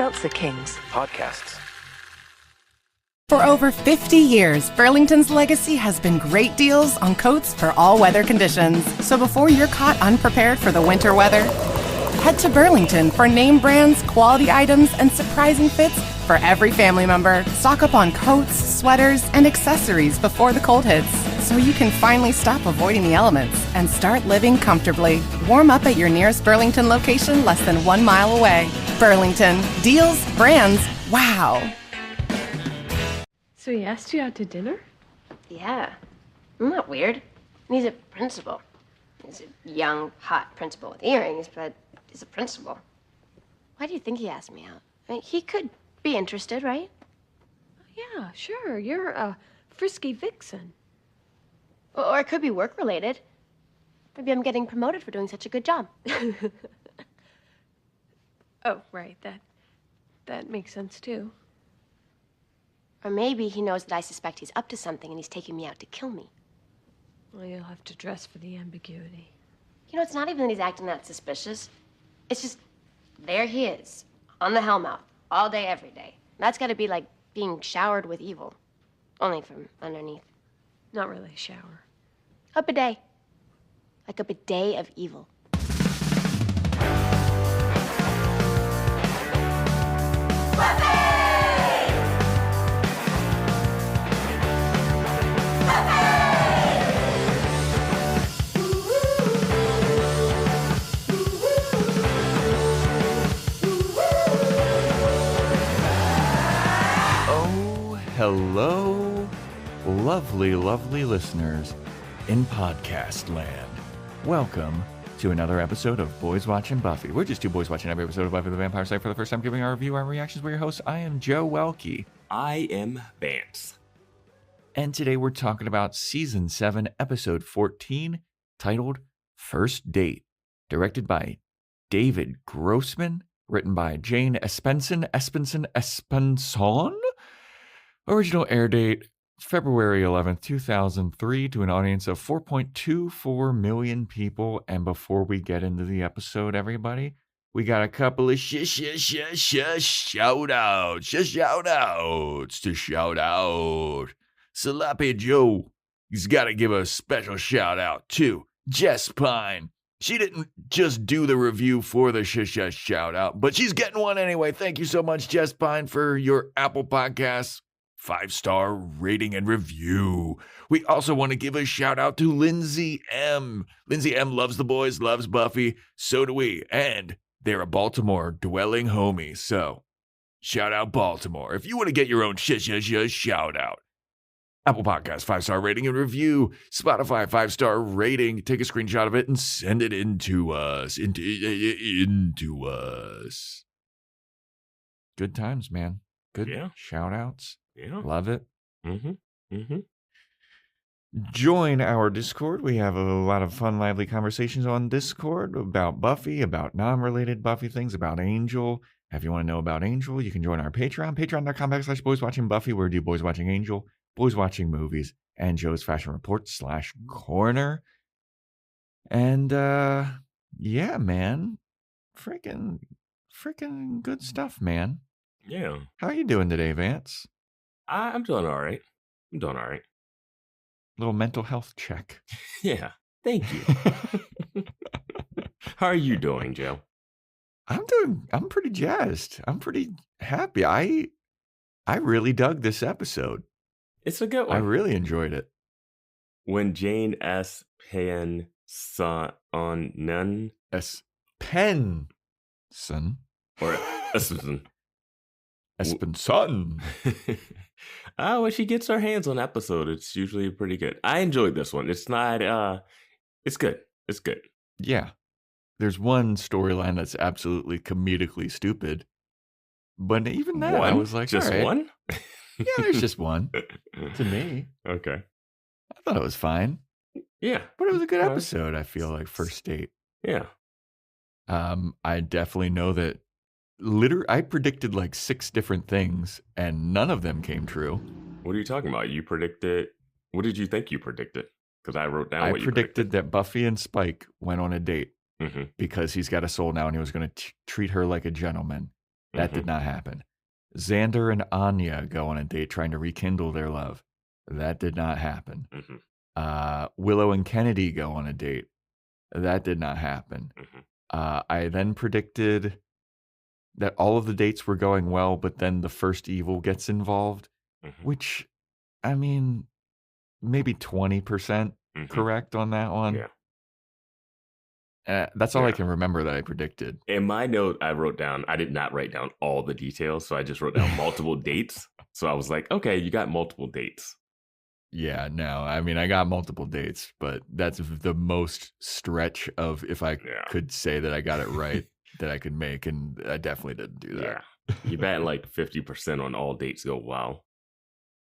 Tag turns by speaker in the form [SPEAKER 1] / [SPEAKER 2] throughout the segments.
[SPEAKER 1] Seltzer Kings
[SPEAKER 2] podcasts.
[SPEAKER 3] For over 50 years, Burlington's legacy has been great deals on coats for all weather conditions. So before you're caught unprepared for the winter weather, head to Burlington for name brands, quality items, and surprising fits for every family member. Stock up on coats, sweaters, and accessories before the cold hits, so you can finally stop avoiding the elements and start living comfortably. Warm up at your nearest Burlington location less than 1 mile away. Burlington. Deals, brands, wow.
[SPEAKER 4] So he asked you out to dinner?
[SPEAKER 5] Yeah. Isn't that weird? He's a principal. He's a young, hot principal with earrings, but he's a principal. Why do you think he asked me out? I mean, he could be interested, right?
[SPEAKER 4] Yeah, sure. You're a frisky vixen.
[SPEAKER 5] Or it could be work-related. Maybe I'm getting promoted for doing such a good job.
[SPEAKER 4] Oh, right. That makes sense, too.
[SPEAKER 5] Or maybe he knows that I suspect he's up to something and he's taking me out to kill me.
[SPEAKER 4] Well, you'll have to dress for the ambiguity.
[SPEAKER 5] You know, it's not even that he's acting that suspicious. It's just, there he is, on the Hellmouth, all day, every day. That's gotta be like being showered with evil. Only from underneath.
[SPEAKER 4] Not really a shower.
[SPEAKER 5] A bidet. Like a bidet of evil.
[SPEAKER 2] Hello, lovely, lovely listeners in podcast land. Welcome to another episode of Boys Watching Buffy. We're just two boys watching every episode of Buffy the Vampire Slayer for the first time, giving our review, our reactions. We're your hosts. I am Joe Welke.
[SPEAKER 6] I am Vance.
[SPEAKER 2] And today we're talking about Season 7, Episode 14, titled First Date, directed by David Grossman, written by Jane Espenson. Original air date, February 11th, 2003, to an audience of 4.24 million people. And before we get into the episode, everybody, we got a couple of shout-outs to shout out. Sloppy Joe, he's got to give a special shout-out to Jess Pine. She didn't just do the review for the shout-out, but she's getting one anyway. Thank you so much, Jess Pine, for your Apple Podcasts 5-star rating and review. We also want to give a shout out to Lindsay M. Lindsay M loves the boys, loves Buffy. So do we. And they're a Baltimore dwelling homie. So shout out Baltimore. If you want to get your own shout out, Apple Podcasts 5-star rating and review, Spotify 5-star rating, take a screenshot of it and send it into us. Into us. Good times, man. Good shout outs. Yeah. Love it. Join our Discord. We have a lot of fun, lively conversations on Discord about Buffy, about non-related Buffy things, about Angel. If you want to know about Angel, you can join our Patreon, patreon.com/Boys Watching Buffy, where we do Boys Watching Angel, Boys Watching Movies, and Joe's Fashion Report /Corner. And, yeah, man. Freaking good stuff, man.
[SPEAKER 6] Yeah.
[SPEAKER 2] How you doing today, Vance?
[SPEAKER 6] I'm doing all right.
[SPEAKER 2] Little mental health check.
[SPEAKER 6] Yeah. Thank you. How are you doing, Joe?
[SPEAKER 2] I'm pretty jazzed. I'm pretty happy. I really dug this episode.
[SPEAKER 6] It's a good one.
[SPEAKER 2] I really enjoyed it.
[SPEAKER 6] When Jane S. Penn on none.
[SPEAKER 2] S. Penson.
[SPEAKER 6] Or Espenson.
[SPEAKER 2] Espenson.
[SPEAKER 6] When she gets her hands on an episode, it's usually pretty good. I enjoyed this one. It's not, it's good. It's good.
[SPEAKER 2] Yeah. There's one storyline that's absolutely comedically stupid. But even that, I was like,
[SPEAKER 6] just
[SPEAKER 2] all right.
[SPEAKER 6] One?
[SPEAKER 2] Yeah, there's just one. To me.
[SPEAKER 6] Okay.
[SPEAKER 2] I thought it was fine.
[SPEAKER 6] Yeah.
[SPEAKER 2] But it was a good episode, I feel like, first date.
[SPEAKER 6] Yeah.
[SPEAKER 2] I definitely know that I predicted like 6 different things, and none of them came true.
[SPEAKER 6] What are you talking about? You predicted... What did you think you predicted? Because I wrote down what you predicted.
[SPEAKER 2] That Buffy and Spike went on a date because he's got a soul now, and he was going to treat her like a gentleman. That did not happen. Xander and Anya go on a date trying to rekindle their love. That did not happen. Willow and Kennedy go on a date. That did not happen. I then predicted that all of the dates were going well, but then the first evil gets involved, which, I mean, maybe 20% correct on that one.
[SPEAKER 6] Yeah.
[SPEAKER 2] That's all I can remember that I predicted.
[SPEAKER 6] In my note, I wrote down, I did not write down all the details, so I just wrote down multiple dates. So I was like, okay, you got multiple dates.
[SPEAKER 2] Yeah, no, I mean, I got multiple dates, but that's the most stretch of if I could say that I got it right that I could make, and I definitely didn't do that.
[SPEAKER 6] Yeah. You bet like 50% on all dates go well.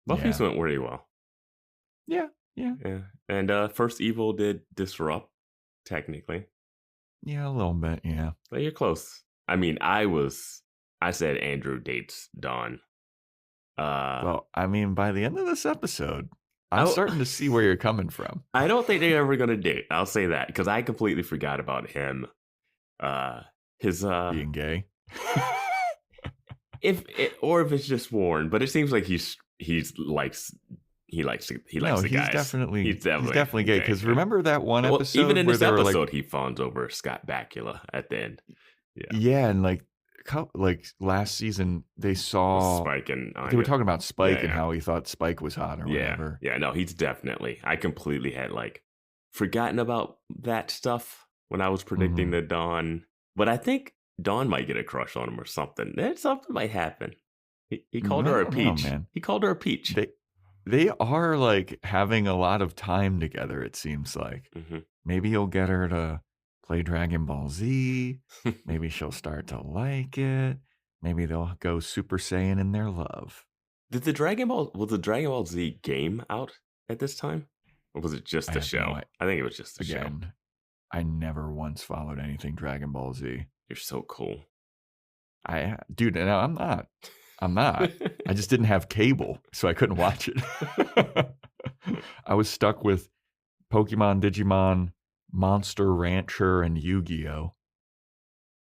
[SPEAKER 6] Buffy's went really well.
[SPEAKER 2] Yeah.
[SPEAKER 6] And First Evil did disrupt, technically.
[SPEAKER 2] Yeah, a little bit, yeah.
[SPEAKER 6] But you're close. I mean, I said Andrew dates Dawn.
[SPEAKER 2] Well, I mean, by the end of this episode, I'm starting to see where you're coming from.
[SPEAKER 6] I don't think they're ever going to date. I'll say that, because I completely forgot about him. His
[SPEAKER 2] being gay.
[SPEAKER 6] if it's just Warren, but it seems like he likes the guys.
[SPEAKER 2] He's definitely gay. Because remember that one episode?
[SPEAKER 6] Even in this episode, he fawns over Scott Bakula at the end.
[SPEAKER 2] Yeah, and like last season, they saw
[SPEAKER 6] Spike and
[SPEAKER 2] they were talking about Spike and how he thought Spike was hot or whatever.
[SPEAKER 6] Yeah, no, he's definitely. I completely had forgotten about that stuff when I was predicting the Dawn. But I think Dawn might get a crush on him or something. Something might happen. He called her a peach. Man. He called her a peach.
[SPEAKER 2] They are having a lot of time together, it seems like. Maybe you'll get her to play Dragon Ball Z. Maybe she'll start to like it. Maybe they'll go Super Saiyan in their love.
[SPEAKER 6] Was the Dragon Ball Z game out at this time? Or was it just the show? I think it was just the show.
[SPEAKER 2] I never once followed anything Dragon Ball Z.
[SPEAKER 6] You're so cool.
[SPEAKER 2] Dude, no, I'm not. I just didn't have cable, so I couldn't watch it. I was stuck with Pokemon, Digimon, Monster Rancher, and Yu-Gi-Oh!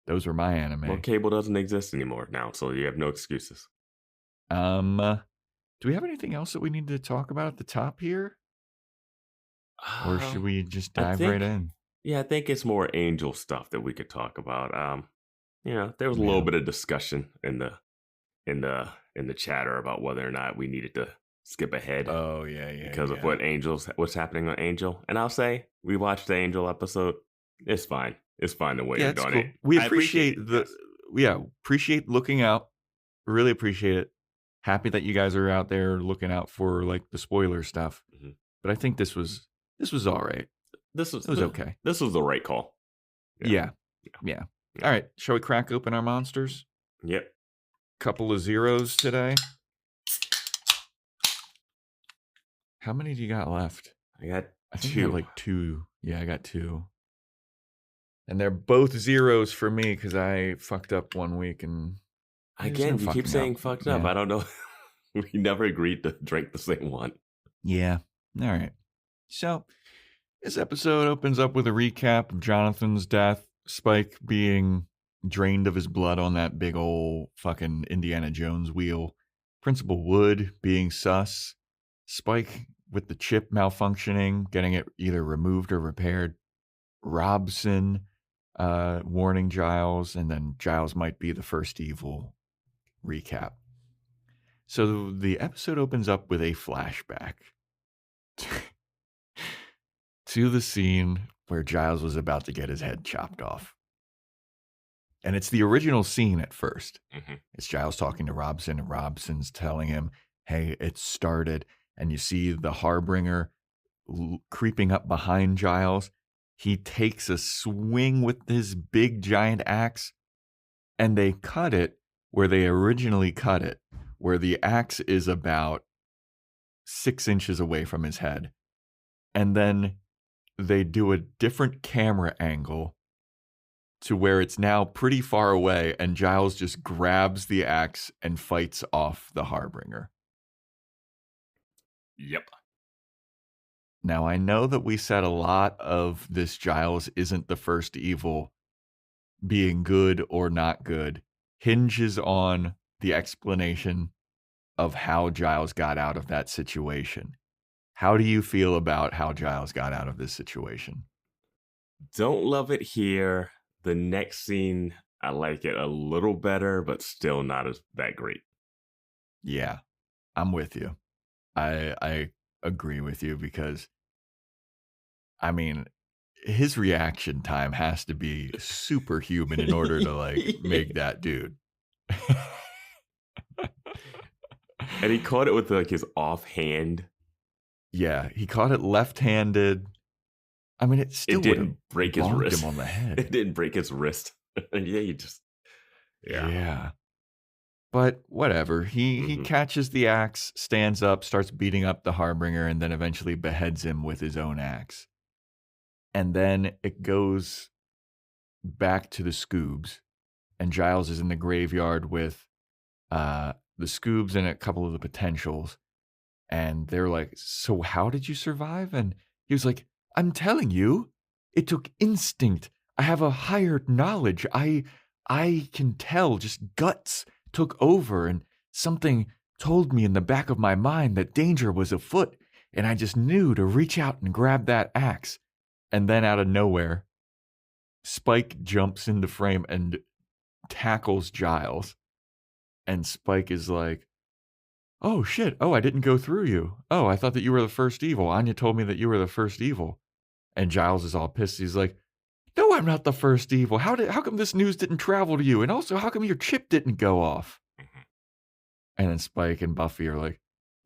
[SPEAKER 2] Those were my anime.
[SPEAKER 6] Well, cable doesn't exist anymore now, so you have no excuses.
[SPEAKER 2] Do we have anything else that we need to talk about at the top here? Or should we just dive right in?
[SPEAKER 6] Yeah, I think it's more Angel stuff that we could talk about. There was a little bit of discussion in the chatter about whether or not we needed to skip ahead.
[SPEAKER 2] Oh yeah,
[SPEAKER 6] because of what's happening on Angel. And I'll say we watched the Angel episode. It's fine. It's fine the way you're doing it.
[SPEAKER 2] We appreciate appreciate looking out. Really appreciate it. Happy that you guys are out there looking out for the spoiler stuff. But I think this was all right. It was okay.
[SPEAKER 6] This was the right call.
[SPEAKER 2] Yeah. All right. Shall we crack open our monsters?
[SPEAKER 6] Yep.
[SPEAKER 2] Couple of zeros today. How many do you got left?
[SPEAKER 6] I think
[SPEAKER 2] two. I have 2. Yeah, I got 2. And they're both zeros for me because I fucked up one week and
[SPEAKER 6] again, you keep saying fucked up. I don't know. We never agreed to drink the same one.
[SPEAKER 2] Yeah. All right. So this episode opens up with a recap of Jonathan's death, Spike being drained of his blood on that big old fucking Indiana Jones wheel, Principal Wood being sus, Spike with the chip malfunctioning, getting it either removed or repaired, Robson warning Giles, and then Giles might be the first evil recap. So the episode opens up with a flashback to the scene where Giles was about to get his head chopped off. And it's the original scene at first. It's Giles talking to Robson, and Robson's telling him, hey, it started. And you see the Harbinger creeping up behind Giles. He takes a swing with his big giant axe, and they cut it where they originally cut it, where the axe is about 6 inches away from his head. And then they do a different camera angle to where it's now pretty far away, and Giles just grabs the axe and fights off the Harbinger.
[SPEAKER 6] Yep.
[SPEAKER 2] Now, I know that we said a lot of this Giles isn't the first evil being good or not good. hinges on the explanation of how Giles got out of that situation. How do you feel about how Giles got out of this situation?
[SPEAKER 6] Don't love it here. The next scene, I like it a little better, but still not that great.
[SPEAKER 2] Yeah, I'm with you. I agree with you because, I mean, his reaction time has to be superhuman in order to make that dude.
[SPEAKER 6] And he caught it with his offhand.
[SPEAKER 2] Yeah, he caught it left-handed. I mean, it
[SPEAKER 6] didn't break his wrist.
[SPEAKER 2] Him on the head.
[SPEAKER 6] It didn't break his wrist. Yeah.
[SPEAKER 2] But whatever. He catches the axe, stands up, starts beating up the Harbinger, and then eventually beheads him with his own axe. And then it goes back to the Scoobs, and Giles is in the graveyard with the Scoobs and a couple of the potentials. And they're like, so how did you survive? And he was like, I'm telling you, it took instinct. I have a higher knowledge. I can tell, just guts took over, and something told me in the back of my mind that danger was afoot, and I just knew to reach out and grab that axe. And then out of nowhere, Spike jumps into frame and tackles Giles. And Spike is like, oh shit, oh, I didn't go through you. Oh, I thought that you were the first evil. Anya told me that you were the first evil. And Giles is all pissed. He's like, no, I'm not the first evil. How come this news didn't travel to you? And also, how come your chip didn't go off? And then Spike and Buffy are like,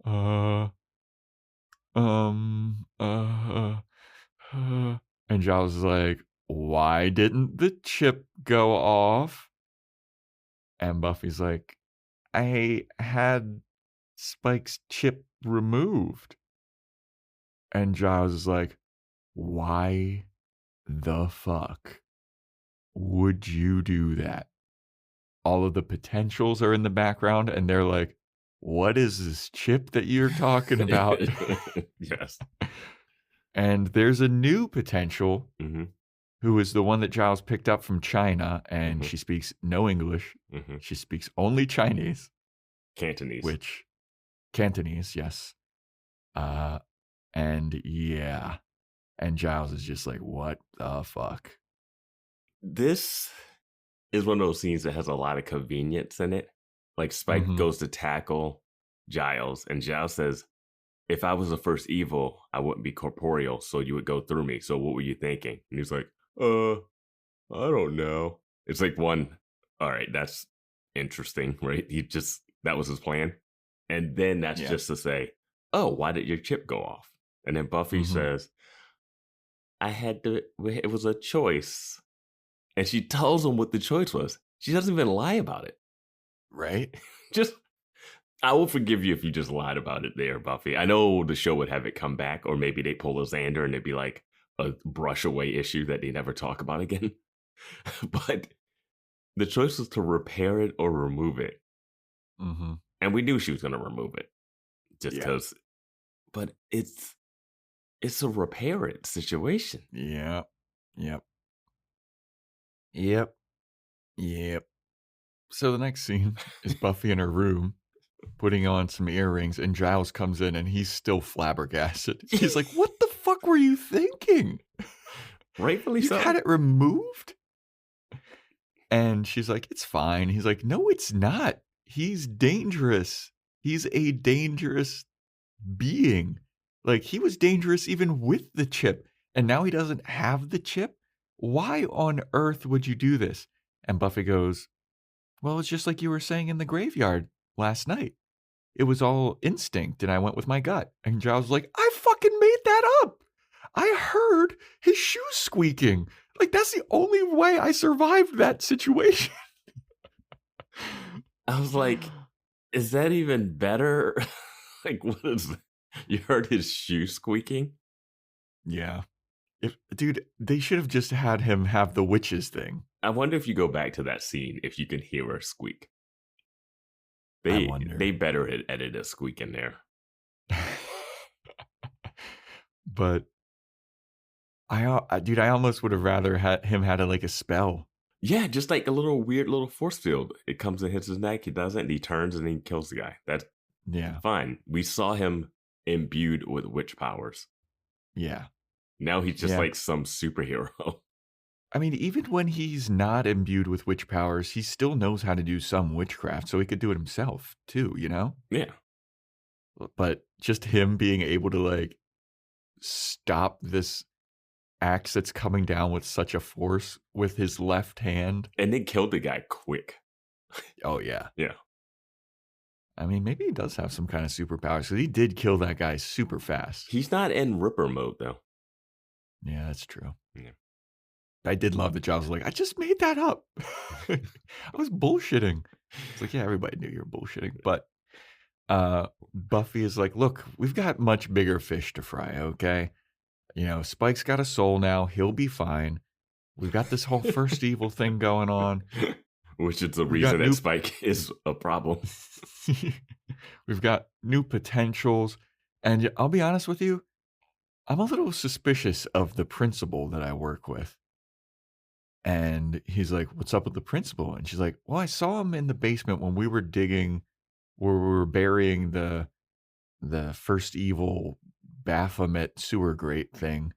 [SPEAKER 2] and Giles is like, why didn't the chip go off? And Buffy's like, I had Spike's chip removed. And Giles is like, why the fuck would you do that? All of the potentials are in the background, and they're like, what is this chip that you're talking about?
[SPEAKER 6] Yes.
[SPEAKER 2] And there's a new potential who is the one that Giles picked up from China, and she speaks no English. She speaks only Chinese. Cantonese, yes. And yeah. And Giles is just like, what the fuck?
[SPEAKER 6] This is one of those scenes that has a lot of convenience in it. Like Spike goes to tackle Giles, and Giles says, if I was the first evil, I wouldn't be corporeal, so you would go through me. So what were you thinking? And he's like, I don't know. It's like one, all right, that's interesting, right? That was his plan. And then that's just to say, oh, why did your chip go off? And then Buffy says, it was a choice. And she tells him what the choice was. She doesn't even lie about it.
[SPEAKER 2] Right?
[SPEAKER 6] I will forgive you if you just lied about it there, Buffy. I know the show would have it come back, or maybe they pull a Xander and it'd be like a brush away issue that they never talk about again. But the choice was to repair it or remove it. And we knew she was going to remove it just because. But it's a repair it situation.
[SPEAKER 2] Yep. So the next scene is Buffy in her room putting on some earrings, and Giles comes in and he's still flabbergasted. He's like, what the fuck were you thinking?
[SPEAKER 6] Rightfully so.
[SPEAKER 2] You had it removed? And she's like, it's fine. He's like, no, it's not. He's dangerous. He's a dangerous being. Like, he was dangerous even with the chip, and now he doesn't have the chip? Why on earth would you do this? And Buffy goes, well, it's just like you were saying in the graveyard last night. It was all instinct, and I went with my gut. And Giles was like, I fucking made that up. I heard his shoes squeaking. Like, that's the only way I survived that situation.
[SPEAKER 6] I was like, is that even better? Like, what is that? You heard his shoe squeaking?
[SPEAKER 2] Yeah. Dude, they should have just had him have the witches thing.
[SPEAKER 6] I wonder if you go back to that scene, if you can hear her squeak. They better had edited a squeak in there.
[SPEAKER 2] But I almost would have rather had him had like a spell.
[SPEAKER 6] Yeah, just like a little weird little force field. It comes and hits his neck. He does it, and he turns and he kills the guy. That's
[SPEAKER 2] Yeah.
[SPEAKER 6] fine. We saw him imbued with witch powers.
[SPEAKER 2] Yeah.
[SPEAKER 6] Now he's just
[SPEAKER 2] Yeah.
[SPEAKER 6] like some superhero.
[SPEAKER 2] I mean, even when he's not imbued with witch powers, he still knows how to do some witchcraft, so he could do it himself too, you know?
[SPEAKER 6] Yeah.
[SPEAKER 2] But just him being able to like stop this axe that's coming down with such a force with his left hand.
[SPEAKER 6] And they killed the guy quick.
[SPEAKER 2] Oh, yeah.
[SPEAKER 6] Yeah.
[SPEAKER 2] I mean, maybe he does have some kind of superpowers because he did kill that guy super fast.
[SPEAKER 6] He's not in Ripper mode, though.
[SPEAKER 2] Yeah, that's true.
[SPEAKER 6] Yeah.
[SPEAKER 2] I did love that Giles was like, I just made that up. I was bullshitting. It's like, yeah, everybody knew you were bullshitting. But Buffy is like, look, we've got much bigger fish to fry, okay? You know, Spike's got a soul now. He'll be fine. We've got this whole first evil thing going on.
[SPEAKER 6] Which is the reason that Spike is a problem.
[SPEAKER 2] We've got new potentials. And I'll be honest with you, I'm a little suspicious of the principal that I work with. And he's like, what's up with the principal? And she's like, well, I saw him in the basement when we were digging, where we were burying the first evil Baphomet sewer grate thing.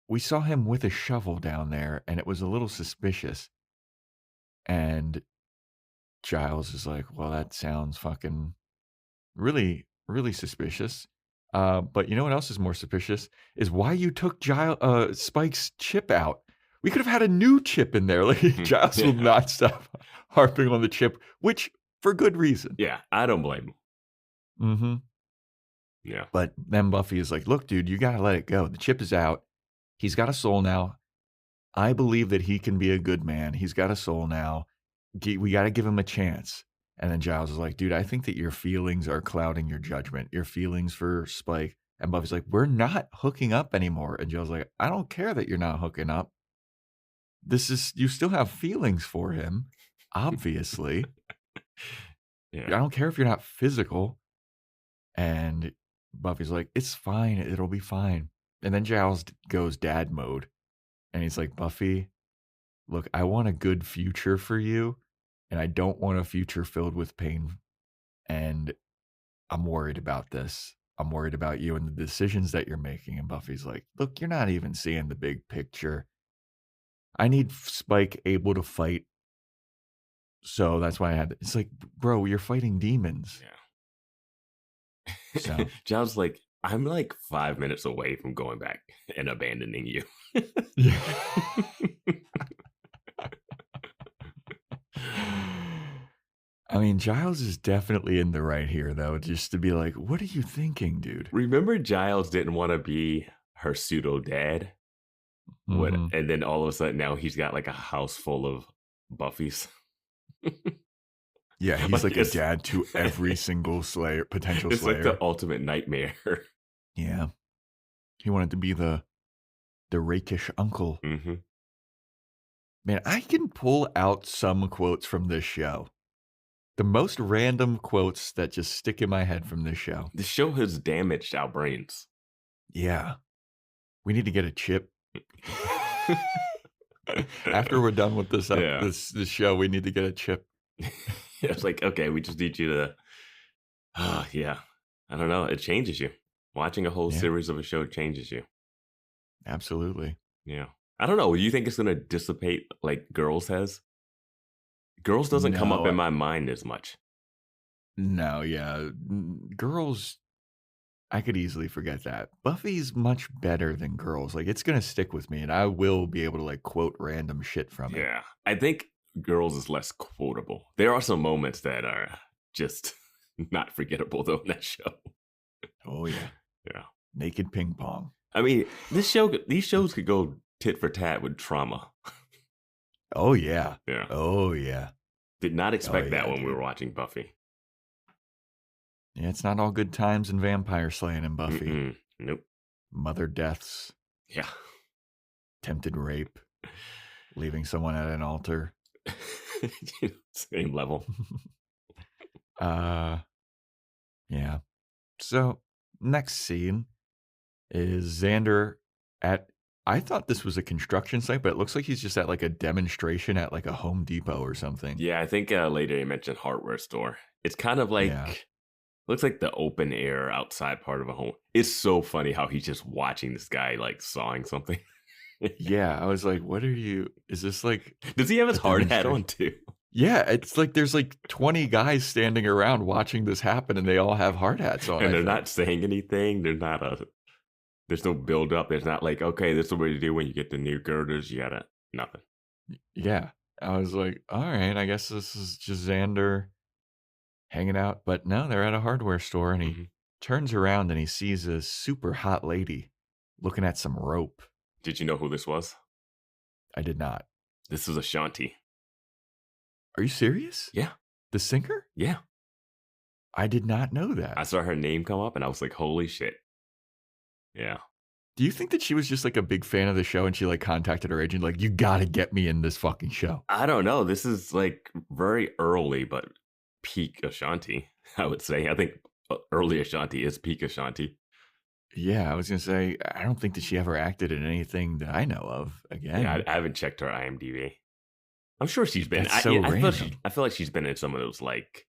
[SPEAKER 2] We saw him with a shovel down there, and it was a little suspicious. And Giles is like, well, that sounds fucking really, really suspicious. But you know what else is more suspicious? Is why you took Spike's chip out. We could have had a new chip in there. Like Giles will not stop harping on the chip, which for good reason.
[SPEAKER 6] Yeah, I don't blame him.
[SPEAKER 2] Mm-hmm.
[SPEAKER 6] Yeah.
[SPEAKER 2] But then Buffy is like, look, dude, you got to let it go. The chip is out. He's got a soul now. I believe that he can be a good man. He's got a soul now. We got to give him a chance. And then Giles is like, dude, I think that your feelings are clouding your judgment. Your feelings for Spike. And Buffy's like, we're not hooking up anymore. And Giles is like, I don't care that you're not hooking up. You still have feelings for him, obviously.
[SPEAKER 6] Yeah.
[SPEAKER 2] I don't care if you're not physical. And Buffy's like, it's fine. It'll be fine. And then Giles goes dad mode. And he's like, Buffy, look, I want a good future for you. And I don't want a future filled with pain. And I'm worried about this. I'm worried about you and the decisions that you're making. And Buffy's like, look, you're not even seeing the big picture. I need Spike able to fight. So that's why I had it's like, bro, you're fighting demons.
[SPEAKER 6] Yeah.
[SPEAKER 2] So
[SPEAKER 6] Giles like, I'm like 5 minutes away from going back and abandoning you.
[SPEAKER 2] Yeah. I mean, Giles is definitely in the right here, though, just to be like, what are you thinking, dude?
[SPEAKER 6] Remember Giles didn't want to be her pseudo dad?
[SPEAKER 2] Mhm.
[SPEAKER 6] And then all of a sudden now he's got like a house full of Buffys.
[SPEAKER 2] Yeah, he's like a
[SPEAKER 6] it's-
[SPEAKER 2] dad to every single potential
[SPEAKER 6] It's
[SPEAKER 2] slayer.
[SPEAKER 6] like the ultimate nightmare.
[SPEAKER 2] Yeah. He wanted to be the rakish uncle.
[SPEAKER 6] Mm-hmm.
[SPEAKER 2] Man, I can pull out some quotes from this show. The most random quotes that just stick in my head from this show.
[SPEAKER 6] The show has damaged our brains.
[SPEAKER 2] Yeah. We need to get a chip. After we're done with this this show, we need to get a chip.
[SPEAKER 6] It's like, okay, we just need you to yeah. I don't know. It changes you. Watching a whole series of a show changes you.
[SPEAKER 2] Absolutely.
[SPEAKER 6] Yeah. I don't know. Do you think it's going to dissipate like Girls has? Girls doesn't come up in my mind as much.
[SPEAKER 2] No, yeah. Girls, I could easily forget that. Buffy's much better than Girls. Like, it's going to stick with me, and I will be able to, like, quote random shit from it.
[SPEAKER 6] Yeah. I think Girls is less quotable. There are some moments that are just not forgettable, though, in that show.
[SPEAKER 2] Oh, yeah.
[SPEAKER 6] Yeah.
[SPEAKER 2] Naked ping pong.
[SPEAKER 6] I mean, these shows could go tit for tat with trauma.
[SPEAKER 2] Oh, yeah.
[SPEAKER 6] Yeah.
[SPEAKER 2] Oh, yeah.
[SPEAKER 6] Did not expect that when we
[SPEAKER 2] dude.
[SPEAKER 6] were watching Buffy.
[SPEAKER 2] Yeah, it's not all good times and vampire slaying in Buffy.
[SPEAKER 6] Mm-mm. Nope.
[SPEAKER 2] Mother deaths,
[SPEAKER 6] Yeah.
[SPEAKER 2] attempted rape, leaving someone at an altar.
[SPEAKER 6] Same level.
[SPEAKER 2] Yeah. So, next scene is Xander at I thought this was a construction site, but it looks like he's just at like a demonstration at like a Home Depot or something.
[SPEAKER 6] Yeah, I think later he mentioned hardware store. It's kind of like,
[SPEAKER 2] Yeah.
[SPEAKER 6] looks like the open air outside part of a home. It's so funny how he's just watching this guy like sawing something.
[SPEAKER 2] Yeah, I was like, what are you? Is this like?
[SPEAKER 6] Does he have his
[SPEAKER 2] a
[SPEAKER 6] hard hat
[SPEAKER 2] demonstration?
[SPEAKER 6] on too?
[SPEAKER 2] Yeah, it's like there's like 20 guys standing around watching this happen, and they all have hard hats on.
[SPEAKER 6] And
[SPEAKER 2] I
[SPEAKER 6] they're
[SPEAKER 2] think.
[SPEAKER 6] not saying anything. They're not there's no build up. There's not like, okay, this is what you do when you get the new girders. You gotta nothing.
[SPEAKER 2] Yeah, I was like, all right, I guess this is just Xander hanging out. But no, they're at a hardware store, and he
[SPEAKER 6] Mhm.
[SPEAKER 2] turns around and he sees a super hot lady looking at some rope.
[SPEAKER 6] Did you know who this was?
[SPEAKER 2] I did not.
[SPEAKER 6] This is Ashanti.
[SPEAKER 2] Are you serious?
[SPEAKER 6] Yeah.
[SPEAKER 2] The singer?
[SPEAKER 6] Yeah.
[SPEAKER 2] I did not know that.
[SPEAKER 6] I saw her name come up and I was like, holy shit. Yeah.
[SPEAKER 2] Do you think that she was just like a big fan of the show and she like contacted her agent, like, you gotta get me in this fucking show?
[SPEAKER 6] I don't know. This is like very early, but peak Ashanti, I would say. I think early Ashanti is peak Ashanti.
[SPEAKER 2] Yeah, I was gonna say, I don't think that she ever acted in anything that I know of again.
[SPEAKER 6] Yeah, I haven't checked her IMDb. I'm sure she's been.
[SPEAKER 2] That's so
[SPEAKER 6] I
[SPEAKER 2] random.
[SPEAKER 6] feel like she's been in some of those like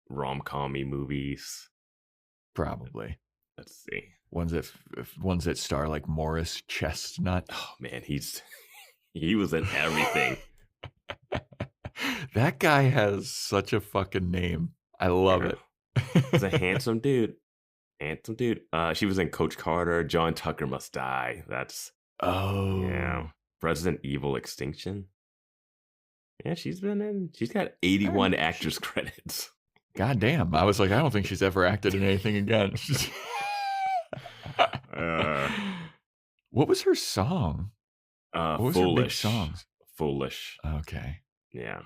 [SPEAKER 6] rom-com-y movies.
[SPEAKER 2] Probably.
[SPEAKER 6] Let's see.
[SPEAKER 2] Ones that star like Morris Chestnut.
[SPEAKER 6] Oh man, he was in everything.
[SPEAKER 2] That guy has such a fucking name. I love
[SPEAKER 6] Yeah.
[SPEAKER 2] it.
[SPEAKER 6] He's a handsome dude. Handsome dude. She was in Coach Carter. John Tucker Must Die. That's
[SPEAKER 2] Oh.
[SPEAKER 6] yeah. Resident Evil Extinction. Yeah, she's got 81 actress credits.
[SPEAKER 2] God damn. I was like, I don't think she's ever acted in anything again. What was her song? What was her big
[SPEAKER 6] Foolish.
[SPEAKER 2] songs?
[SPEAKER 6] Foolish.
[SPEAKER 2] Okay.
[SPEAKER 6] Yeah.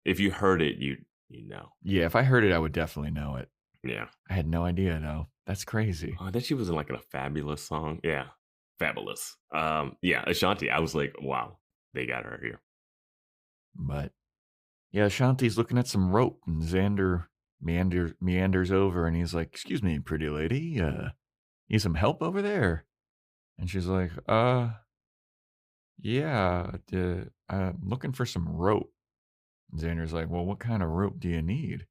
[SPEAKER 6] If you heard it, you know.
[SPEAKER 2] Yeah, if I heard it, I would definitely know it.
[SPEAKER 6] Yeah.
[SPEAKER 2] I had no idea though. That's crazy.
[SPEAKER 6] Oh, then she was in like a Fabulous song. Yeah. Fabulous. Yeah, Ashanti. I was like, wow, they got her here.
[SPEAKER 2] But yeah, Ashanti's looking at some rope, and Xander meanders over, and he's like, "Excuse me, pretty lady, need some help over there?" And she's like, yeah, I'm looking for some rope." And Xander's like, "Well, what kind of rope do you need?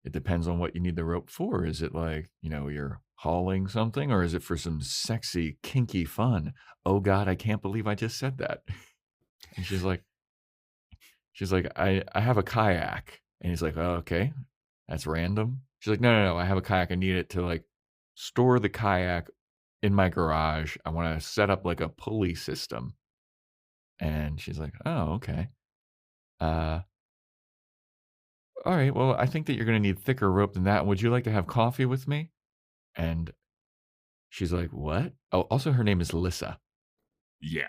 [SPEAKER 2] It depends on what you need the rope for. Is it like, you're hauling something, or is it for some sexy, kinky fun?" Oh God, I can't believe I just said that. And she's like, I have a kayak. And he's like, "Oh, okay, that's random." She's like, no, I have a kayak. I need it to like store the kayak in my garage. I want to set up like a pulley system. And she's like, "Oh, okay. All right, well, I think that you're going to need thicker rope than that. Would you like to have coffee with me?" And she's like, "What?" Oh, also her name is Lissa.
[SPEAKER 6] Yeah.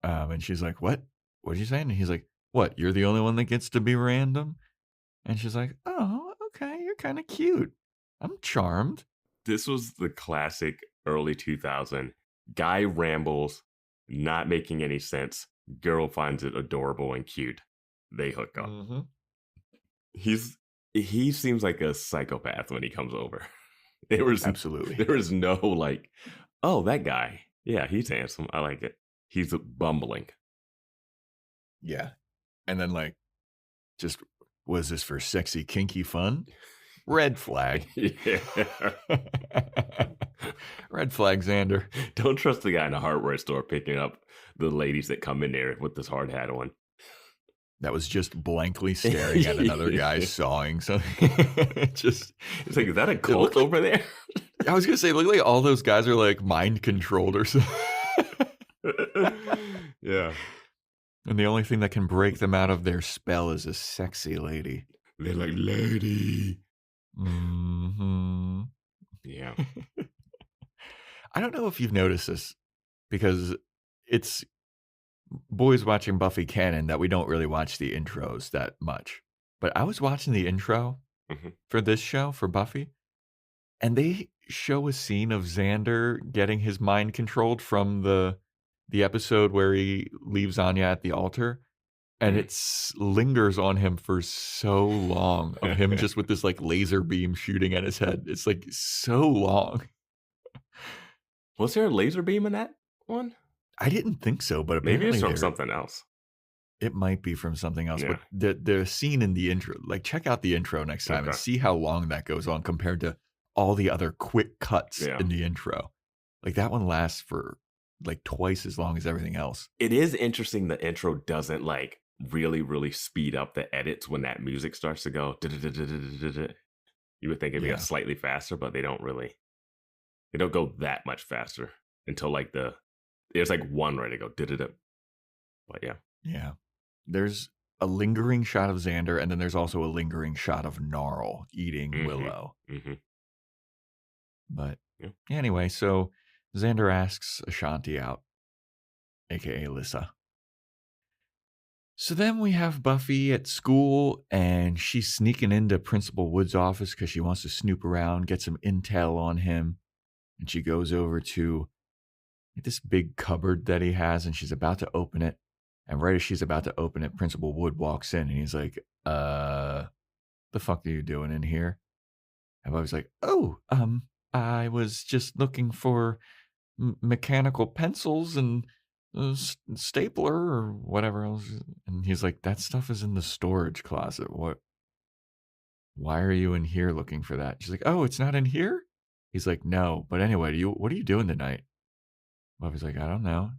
[SPEAKER 2] And she's like, "What? What are you saying?" And he's like, "What? You're the only one that gets to be random?" And she's like, "Oh, okay, you're kind of cute. I'm charmed."
[SPEAKER 6] This was the classic early 2000 guy rambles, not making any sense. Girl finds it adorable and cute. They hook up.
[SPEAKER 2] Mm-hmm.
[SPEAKER 6] He seems like a psychopath when he comes over.
[SPEAKER 2] Absolutely.
[SPEAKER 6] There was no like, oh, that guy. Yeah, he's handsome. I like it. He's bumbling.
[SPEAKER 2] Yeah. And then like, just, was this for sexy, kinky fun? Red flag.
[SPEAKER 6] Yeah.
[SPEAKER 2] Red flag, Xander.
[SPEAKER 6] Don't trust the guy in a hardware store picking up the ladies that come in there with this hard hat on.
[SPEAKER 2] That was just blankly staring at another guy sawing something. Just,
[SPEAKER 6] it's like, is that a cult over there?
[SPEAKER 2] I was gonna say, look like all those guys are like mind controlled or something.
[SPEAKER 6] Yeah.
[SPEAKER 2] And the only thing that can break them out of their spell is a sexy lady.
[SPEAKER 6] They're like, lady.
[SPEAKER 2] Mm-hmm.
[SPEAKER 6] Yeah.
[SPEAKER 2] I don't know if you've noticed this, because it's Boys Watching Buffy canon that we don't really watch the intros that much. But I was watching the intro for this show, for Buffy, and they show a scene of Xander getting his mind controlled from the episode where he leaves Anya at the altar. And it lingers on him for so long, of him just with this like laser beam shooting at his head. It's like so long.
[SPEAKER 6] Was there a laser beam in that one?
[SPEAKER 2] I didn't think so, but
[SPEAKER 6] Maybe it's
[SPEAKER 2] apparently
[SPEAKER 6] from something else.
[SPEAKER 2] it might be from something else.
[SPEAKER 6] Yeah.
[SPEAKER 2] But the scene in the intro, like check out the intro next time and
[SPEAKER 6] Okay.
[SPEAKER 2] see how long that goes on compared to all the other quick cuts
[SPEAKER 6] Yeah.
[SPEAKER 2] in the intro. Like that one lasts for like twice as long as everything else.
[SPEAKER 6] It is interesting the intro doesn't like really, really speed up the edits when that music starts to go. You would think it'd be
[SPEAKER 2] Yeah.
[SPEAKER 6] a slightly faster, but they don't go that much faster until like there's like one ready to go. But yeah.
[SPEAKER 2] Yeah. There's a lingering shot of Xander, and then there's also a lingering shot of Gnarl eating
[SPEAKER 6] Mhm.
[SPEAKER 2] Willow.
[SPEAKER 6] Mm-hmm.
[SPEAKER 2] But
[SPEAKER 6] Yeah.
[SPEAKER 2] anyway, so Xander asks Ashanti out, aka Lissa. So then we have Buffy at school, and she's sneaking into Principal Wood's office because she wants to snoop around, get some intel on him. And she goes over to this big cupboard that he has, and she's about to open it. And right as she's about to open it, Principal Wood walks in, and he's like, the fuck are you doing in here? And Buffy's like, I was just looking for mechanical pencils and stapler or whatever else. And he's like, that stuff is in the storage closet. Why are you in here looking for that? She's like, oh, it's not in here? He's like, no. But anyway, what are you doing tonight? Buffy's like, I don't know.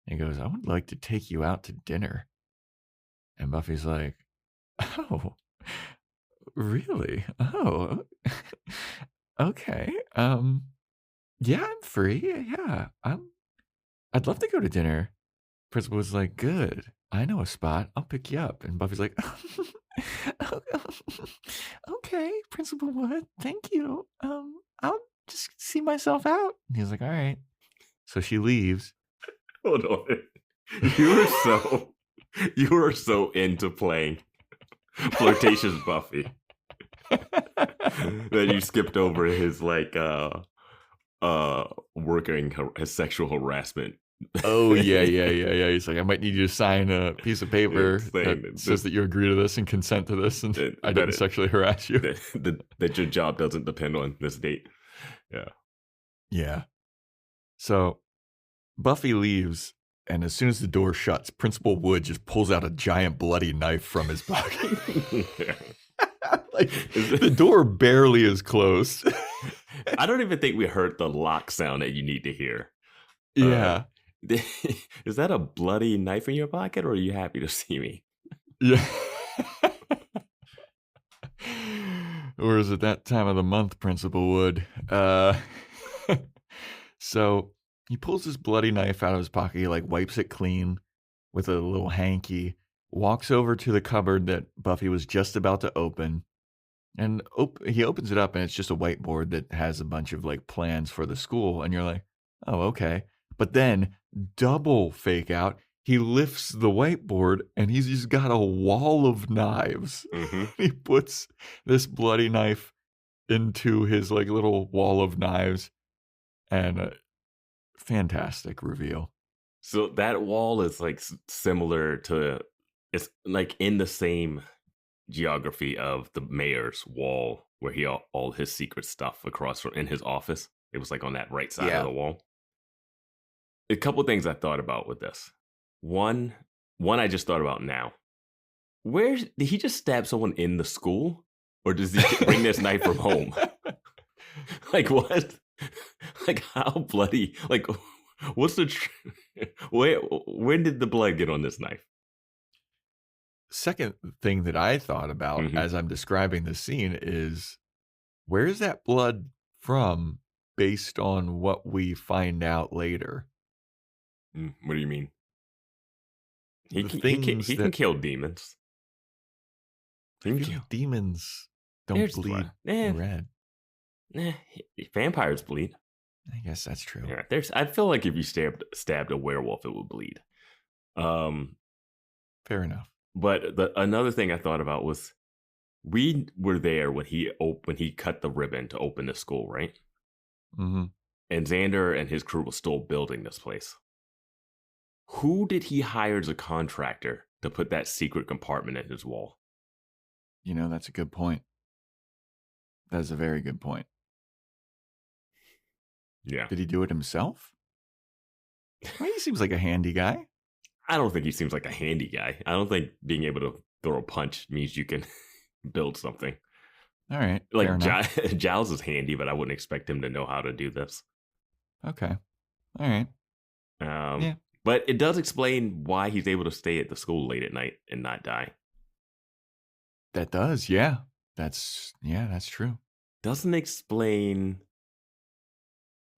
[SPEAKER 2] And he goes, I would like to take you out to dinner. And Buffy's like, oh, really? Oh, okay. Yeah, I'm free. Yeah, I'd love to go to dinner. Principal was like, good. I know a spot. I'll pick you up. And Buffy's like, okay, Principal Wood, thank you. I'll just see myself out. And he's like, all right. So she leaves.
[SPEAKER 6] Hold on. You were so into playing Flirtatious Buffy that you skipped over his like working his sexual harassment.
[SPEAKER 2] Oh yeah. He's like, I might need you to sign a piece of paper
[SPEAKER 6] saying
[SPEAKER 2] that says that you agree to this and consent to this, and I
[SPEAKER 6] that
[SPEAKER 2] didn't
[SPEAKER 6] it-
[SPEAKER 2] sexually harass you.
[SPEAKER 6] that your job doesn't depend on this date. Yeah.
[SPEAKER 2] Yeah. So Buffy leaves, and as soon as the door shuts, Principal Wood just pulls out a giant bloody knife from his pocket. Like the door barely is closed.
[SPEAKER 6] I don't even think we heard the lock sound that you need to hear.
[SPEAKER 2] Yeah.
[SPEAKER 6] Is that a bloody knife in your pocket, or are you happy to see me?
[SPEAKER 2] Yeah. Or is it that time of the month, Principal Wood? So he pulls his bloody knife out of his pocket. He like wipes it clean with a little hanky, walks over to the cupboard that Buffy was just about to open, and he opens it up, and it's just a whiteboard that has a bunch of like plans for the school. And you're like, oh, okay. But then double fake out, he lifts the whiteboard, and he's just got a wall of knives.
[SPEAKER 6] Mm-hmm.
[SPEAKER 2] He puts this bloody knife into his like little wall of knives, and fantastic reveal.
[SPEAKER 6] So that wall is like similar to, it's like in the same geography of the mayor's wall where he all his secret stuff across from in his office. It was like on that right side of the wall. A couple things I thought about with this. One I just thought about now. Where did he just stab someone in the school, or does he bring this knife from home? Like what? Like how bloody? Like what's the? When did the blood get on this knife?
[SPEAKER 2] Second thing that I thought about as I'm describing the scene is, where is that blood from based on what we find out later?
[SPEAKER 6] What do you mean? He
[SPEAKER 2] The
[SPEAKER 6] can
[SPEAKER 2] things
[SPEAKER 6] kill demons. He
[SPEAKER 2] I
[SPEAKER 6] can
[SPEAKER 2] feel
[SPEAKER 6] kill.
[SPEAKER 2] like demons don't
[SPEAKER 6] There's
[SPEAKER 2] bleed
[SPEAKER 6] blood.
[SPEAKER 2] red.
[SPEAKER 6] Vampires bleed.
[SPEAKER 2] I guess that's true.
[SPEAKER 6] Yeah, I feel like if you stabbed a werewolf, it would bleed.
[SPEAKER 2] Fair enough.
[SPEAKER 6] But another thing I thought about was, we were there when he cut the ribbon to open the school, right?
[SPEAKER 2] Mm-hmm.
[SPEAKER 6] And Xander and his crew were still building this place. Who did he hire as a contractor to put that secret compartment in his wall?
[SPEAKER 2] You know, that's a good point. That is a very good point.
[SPEAKER 6] Yeah.
[SPEAKER 2] Did he do it himself? Well, he seems like a handy guy.
[SPEAKER 6] I don't think he seems like a handy guy. I don't think being able to throw a punch means you can build something.
[SPEAKER 2] All right.
[SPEAKER 6] Like Giles is handy, but I wouldn't expect him to know how to do this.
[SPEAKER 2] Okay. All right.
[SPEAKER 6] Yeah. But it does explain why he's able to stay at the school late at night and not die.
[SPEAKER 2] That does, yeah. That's true.
[SPEAKER 6] Doesn't explain.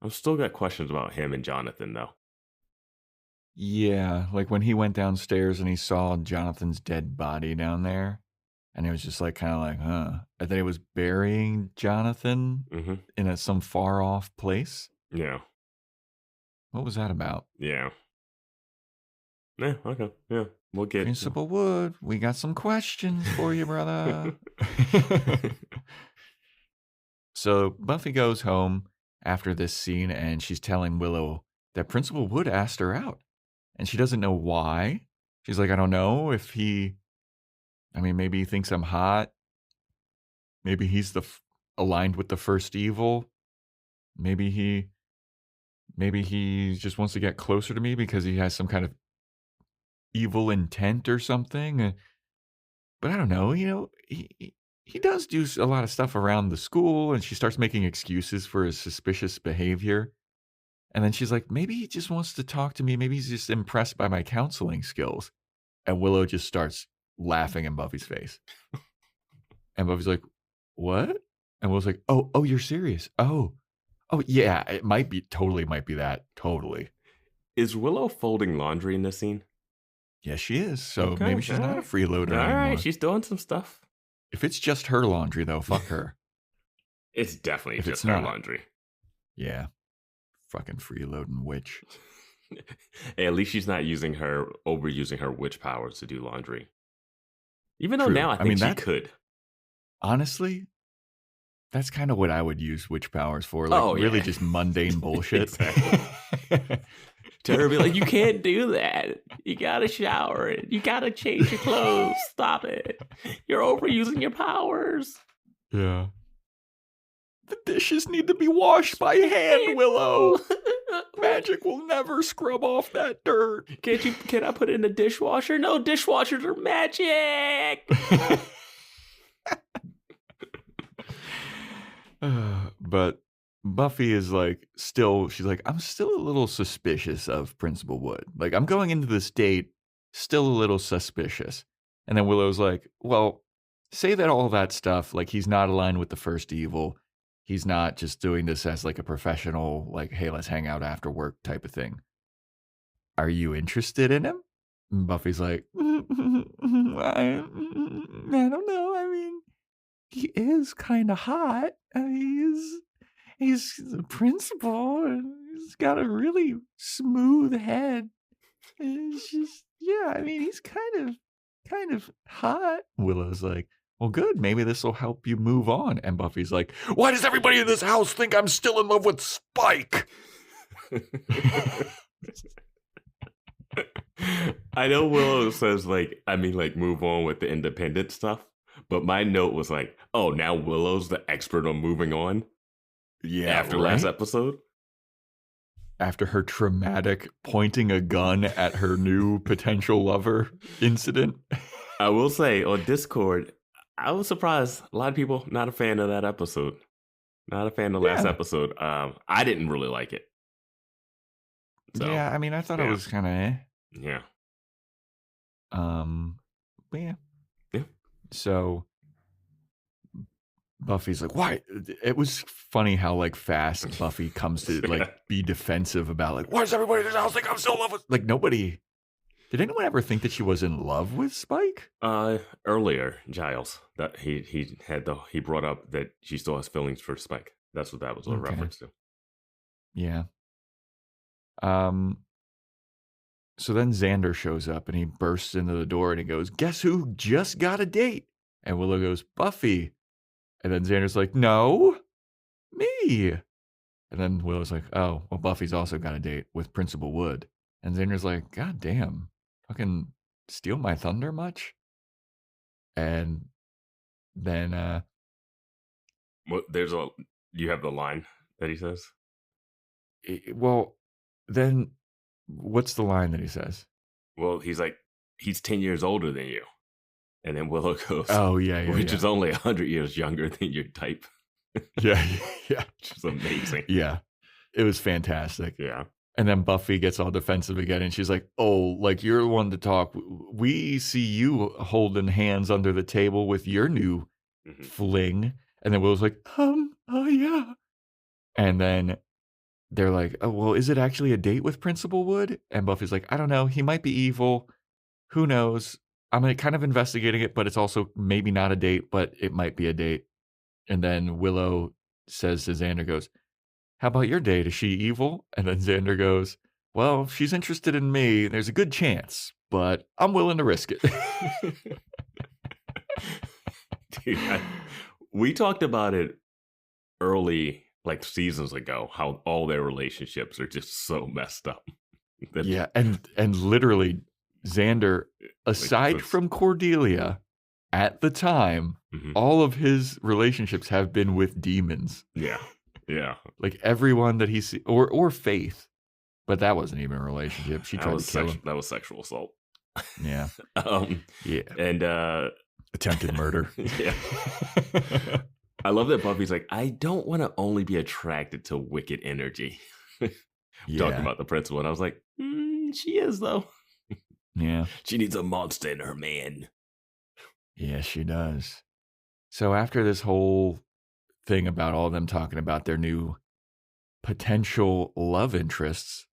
[SPEAKER 6] I've still got questions about him and Jonathan, though.
[SPEAKER 2] Yeah, like when he went downstairs and he saw Jonathan's dead body down there, and it was just like kind of like, huh. I think it was burying Jonathan in some far off place.
[SPEAKER 6] Yeah.
[SPEAKER 2] What was that about?
[SPEAKER 6] Yeah. Yeah, okay. Yeah. We'll get
[SPEAKER 2] Principal Wood, we got some questions for you, brother. So Buffy goes home after this scene and she's telling Willow that Principal Wood asked her out. And she doesn't know why. She's like, I don't know if maybe he thinks I'm hot. Maybe he's aligned with the first evil. Maybe he just wants to get closer to me because he has some kind of evil intent or something. But I don't know, he does do a lot of stuff around the school, and she starts making excuses for his suspicious behavior. And then she's like, maybe he just wants to talk to me. Maybe he's just impressed by my counseling skills. And Willow just starts laughing in Buffy's face. And Buffy's like, what? And Willow's like, oh, you're serious? Oh, yeah, it might be that. Totally.
[SPEAKER 6] Is Willow folding laundry in this scene?
[SPEAKER 2] Yes, she is. So maybe she's not a freeloader anymore.
[SPEAKER 6] All right, she's doing some stuff.
[SPEAKER 2] If it's just her laundry, though, fuck her.
[SPEAKER 6] It's definitely just her laundry.
[SPEAKER 2] Yeah. Fucking freeloading witch.
[SPEAKER 6] Hey, at least she's not overusing her witch powers to do laundry. Even though now I think she could.
[SPEAKER 2] Honestly, that's kind of what I would use witch powers for. Like really just mundane bullshit.
[SPEAKER 6] To her be like, you can't do that. You gotta shower it. You gotta change your clothes. Stop it. You're overusing your powers.
[SPEAKER 2] Yeah. The dishes need to be washed by hand, Willow. Magic will never scrub off that dirt.
[SPEAKER 6] Can I put it in the dishwasher? No, dishwashers are magic.
[SPEAKER 2] But Buffy is like, she's like, I'm still a little suspicious of Principal Wood. Like, I'm going into this date still a little suspicious. And then Willow's like, well, say that all that stuff, like he's not aligned with the first evil. He's not just doing this as like a professional, like, hey, let's hang out after work type of thing. Are you interested in him? And Buffy's like, I don't know. I mean, he is kind of hot. I mean, he's the principal, and he's got a really smooth head. And it's just, yeah, I mean, he's kind of hot. Willow's like, well, good. Maybe this will help you move on. And Buffy's like, why does everybody in this house think I'm still in love with Spike?
[SPEAKER 6] I know Willow says move on with the independent stuff. But my note was like, oh, now Willow's the expert on moving on.
[SPEAKER 2] Yeah.
[SPEAKER 6] After last episode.
[SPEAKER 2] After her traumatic pointing a gun at her new potential lover incident.
[SPEAKER 6] I will say on Discord, I was surprised. A lot of people not a fan of that episode. Not a fan of the last episode. I didn't really like it. So,
[SPEAKER 2] yeah, I mean, I thought it was kind of
[SPEAKER 6] Yeah.
[SPEAKER 2] But yeah. So Buffy's like, why? It was funny how like fast Buffy comes to like be defensive about like, why does everybody in this house think I'm still in love with? Like nobody. Did anyone ever think that she was in love with Spike?
[SPEAKER 6] Earlier, Giles, that he brought up that she still has feelings for Spike. That's what that was a reference to.
[SPEAKER 2] Yeah. So then Xander shows up and he bursts into the door and he goes, guess who just got a date? And Willow goes, Buffy. And then Xander's like, no, me. And then Willow's like, oh, well, Buffy's also got a date with Principal Wood. And Xander's like, God damn, fucking steal my thunder much? And then,
[SPEAKER 6] you have the line that he says?
[SPEAKER 2] Well, then what's the line that he says?
[SPEAKER 6] Well, he's like, he's 10 years older than you. And then Willow goes,
[SPEAKER 2] Oh, yeah.
[SPEAKER 6] which is only 100 years younger than your type.
[SPEAKER 2] Yeah.
[SPEAKER 6] Which is amazing.
[SPEAKER 2] Yeah. It was fantastic.
[SPEAKER 6] Yeah.
[SPEAKER 2] And then Buffy gets all defensive again, and she's like, "Oh, like you're the one to talk. We see you holding hands under the table with your new fling." And then Willow's like, oh yeah. And then they're like, "Oh, well, is it actually a date with Principal Wood?" And Buffy's like, "I don't know. He might be evil. Who knows? I'm kind of investigating it, but it's also maybe not a date, but it might be a date." And then Willow says to Xander, goes, "How about your date? Is she evil?" And then Xander goes, "Well, if she's interested in me, there's a good chance, but I'm willing to risk it."
[SPEAKER 6] Dude, we talked about it early, like seasons ago, how all their relationships are just so messed up.
[SPEAKER 2] Yeah, and literally, Xander, aside from Cordelia, at the time, all of his relationships have been with demons.
[SPEAKER 6] Yeah. Yeah.
[SPEAKER 2] Like everyone that he sees, or Faith, but that wasn't even a relationship. She tried to kill him.
[SPEAKER 6] That was sexual assault.
[SPEAKER 2] Yeah. Yeah.
[SPEAKER 6] And
[SPEAKER 2] attempted murder.
[SPEAKER 6] Yeah. I love that Buffy's like, I don't want to only be attracted to wicked energy. Talking about the principal. And I was like, she is, though.
[SPEAKER 2] Yeah.
[SPEAKER 6] She needs a monster in her man.
[SPEAKER 2] Yeah, she does. So after this whole thing about all of them talking about their new potential love interests,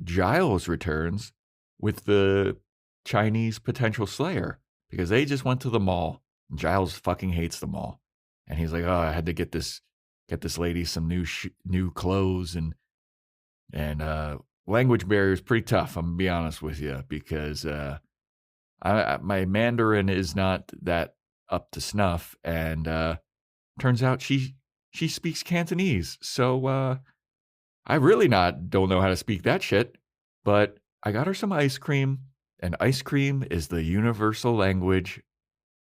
[SPEAKER 2] Giles returns with the Chinese potential slayer because they just went to the mall. Giles fucking hates the mall. And he's like, "Oh, I had to get this lady some new clothes and language barrier is pretty tough. I'm gonna be honest with you because my Mandarin is not that up to snuff, and turns out she speaks Cantonese. So I really don't know how to speak that shit, but I got her some ice cream, and ice cream is the universal language,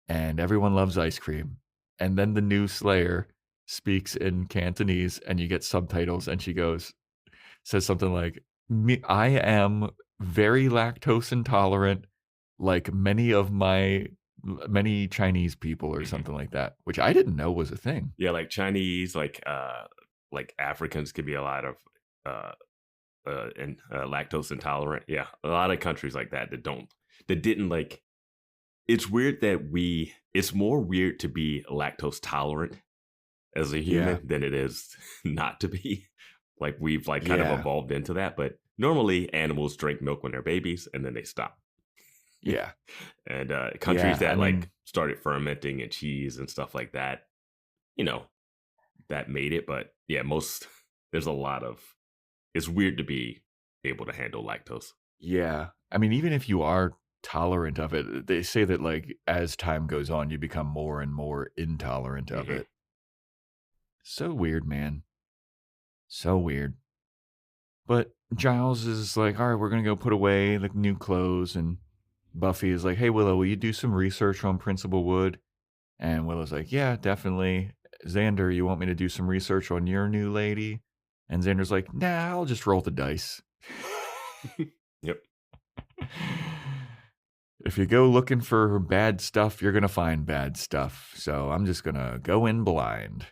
[SPEAKER 2] and everyone loves ice cream." And then the new Slayer speaks in Cantonese, and you get subtitles, and she says something like, "I am very lactose intolerant, like many Chinese people," or something like that, which I didn't know was a thing.
[SPEAKER 6] Yeah, like Chinese, like Africans could be a lot of lactose intolerant. Yeah, a lot of countries like that didn't like. It's weird that it's more weird to be lactose tolerant as a human than it is not to be. Like we've kind of evolved into that, but normally animals drink milk when they're babies and then they stop.
[SPEAKER 2] Yeah.
[SPEAKER 6] And countries that started fermenting and cheese and stuff like that, that made it. But yeah, there's a lot of, it's weird to be able to handle lactose.
[SPEAKER 2] Yeah. I mean, even if you are tolerant of it, they say that like as time goes on, you become more and more intolerant of it. So weird, man. So weird. But Giles is like, "All right, we're going to go put away the new clothes." And Buffy is like, "Hey, Willow, will you do some research on Principal Wood?" And Willow's like, "Yeah, definitely." "Xander, you want me to do some research on your new lady?" And Xander's like, "Nah, I'll just roll the dice."
[SPEAKER 6] Yep.
[SPEAKER 2] If you go looking for bad stuff, you're going to find bad stuff. So I'm just going to go in blind.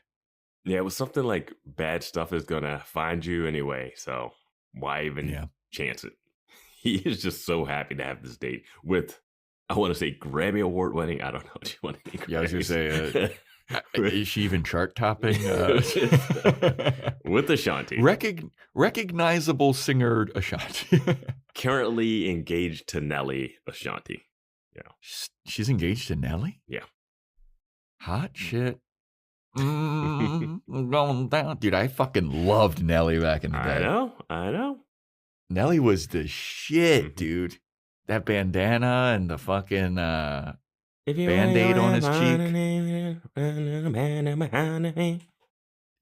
[SPEAKER 6] Yeah, it was something like bad stuff is going to find you anyway. So why even chance it? He is just so happy to have this date with, I want to say Grammy Award winning. I don't know what you want to think.
[SPEAKER 2] Yeah, I was going to say, is she even chart topping?
[SPEAKER 6] With Ashanti.
[SPEAKER 2] Recognizable singer Ashanti.
[SPEAKER 6] Currently engaged to Nelly Ashanti. Yeah.
[SPEAKER 2] She's engaged to Nelly?
[SPEAKER 6] Yeah.
[SPEAKER 2] Hot shit. Going down. Dude, I fucking loved Nelly back in the day.
[SPEAKER 6] I know.
[SPEAKER 2] Nelly was the shit, dude. That bandana and the fucking Band-Aid on his cheek.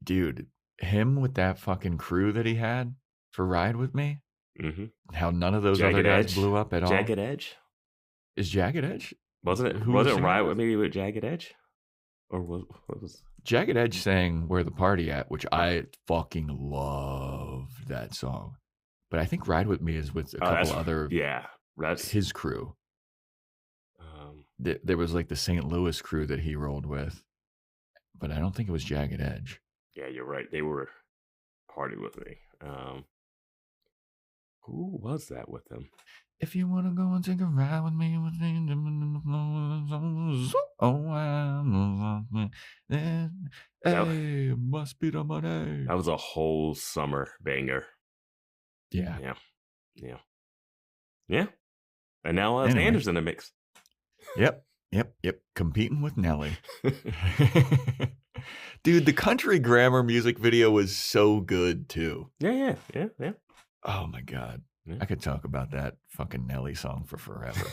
[SPEAKER 2] Dude, him with that fucking crew that he had for Ride With Me. How none of those
[SPEAKER 6] Jagged
[SPEAKER 2] other guys
[SPEAKER 6] Edge.
[SPEAKER 2] blew up at all.
[SPEAKER 6] Jagged Edge?
[SPEAKER 2] Is Jagged Edge?
[SPEAKER 6] Wasn't it Ride With Me with Jagged Edge? Or what was
[SPEAKER 2] Jagged Edge sang "Where the Party At," which I fucking loved that song. But I think Ride With Me is with a couple other
[SPEAKER 6] that's
[SPEAKER 2] his crew. There was like the St. Louis crew that he rolled with, but I don't think it was Jagged Edge.
[SPEAKER 6] Yeah, you're right. They were Party With Me. Who was that with him?
[SPEAKER 2] If you want to go and take a ride with me, hey, must be the money.
[SPEAKER 6] That was a whole summer banger.
[SPEAKER 2] Yeah.
[SPEAKER 6] And now
[SPEAKER 2] Anyway.
[SPEAKER 6] Xander's in the mix.
[SPEAKER 2] Yep. Competing with Nelly. Dude, the Country Grammar music video was so good too.
[SPEAKER 6] Yeah.
[SPEAKER 2] Oh my God.
[SPEAKER 6] Yeah.
[SPEAKER 2] I could talk about that fucking Nelly song for forever.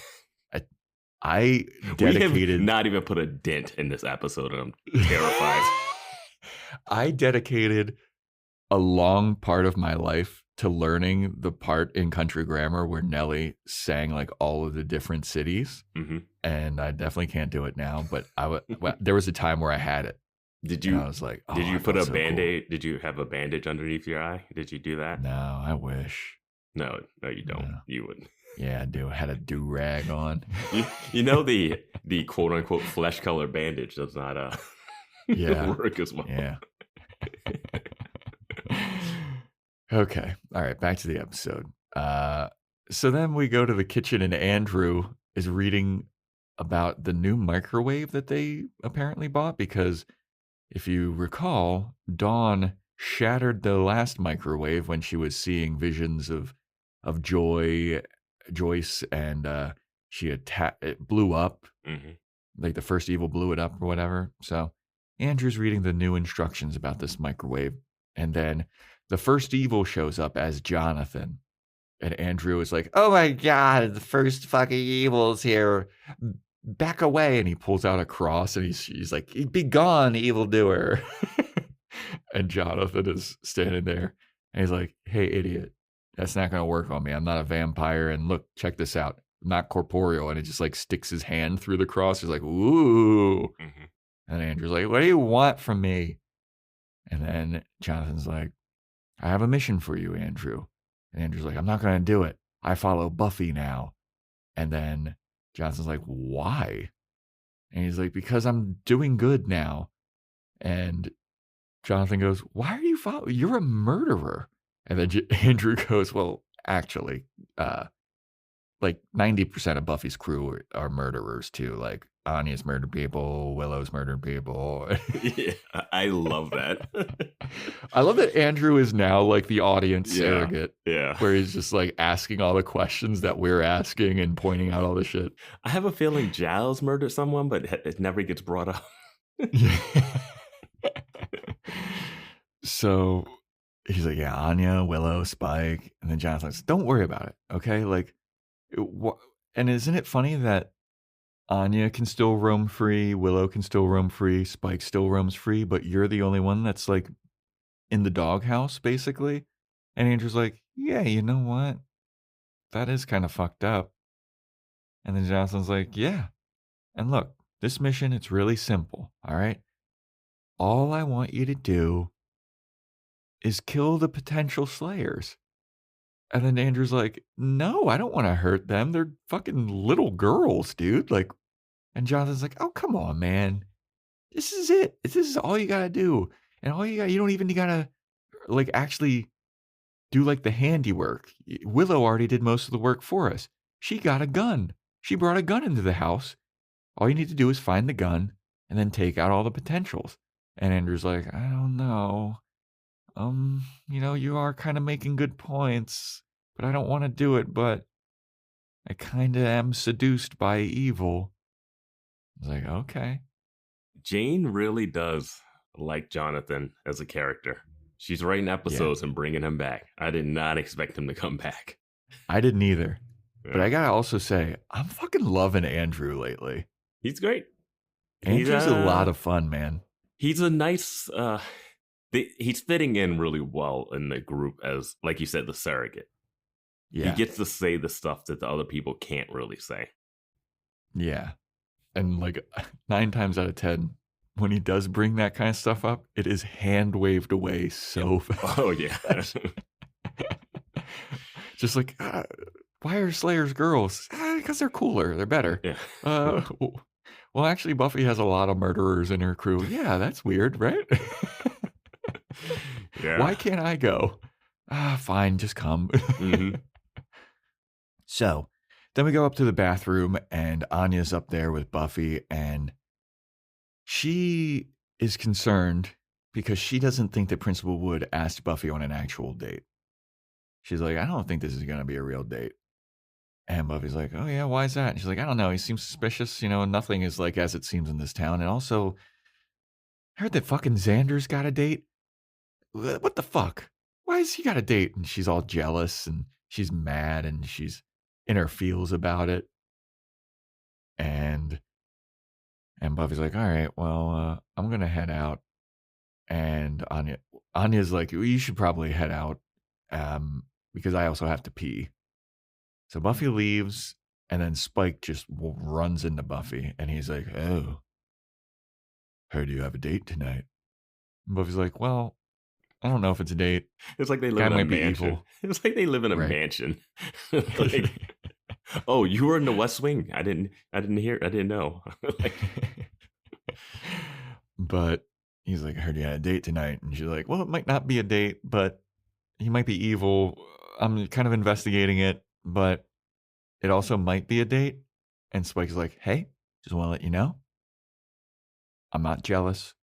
[SPEAKER 2] I dedicated...
[SPEAKER 6] We have not even put a dent in this episode, and I'm terrified.
[SPEAKER 2] I dedicated a long part of my life to learning the part in Country Grammar where Nelly sang like all of the different cities.
[SPEAKER 6] Mm-hmm.
[SPEAKER 2] And I definitely can't do it now, but there was a time where I had it.
[SPEAKER 6] Did you?
[SPEAKER 2] I was like,
[SPEAKER 6] did you put a Band-Aid?
[SPEAKER 2] Cool.
[SPEAKER 6] Did you have a bandage underneath your eye? Did you do that?
[SPEAKER 2] No, I wish.
[SPEAKER 6] No, you don't.
[SPEAKER 2] No.
[SPEAKER 6] You wouldn't.
[SPEAKER 2] Yeah, I do. I had a do-rag on.
[SPEAKER 6] You know the quote-unquote flesh-colored bandage does not work as well.
[SPEAKER 2] Yeah. Okay. All right. Back to the episode. So then we go to the kitchen and Andrew is reading about the new microwave that they apparently bought because if you recall, Dawn shattered the last microwave when she was seeing visions of Joyce, and it blew up.
[SPEAKER 6] Mm-hmm.
[SPEAKER 2] Like the first evil blew it up or whatever. So Andrew's reading the new instructions about this microwave, and then the first evil shows up as Jonathan. And Andrew is like, oh my God, the first fucking evil's here. Back away. And he pulls out a cross and he's like, be gone, evildoer. And Jonathan is standing there and he's like, hey, idiot, that's not going to work on me. I'm not a vampire. And look, check this out. I'm not corporeal. And it just like sticks his hand through the cross. He's like, ooh.
[SPEAKER 6] Mm-hmm.
[SPEAKER 2] And Andrew's like, what do you want from me? And then Jonathan's like, I have a mission for you, Andrew. And Andrew's like, I'm not going to do it. I follow Buffy now. And then Jonathan's like, why? And he's like, because I'm doing good now. And Jonathan goes, why are you following? You're a murderer. And then Andrew goes, well, actually, like 90% of Buffy's crew are murderers too. Like Anya's murdered people, Willow's murdered people.
[SPEAKER 6] Yeah, I love that.
[SPEAKER 2] I love that Andrew is now like the audience surrogate.
[SPEAKER 6] Yeah.
[SPEAKER 2] Where he's just like asking all the questions that we're asking and pointing out all the shit.
[SPEAKER 6] I have a feeling Giles murdered someone, but it never gets brought up.
[SPEAKER 2] So he's like, yeah, Anya, Willow, Spike. And then Jonathan's like, don't worry about it. Okay. Like, and isn't it funny that Anya can still roam free, Willow can still roam free, Spike still roams free, but you're the only one that's like in the doghouse, basically? And Andrew's like, yeah, you know what? That is kind of fucked up. And then Jonathan's like, yeah. And look, this mission, it's really simple, all right? All I want you to do is kill the potential slayers. And then Andrew's like, no, I don't want to hurt them. They're fucking little girls, dude. Like, and Jonathan's like, oh, come on, man. This is it. This is all you got to do. And you don't even got to like actually do like the handiwork. Willow already did most of the work for us. She got a gun. She brought a gun into the house. All you need to do is find the gun and then take out all the potentials. And Andrew's like, I don't know. You are kind of making good points, but I don't want to do it, but I kind of am seduced by evil. I was like, okay.
[SPEAKER 6] Jane really does like Jonathan as a character. She's writing episodes and bringing him back. I did not expect him to come back.
[SPEAKER 2] I didn't either.
[SPEAKER 6] Yeah.
[SPEAKER 2] But I got to also say, I'm fucking loving Andrew lately.
[SPEAKER 6] He's great.
[SPEAKER 2] Andrew's a lot of fun, man.
[SPEAKER 6] He's a nice... he's fitting in really well in the group as, like you said, the surrogate.
[SPEAKER 2] Yeah.
[SPEAKER 6] He gets to say the stuff that the other people can't really say.
[SPEAKER 2] Yeah. And like 9 times out of 10, when he does bring that kind of stuff up, it is hand waved away so fast.
[SPEAKER 6] Oh, yeah.
[SPEAKER 2] Just like, why are Slayers girls? Because they're cooler. They're better.
[SPEAKER 6] Yeah.
[SPEAKER 2] Well, actually, Buffy has a lot of murderers in her crew. Yeah, that's weird, right?
[SPEAKER 6] Yeah.
[SPEAKER 2] Why can't I go? Fine, just come.
[SPEAKER 6] Mm-hmm.
[SPEAKER 2] So then we go up to the bathroom, and Anya's up there with Buffy, and she is concerned because she doesn't think that Principal Wood asked Buffy on an actual date. She's like, I don't think this is going to be a real date. And Buffy's like, oh, yeah, why is that? And she's like, I don't know. He seems suspicious. You know, nothing is like as it seems in this town. And also, I heard that fucking Xander's got a date. What the fuck? Why has he got a date? And she's all jealous and she's mad and she's in her feels about it. And Buffy's like, all right, well, I'm going to head out. And Anya's like, well, you should probably head out because I also have to pee. So Buffy leaves, and then Spike just runs into Buffy, and he's like, oh, heard you have a date tonight. And Buffy's like, well, I don't know if it's a date.
[SPEAKER 6] It's like they live in a mansion. It's like they live in a mansion. Like, oh, you were in the West Wing. I didn't know. Like,
[SPEAKER 2] but he's like, I heard you had a date tonight. And she's like, well, it might not be a date, but he might be evil. I'm kind of investigating it, but it also might be a date. And Spike's like, hey, just want to let you know, I'm not jealous.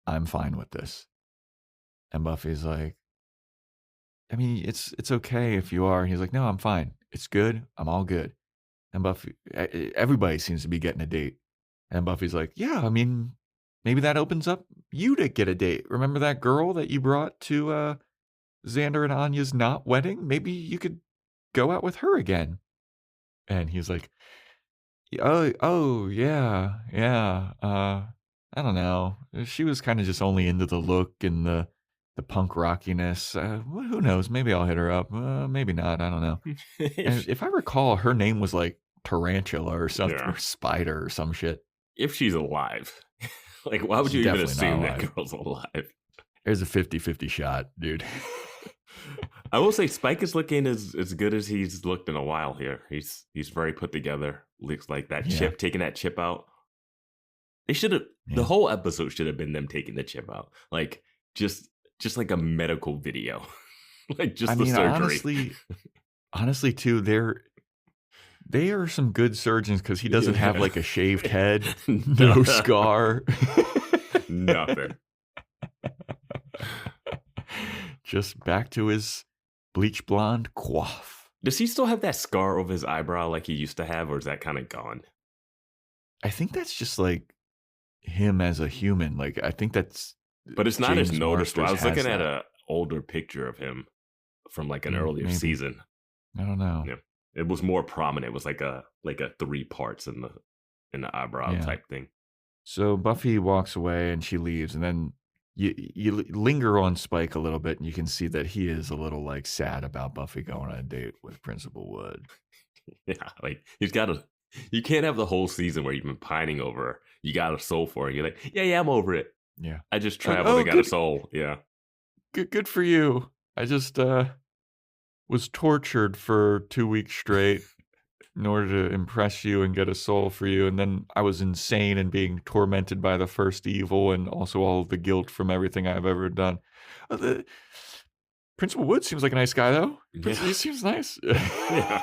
[SPEAKER 2] I'm fine with this. And Buffy's like, I mean, it's okay if you are. And he's like, no, I'm fine. It's good. I'm all good. And Buffy, everybody seems to be getting a date. And Buffy's like, yeah, I mean, maybe that opens up you to get a date. Remember that girl that you brought to Xander and Anya's not wedding? Maybe you could go out with her again. And he's like, oh, yeah. I don't know. She was kind of just only into the look and the punk rockiness. Who knows? Maybe I'll hit her up. Maybe not. I don't know. And if I recall, her name was like Tarantula or something, or Spider or some shit.
[SPEAKER 6] If she's alive. Like, why would you even assume that girl's alive?
[SPEAKER 2] There's a 50-50 shot, dude.
[SPEAKER 6] I will say Spike is looking as good as he's looked in a while here. He's very put together. Looks like that chip, taking that chip out. They should have, the whole episode should have been them taking the chip out. Like, just like a medical video. Like, just the surgery. Honestly, too, they are some good surgeons because he doesn't have like a shaved head, no scar. Nothing.
[SPEAKER 2] Just back to his bleach blonde coif.
[SPEAKER 6] Does he still have that scar over his eyebrow like he used to have, or is that kind of gone?
[SPEAKER 2] I think that's just like him as a human. Like, I think that's...
[SPEAKER 6] But it's not as noticeable. I was looking at an older picture of him from like an earlier season.
[SPEAKER 2] I don't know.
[SPEAKER 6] Yeah. It was more prominent. It was like a 3 parts in the eyebrow type thing.
[SPEAKER 2] So Buffy walks away and she leaves, and then you linger on Spike a little bit, and you can see that he is a little like sad about Buffy going on a date with Principal Wood.
[SPEAKER 6] Yeah, like he's got to. You can't have the whole season where you've been pining over her. You got a soul for her. And you're like, yeah, I'm over it.
[SPEAKER 2] Yeah,
[SPEAKER 6] I just traveled. I got a soul. Yeah,
[SPEAKER 2] good for you. I just was tortured for 2 weeks straight in order to impress you and get a soul for you. And then I was insane and being tormented by the first evil and also all of the guilt from everything I've ever done. Principal Wood seems like a nice guy, though. Yeah. He seems nice.
[SPEAKER 6] Yeah.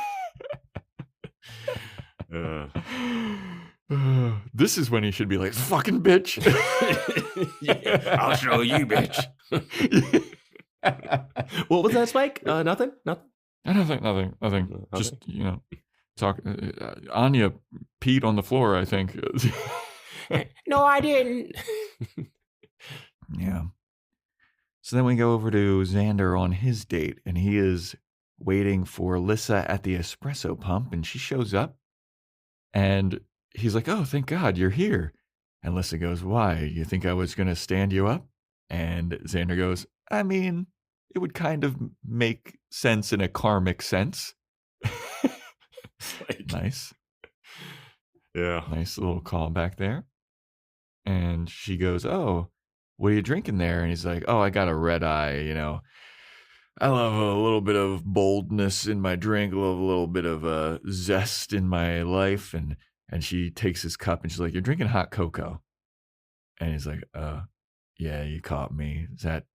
[SPEAKER 2] This is when he should be like, fucking bitch.
[SPEAKER 6] Yeah, I'll show you, bitch. What was that, Spike? Nothing?
[SPEAKER 2] Nothing. Just, talk. Anya peed on the floor, I think.
[SPEAKER 6] No, I didn't.
[SPEAKER 2] Yeah. So then we go over to Xander on his date, and he is waiting for Lissa at the espresso pump, and she shows up, and he's like, oh, thank God you're here. And Lissa goes, why? You think I was going to stand you up? And Xander goes, I mean, it would kind of make sense in a karmic sense. Nice.
[SPEAKER 6] Yeah.
[SPEAKER 2] Nice little callback there. And she goes, oh, what are you drinking there? And he's like, oh, I got a red eye, I love a little bit of boldness in my drink, a little bit of zest in my life. And she takes his cup and she's like, "You're drinking hot cocoa." And he's like, yeah, you caught me. Does that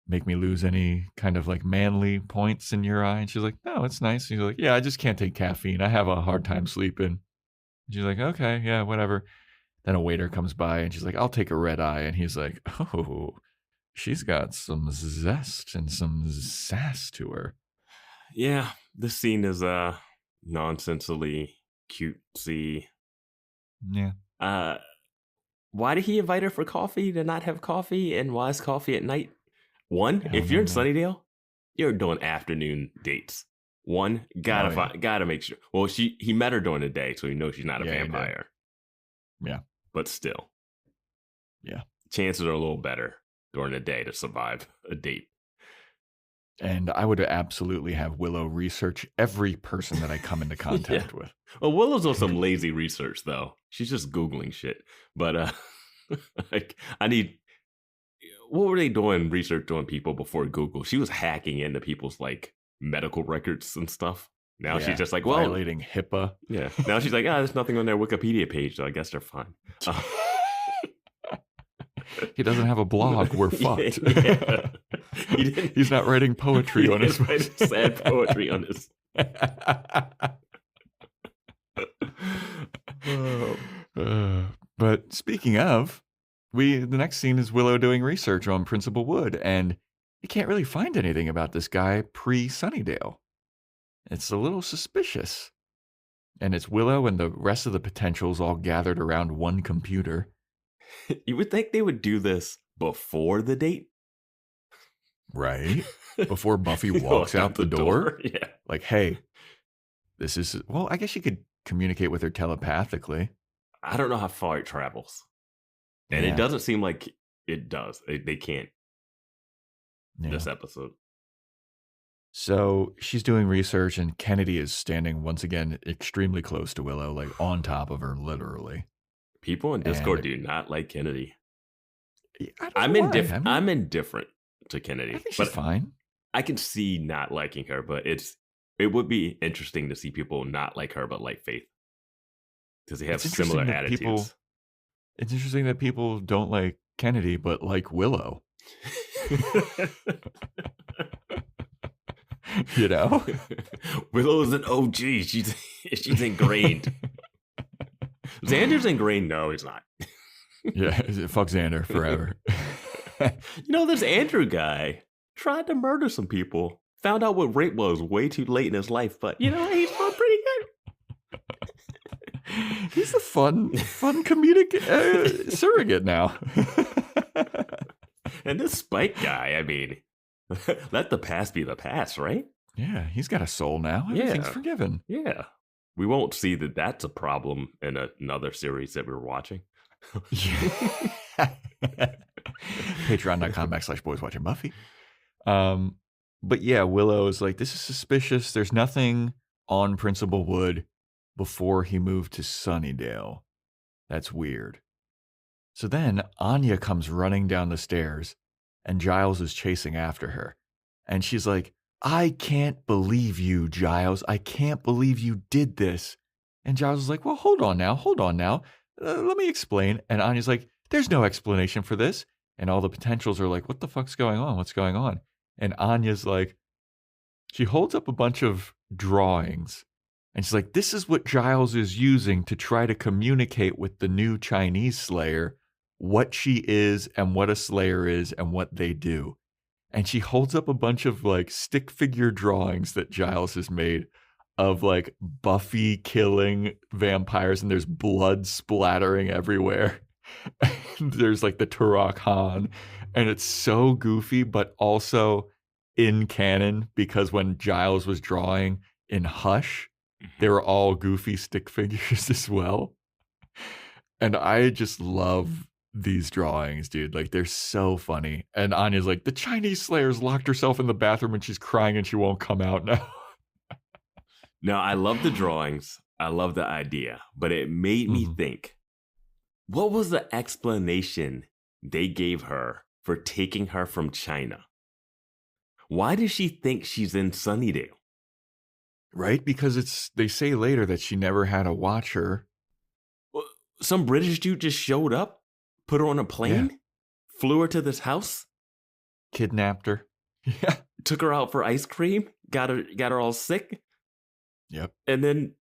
[SPEAKER 2] make me lose any kind of like manly points in your eye?" And she's like, "No, it's nice." And he's like, "Yeah, I just can't take caffeine. I have a hard time sleeping." And she's like, "Okay, yeah, whatever." Then a waiter comes by and she's like, "I'll take a red eye." And he's like, "Oh, she's got some zest and some sass to her."
[SPEAKER 6] Yeah, this scene is nonsensely cutesy.
[SPEAKER 2] Yeah.
[SPEAKER 6] Why did he invite her for coffee to not have coffee? And why is coffee at night? One, if you're in Sunnydale, you're doing afternoon dates. One, gotta make sure. Well, he met her during the day, so he knows she's not a vampire.
[SPEAKER 2] Yeah.
[SPEAKER 6] But still.
[SPEAKER 2] Yeah.
[SPEAKER 6] Chances are a little better during the day to survive a date.
[SPEAKER 2] And I would absolutely have Willow research every person that I come into contact with.
[SPEAKER 6] Well, Willow's on some lazy research, though. She's just Googling shit. But like, what were they doing research on people before Google? She was hacking into people's like medical records and stuff. Now she's just like, well,
[SPEAKER 2] violating HIPAA.
[SPEAKER 6] Yeah. Now she's like, there's nothing on their Wikipedia page, so I guess they're fine.
[SPEAKER 2] He doesn't have a blog. We're fucked.
[SPEAKER 6] Yeah.
[SPEAKER 2] He's not writing poetry on his
[SPEAKER 6] writing sad poetry on his.
[SPEAKER 2] But speaking of, the next scene is Willow doing research on Principal Wood, and you can't really find anything about this guy pre-Sunnydale. It's a little suspicious. And it's Willow and the rest of the potentials all gathered around one computer.
[SPEAKER 6] You would think they would do this before the date.
[SPEAKER 2] Right? Before Buffy walks out the door.
[SPEAKER 6] Yeah.
[SPEAKER 2] Like, hey, this is... Well, I guess you could communicate with her telepathically.
[SPEAKER 6] I don't know how far it travels. And it doesn't seem like it does. They can't. This episode.
[SPEAKER 2] So she's doing research, and Kennedy is standing once again extremely close to Willow, like on top of her, literally.
[SPEAKER 6] People in Discord do not like Kennedy.
[SPEAKER 2] I'm indifferent.
[SPEAKER 6] I'm indifferent to Kennedy.
[SPEAKER 2] I think she's fine.
[SPEAKER 6] I can see not liking her, but it would be interesting to see people not like her but like Faith, because they have similar attitudes.
[SPEAKER 2] It's interesting that people don't like Kennedy but like Willow. You know,
[SPEAKER 6] Willow's an OG. She's ingrained. Xander's ingrained. No, he's not.
[SPEAKER 2] Yeah, fuck Xander forever.
[SPEAKER 6] This Andrew guy tried to murder some people. Found out what rape was way too late in his life, but he's doing pretty good.
[SPEAKER 2] He's a fun comedic surrogate now.
[SPEAKER 6] And this Spike guy, I mean, let the past be the past, right?
[SPEAKER 2] Yeah, he's got a soul now. Everything's forgiven.
[SPEAKER 6] Yeah. We won't see that that's a problem in another series that we're watching.
[SPEAKER 2] Patreon.com/Boys Watching Buffy. But yeah, Willow's like, this is suspicious. There's nothing on Principal Wood before he moved to Sunnydale. That's weird. So then Anya comes running down the stairs, and Giles is chasing after her. And she's like, "I can't believe you, Giles. I can't believe you did this." And Giles is like, "Well, hold on now. Let me explain." And Anya's like, "There's no explanation for this." And all the potentials are like, "What the fuck's going on? What's going on?" And Anya's like, she holds up a bunch of drawings. And she's like, "This is what Giles is using to try to communicate with the new Chinese Slayer what she is and what a Slayer is and what they do." And she holds up a bunch of like stick figure drawings that Giles has made of like Buffy killing vampires, and there's blood splattering everywhere. And there's like the Turok Han, and it's so goofy, but also in canon, because when Giles was drawing in Hush, they were all goofy stick figures as well. And I just love these drawings, dude. Like, they're so funny. And Anya's like, "The Chinese Slayer's locked herself in the bathroom and she's crying and she won't come out now."
[SPEAKER 6] No, I love the drawings. I love the idea. But it made me think, what was the explanation they gave her for taking her from China? Why does she think she's in Sunnydale?
[SPEAKER 2] Right? Because they say later that she never had a watcher.
[SPEAKER 6] Well, some British dude just showed up, put her on a plane, flew her to this house,
[SPEAKER 2] Kidnapped her. Yeah.
[SPEAKER 6] took her out for ice cream, got her all sick,
[SPEAKER 2] Yep.
[SPEAKER 6] and then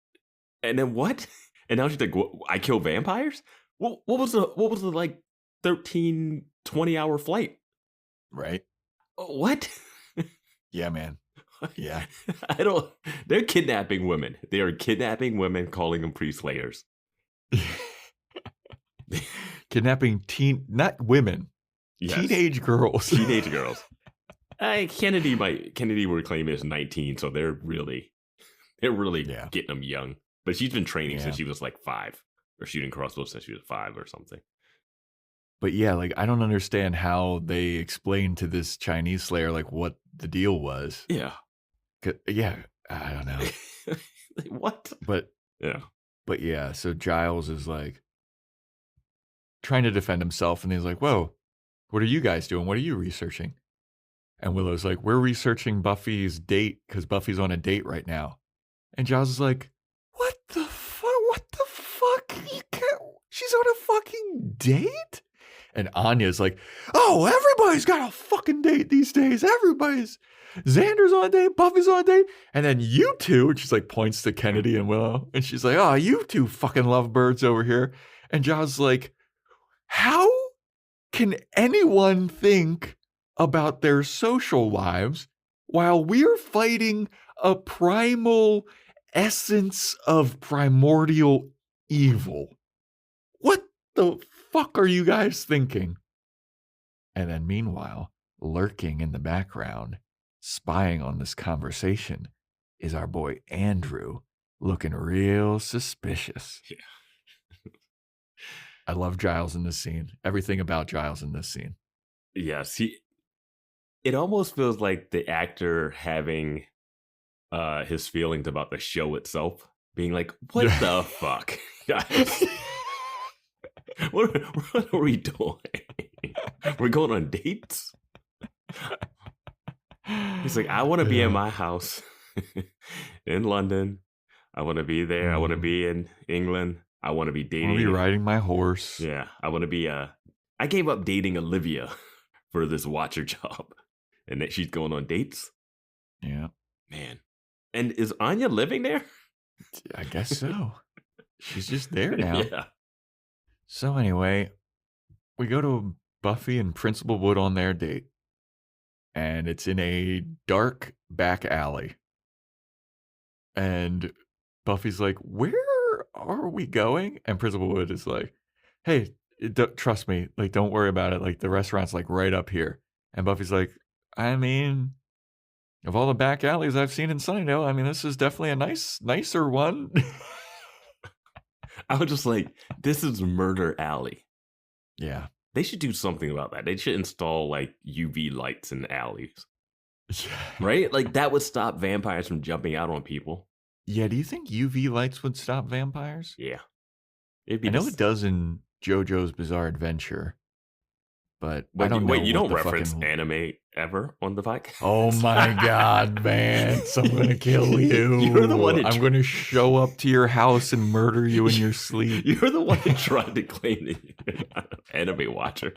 [SPEAKER 6] what? And now she's like, I kill vampires? What was the like 13, 20-hour flight?
[SPEAKER 2] Right.
[SPEAKER 6] What?
[SPEAKER 2] Yeah, man. Yeah.
[SPEAKER 6] They're kidnapping women. They are kidnapping women, calling them pre-slayers.
[SPEAKER 2] Kidnapping not women,
[SPEAKER 6] Yes.
[SPEAKER 2] teenage girls.
[SPEAKER 6] Teenage girls. Kennedy would claim is 19, so they're really getting them young. But she's been training since she was like 5, or shooting crossbows since she was 5 or something.
[SPEAKER 2] But yeah, like I don't understand how they explained to this Chinese slayer like what the deal was.
[SPEAKER 6] Yeah.
[SPEAKER 2] Yeah, I don't know.
[SPEAKER 6] Like, what?
[SPEAKER 2] But yeah, so Giles is like trying to defend himself, and he's like, "Whoa, what are you guys doing? What are you researching?" And Willow's like, "We're researching Buffy's date because Buffy's on a date right now." And Giles is like, "What the fuck? What the fuck? She's on a fucking date?" And Anya's like, "Oh, everybody's got a fucking date these days. Xander's on a date, Buffy's on a date, and then you two," and she's like points to Kennedy and Willow, and she's like, "Oh, you two fucking lovebirds over here." And Giles is like, "How can anyone think about their social lives while we're fighting a primal essence of primordial evil? What the fuck are you guys thinking?" And then meanwhile, lurking in the background, spying on this conversation, is our boy Andrew, looking real suspicious.
[SPEAKER 6] Yeah.
[SPEAKER 2] I love Giles in this scene. Everything about Giles in this scene.
[SPEAKER 6] Yes, it almost feels like the actor having his feelings about the show itself, being like, "What the fuck, guys? What are we doing? We're going on dates?" He's like, "I want to be in my house in London. I want to be there. I want to be in England. I want to be dating.
[SPEAKER 2] I want to be riding my horse."
[SPEAKER 6] Yeah, I want to be I gave up dating Olivia for this watcher job, and that she's going on dates.
[SPEAKER 2] Yeah,
[SPEAKER 6] man. And is Anya living there?
[SPEAKER 2] I guess so. She's just there now.
[SPEAKER 6] Yeah.
[SPEAKER 2] So anyway, we go to Buffy and Principal Wood on their date, and it's in a dark back alley. And Buffy's like, "Where are we going?" And Principal Wood is like, "Hey, trust me, like, don't worry about it. Like, the restaurant's like right up here." And Buffy's like, "I mean, of all the back alleys I've seen in Sunnydale, I mean, this is definitely a nicer one."
[SPEAKER 6] I was just like, this is Murder Alley.
[SPEAKER 2] Yeah.
[SPEAKER 6] They should do something about that. They should install like UV lights in the alleys. Right? Like that would stop vampires from jumping out on people.
[SPEAKER 2] Yeah, do you think UV lights would stop vampires?
[SPEAKER 6] Yeah.
[SPEAKER 2] I know it does in JoJo's Bizarre Adventure, but I don't know.
[SPEAKER 6] Wait, you don't reference anime ever on the podcast?
[SPEAKER 2] Oh my God, Vance, I'm going to kill you.
[SPEAKER 6] You're the one
[SPEAKER 2] I'm going to show up to your house and murder you in your sleep.
[SPEAKER 6] You're the one that tried to claim that you're not an anime watcher.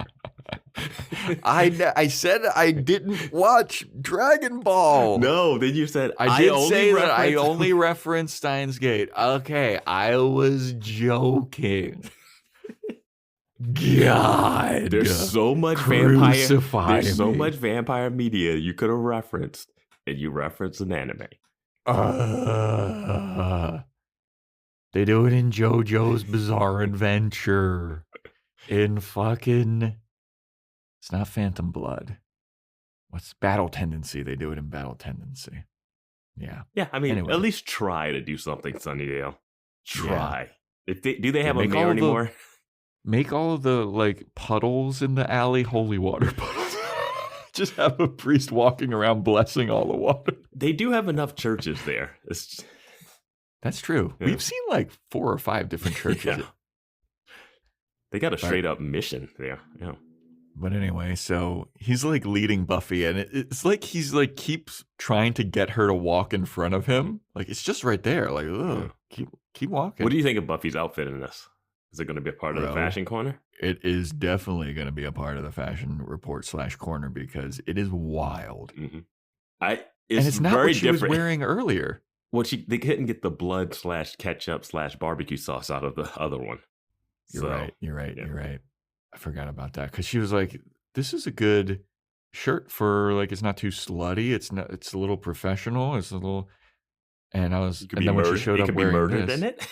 [SPEAKER 2] I said I didn't watch Dragon Ball.
[SPEAKER 6] No, then you said
[SPEAKER 2] I did say that I only referenced Steins Gate. Okay, I was joking. God,
[SPEAKER 6] there's so much vampire media you could have referenced, and you referenced an anime.
[SPEAKER 2] They do it in JoJo's Bizarre Adventure. In fucking, it's not Phantom Blood. What's Battle Tendency? They do it in Battle Tendency. Yeah.
[SPEAKER 6] Yeah, I mean,
[SPEAKER 2] Anyway.
[SPEAKER 6] At least try to do something, Sunnydale. Try.
[SPEAKER 2] Yeah.
[SPEAKER 6] Do they have a mayor anymore?
[SPEAKER 2] Make all of the like puddles in the alley holy water puddles. Just have a priest walking around blessing all the water.
[SPEAKER 6] They do have enough churches there.
[SPEAKER 2] That's true.
[SPEAKER 6] Yeah.
[SPEAKER 2] We've seen like 4 or 5 different churches.
[SPEAKER 6] Yeah. They got a straight up mission there. Yeah.
[SPEAKER 2] But anyway, so he's like leading Buffy, and it's like he's like keeps trying to get her to walk in front of him. Like it's just right there. Like, ugh, keep walking.
[SPEAKER 6] What do you think of Buffy's outfit in this? Is it going to be a part of the fashion corner?
[SPEAKER 2] It is definitely going to be a part of the fashion report / corner because it is wild.
[SPEAKER 6] Mm-hmm.
[SPEAKER 2] And it's not
[SPEAKER 6] very
[SPEAKER 2] what she
[SPEAKER 6] different.
[SPEAKER 2] was wearing earlier.
[SPEAKER 6] Well, they couldn't get the blood / ketchup / barbecue sauce out of the other one.
[SPEAKER 2] You're right. I forgot about that because she was like, "This is a good shirt for like it's not too slutty. It's a little professional. It's a little." And when she showed up wearing this,
[SPEAKER 6] in it.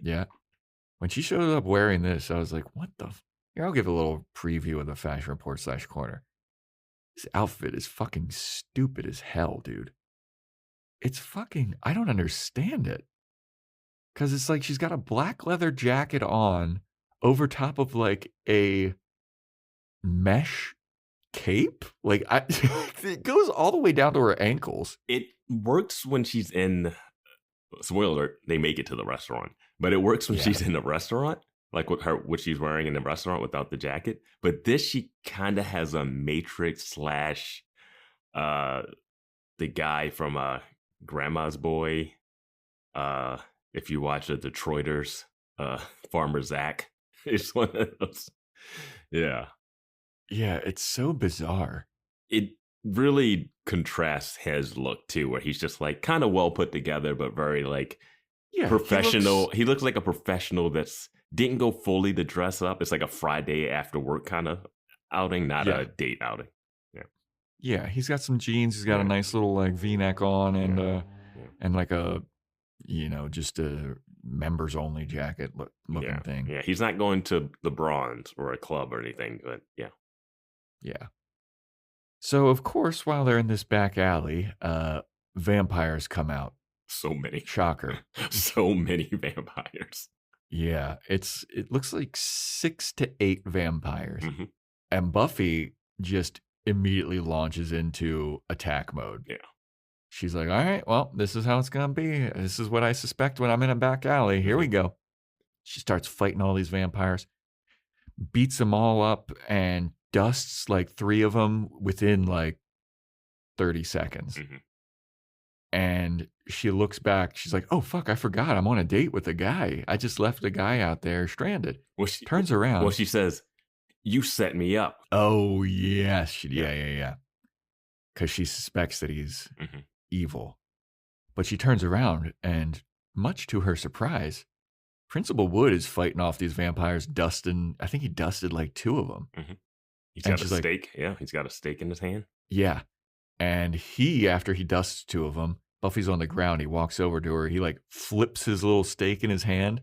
[SPEAKER 2] Yeah, when she showed up wearing this, I was like, "What the?" Here, I'll give a little preview of the fashion report / corner. This outfit is fucking stupid as hell, dude. It's fucking. I don't understand it because it's like she's got a black leather jacket on over top of like a mesh cape. Like it goes all the way down to her ankles.
[SPEAKER 6] It works when she's in, spoiler alert, they make it to the restaurant. But it works when she's in the restaurant, like what she's wearing in the restaurant without the jacket. But this, she kind of has a Matrix / the guy from Grandma's Boy. If you watch the Detroiters, Farmer Zach. It's one of those. Yeah.
[SPEAKER 2] Yeah, it's so bizarre.
[SPEAKER 6] It really contrasts his look too, where he's just like kind of well put together, but very like professional. He looks like a professional that's didn't go fully to dress up. It's like a Friday after work kind of outing, not a date outing. Yeah.
[SPEAKER 2] Yeah, he's got some jeans. He's got a nice little like V-neck on and like a, just a members only jacket looking thing.
[SPEAKER 6] Yeah, he's not going to the Bronze or a club or anything, but yeah.
[SPEAKER 2] Yeah. So, of course, while they're in this back alley, vampires come out.
[SPEAKER 6] So many.
[SPEAKER 2] Shocker.
[SPEAKER 6] So many vampires.
[SPEAKER 2] Yeah, it looks like 6 to 8 vampires.
[SPEAKER 6] Mm-hmm.
[SPEAKER 2] And Buffy just immediately launches into attack mode.
[SPEAKER 6] Yeah.
[SPEAKER 2] She's like, all right, well, this is how it's going to be. This is what I suspect when I'm in a back alley. Here we go. She starts fighting all these vampires, beats them all up, and dusts like 3 of them within like 30 seconds.
[SPEAKER 6] Mm-hmm.
[SPEAKER 2] And she looks back. She's like, oh, fuck, I forgot. I'm on a date with a guy. I just left a guy out there stranded.
[SPEAKER 6] Well, she
[SPEAKER 2] turns around.
[SPEAKER 6] Well, she says, you set me up.
[SPEAKER 2] Oh, yes. Yeah. Because she suspects that he's evil. But she turns around and, much to her surprise, Principal Wood is fighting off these vampires, dusting. I think he dusted like 2 of them.
[SPEAKER 6] Mm-hmm. He's got a stake. Yeah, he's got a stake in his hand.
[SPEAKER 2] Yeah. And after he dusts 2 of them, Buffy's on the ground. He walks over to her. He like flips his little stake in his hand,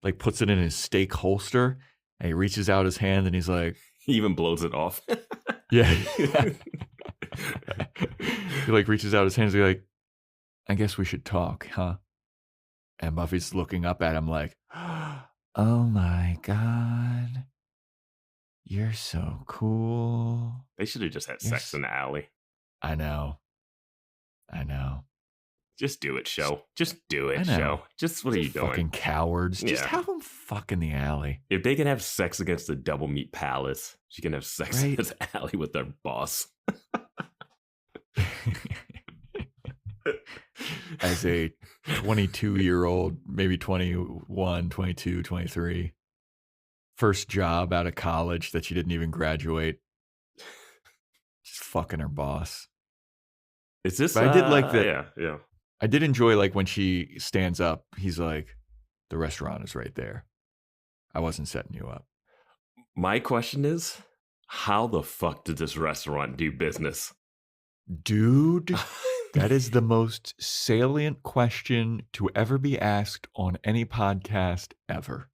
[SPEAKER 2] like puts it in his stake holster. And he reaches out his hand and he's like,
[SPEAKER 6] he even blows it off.
[SPEAKER 2] Yeah. He like reaches out his hands. He's like, I guess we should talk, huh? And Buffy's looking up at him like, oh my God. You're so cool.
[SPEAKER 6] They should have just had sex in the alley.
[SPEAKER 2] I know.
[SPEAKER 6] Just do it, show. Just do it, show. Just what are you doing?
[SPEAKER 2] Fucking cowards. Just have them fuck in the alley.
[SPEAKER 6] If they can have sex against the Double Meat Palace, she can have sex in this alley with their boss.
[SPEAKER 2] As a 22-year-old, maybe 21, 22, 23, first job out of college that she didn't even graduate, just fucking her boss.
[SPEAKER 6] Is this?
[SPEAKER 2] But I did like that.
[SPEAKER 6] Yeah.
[SPEAKER 2] I did enjoy like when she stands up. He's like, "The restaurant is right there. I wasn't setting you up."
[SPEAKER 6] My question is, how the fuck did this restaurant do business,
[SPEAKER 2] dude? That is the most salient question to ever be asked on any podcast ever.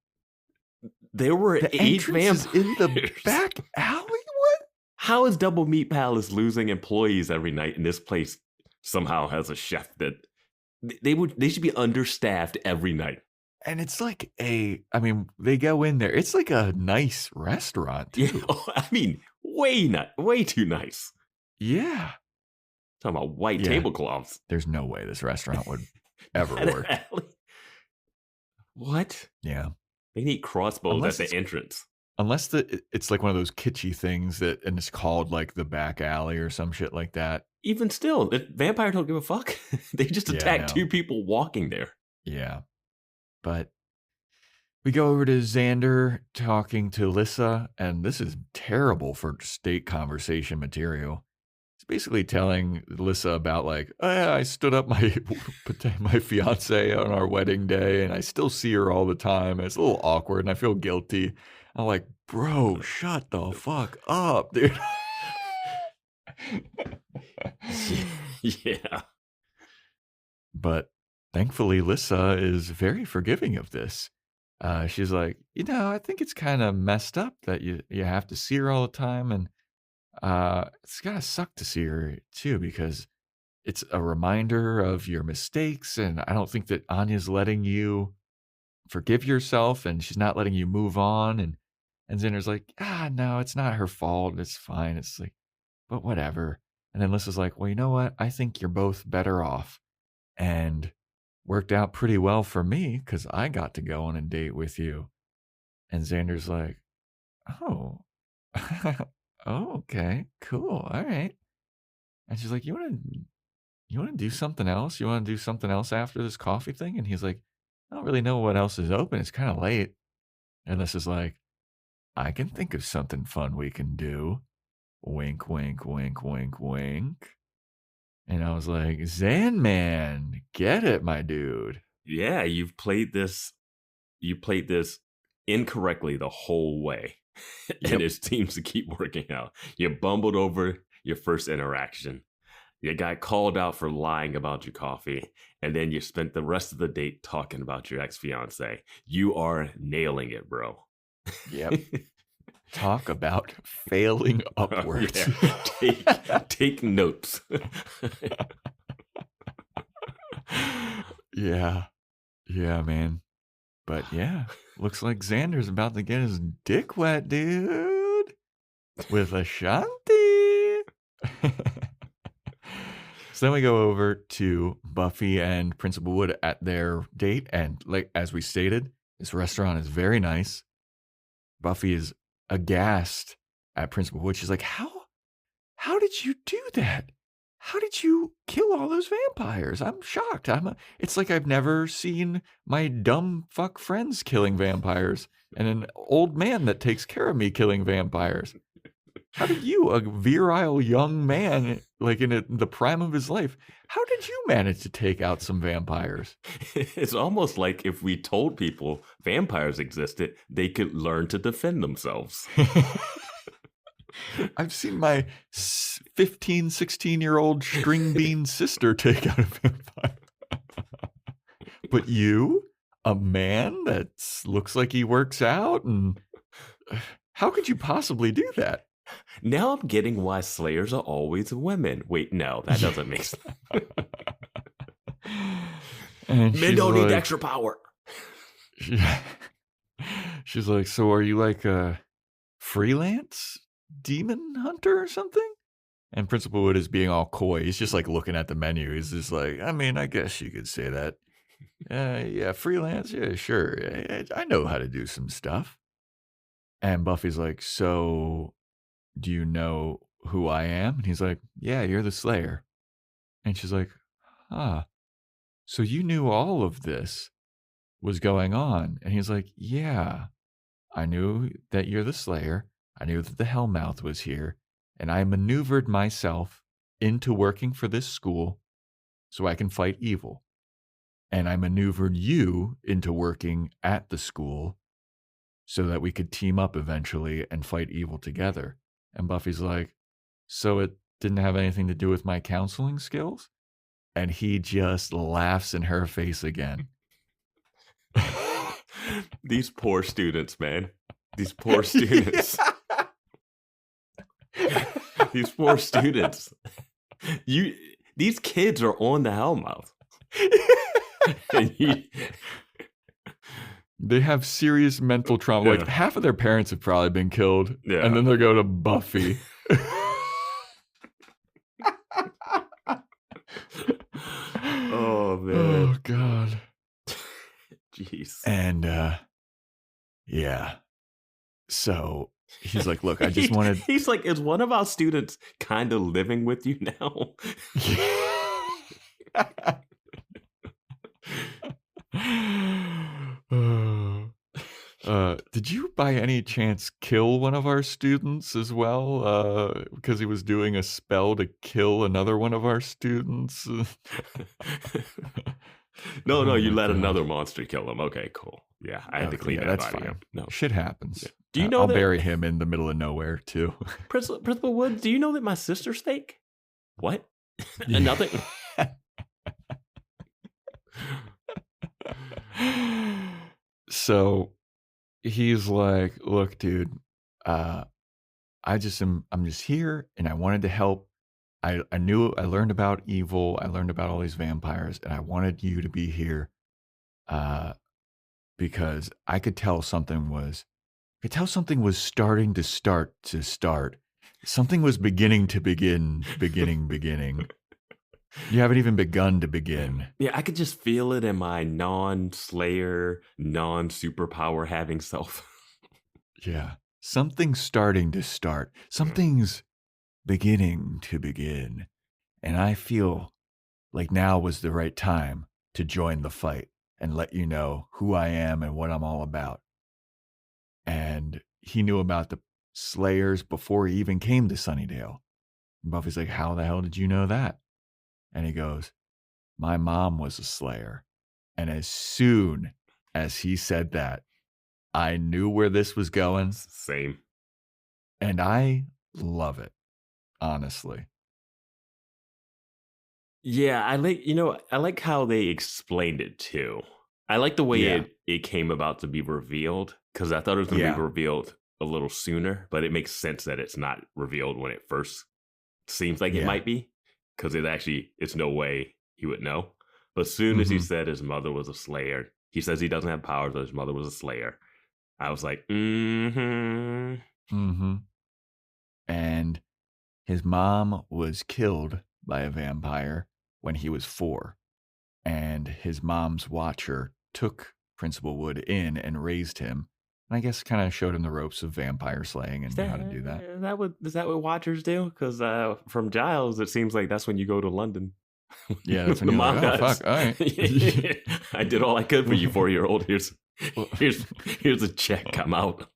[SPEAKER 6] There were 8 vampires
[SPEAKER 2] in the back alley. What?
[SPEAKER 6] How is Double Meat Palace losing employees every night, and this place somehow has a chef that they should be understaffed every night?
[SPEAKER 2] And it's like they go in there. It's like a nice restaurant too.
[SPEAKER 6] Yeah, I mean, way too nice.
[SPEAKER 2] Yeah.
[SPEAKER 6] Talking about white tablecloths.
[SPEAKER 2] There's no way this restaurant would ever work.
[SPEAKER 6] What?
[SPEAKER 2] Yeah.
[SPEAKER 6] They need crossbows at the entrance.
[SPEAKER 2] unless it's like one of those kitschy things and it's called like the back alley or some shit like that.
[SPEAKER 6] Even still, vampires don't give a fuck. They just
[SPEAKER 2] Yeah, I
[SPEAKER 6] attack
[SPEAKER 2] know.
[SPEAKER 6] 2 people walking there.
[SPEAKER 2] Yeah. But we go over to Xander talking to Lissa, and this is terrible for state conversation material. He's basically telling Lissa about like, oh, yeah, I stood up my fiance on our wedding day, and I still see her all the time. And it's a little awkward, and I feel guilty. I'm like, bro, shut the fuck up, dude.
[SPEAKER 6] Yeah.
[SPEAKER 2] But thankfully, Lissa is very forgiving of this. She's like, I think it's kind of messed up that you have to see her all the time, and it's gotta suck to see her too because it's a reminder of your mistakes, and I don't think that Anya's letting you forgive yourself, and she's not letting you move on. And Xander's like, no, it's not her fault. It's fine. It's like, but whatever. And then Lissa's like, well, you know what? I think you're both better off, and worked out pretty well for me because I got to go on a date with you. And Xander's like, oh, oh, okay, cool, all right. And she's like, you want to do something else? You want to do something else after this coffee thing? And he's like, I don't really know what else is open. It's kind of late. And this is like, I can think of something fun we can do. Wink, wink, wink, wink, wink. And I was like, Man, get it, my dude.
[SPEAKER 6] Yeah, you played this incorrectly the whole way. And it seems to keep working out. You bumbled over your first interaction. You got called out for lying about your coffee. And then you spent the rest of the date talking about your ex-fiance. You are nailing it, bro.
[SPEAKER 2] Yep. Talk about failing upwards.
[SPEAKER 6] Take notes.
[SPEAKER 2] Yeah, man. But yeah, looks like Xander's about to get his dick wet, dude, with Ashanti. So then we go over to Buffy and Principal Wood at their date, and like as we stated, this restaurant is very nice. Buffy is aghast at Principal Wood. She's like, how did you do that? How did you kill all those vampires? I'm shocked. It's like I've never seen my dumb fuck friends killing vampires and an old man that takes care of me killing vampires. How did you, a virile young man, like in the prime of his life, how did you manage to take out some vampires?
[SPEAKER 6] It's almost like if we told people vampires existed, they could learn to defend themselves.
[SPEAKER 2] I've seen my 15, 16-year-old string bean sister take out a vampire. But you, a man that looks like he works out, and how could you possibly do that?
[SPEAKER 6] Now I'm getting why Slayers are always women. Wait, no, that doesn't make sense. Men don't need extra power.
[SPEAKER 2] She's like, so are you like a freelance demon hunter or something? And Principal Wood is being all coy. He's just like looking at the menu. He's just like, I mean, I guess you could say that. Yeah, freelance. Yeah, sure. I know how to do some stuff. And Buffy's like, so do you know who I am? And he's like, yeah, you're the Slayer. And she's like, so you knew all of this was going on? And he's like, yeah, I knew that you're the Slayer. I knew that the Hellmouth was here, and I maneuvered myself into working for this school so I can fight evil. And I maneuvered you into working at the school so that we could team up eventually and fight evil together. And Buffy's like, so it didn't have anything to do with my counseling skills? And he just laughs in her face again.
[SPEAKER 6] These poor students, man. These poor students. These poor students. These kids are on the Hellmouth.
[SPEAKER 2] They have serious mental trauma.
[SPEAKER 6] Yeah.
[SPEAKER 2] Like half of their parents have probably been killed.
[SPEAKER 6] Yeah.
[SPEAKER 2] And then they go to Buffy.
[SPEAKER 6] Oh, man.
[SPEAKER 2] Oh, God.
[SPEAKER 6] Jeez.
[SPEAKER 2] And, yeah. So he's like, look, I just wanted.
[SPEAKER 6] He's like, is one of our students kind of living with you now?
[SPEAKER 2] Did you by any chance kill one of our students as well? Because he was doing a spell to kill another one of our students?
[SPEAKER 6] No, you let another monster kill him. Okay, cool. Yeah, I had to clean that
[SPEAKER 2] that's
[SPEAKER 6] body
[SPEAKER 2] fine.
[SPEAKER 6] up. No.
[SPEAKER 2] Shit happens.
[SPEAKER 6] Yeah. Do you know
[SPEAKER 2] I'll
[SPEAKER 6] that
[SPEAKER 2] bury him in the middle of nowhere too.
[SPEAKER 6] Principal Woods, do you know that my sister's fake? What? Nothing.
[SPEAKER 2] So he's like, look, dude, I'm just here and I wanted to help. I learned about evil. I learned about all these vampires and I wanted you to be here because I could tell something was starting to start. Something was beginning to beginning. You haven't even begun to begin.
[SPEAKER 6] Yeah, I could just feel it in my non-slayer, non-superpower having self.
[SPEAKER 2] Yeah. Something's starting to start. Something's beginning to begin. And I feel like now was the right time to join the fight and let you know who I am and what I'm all about. And he knew about the Slayers before he even came to Sunnydale. And Buffy's like, how the hell did you know that? And he goes, my mom was a Slayer. And as soon as he said that, I knew where this was going.
[SPEAKER 6] Same.
[SPEAKER 2] And I love it, honestly.
[SPEAKER 6] Yeah, I like how they explained it too. I like the way it came about to be revealed because I thought it was going to be revealed a little sooner, but it makes sense that it's not revealed when it first seems like it might be because it's no way he would know. But as soon as he said his mother was a Slayer, he says he doesn't have powers, but his mother was a Slayer. I was like, And his mom was killed by a vampire when he was 4. And his mom's watcher took Principal Wood in and raised him. And I guess kind of showed him the ropes of vampire slaying and how to do that. Is that what watchers do? Because from Giles, it seems like that's when you go to London.
[SPEAKER 2] Yeah, that's when you're like, oh, fuck, all right.
[SPEAKER 6] I did all I could for you, 4-year-old. Here's a check. I'm out.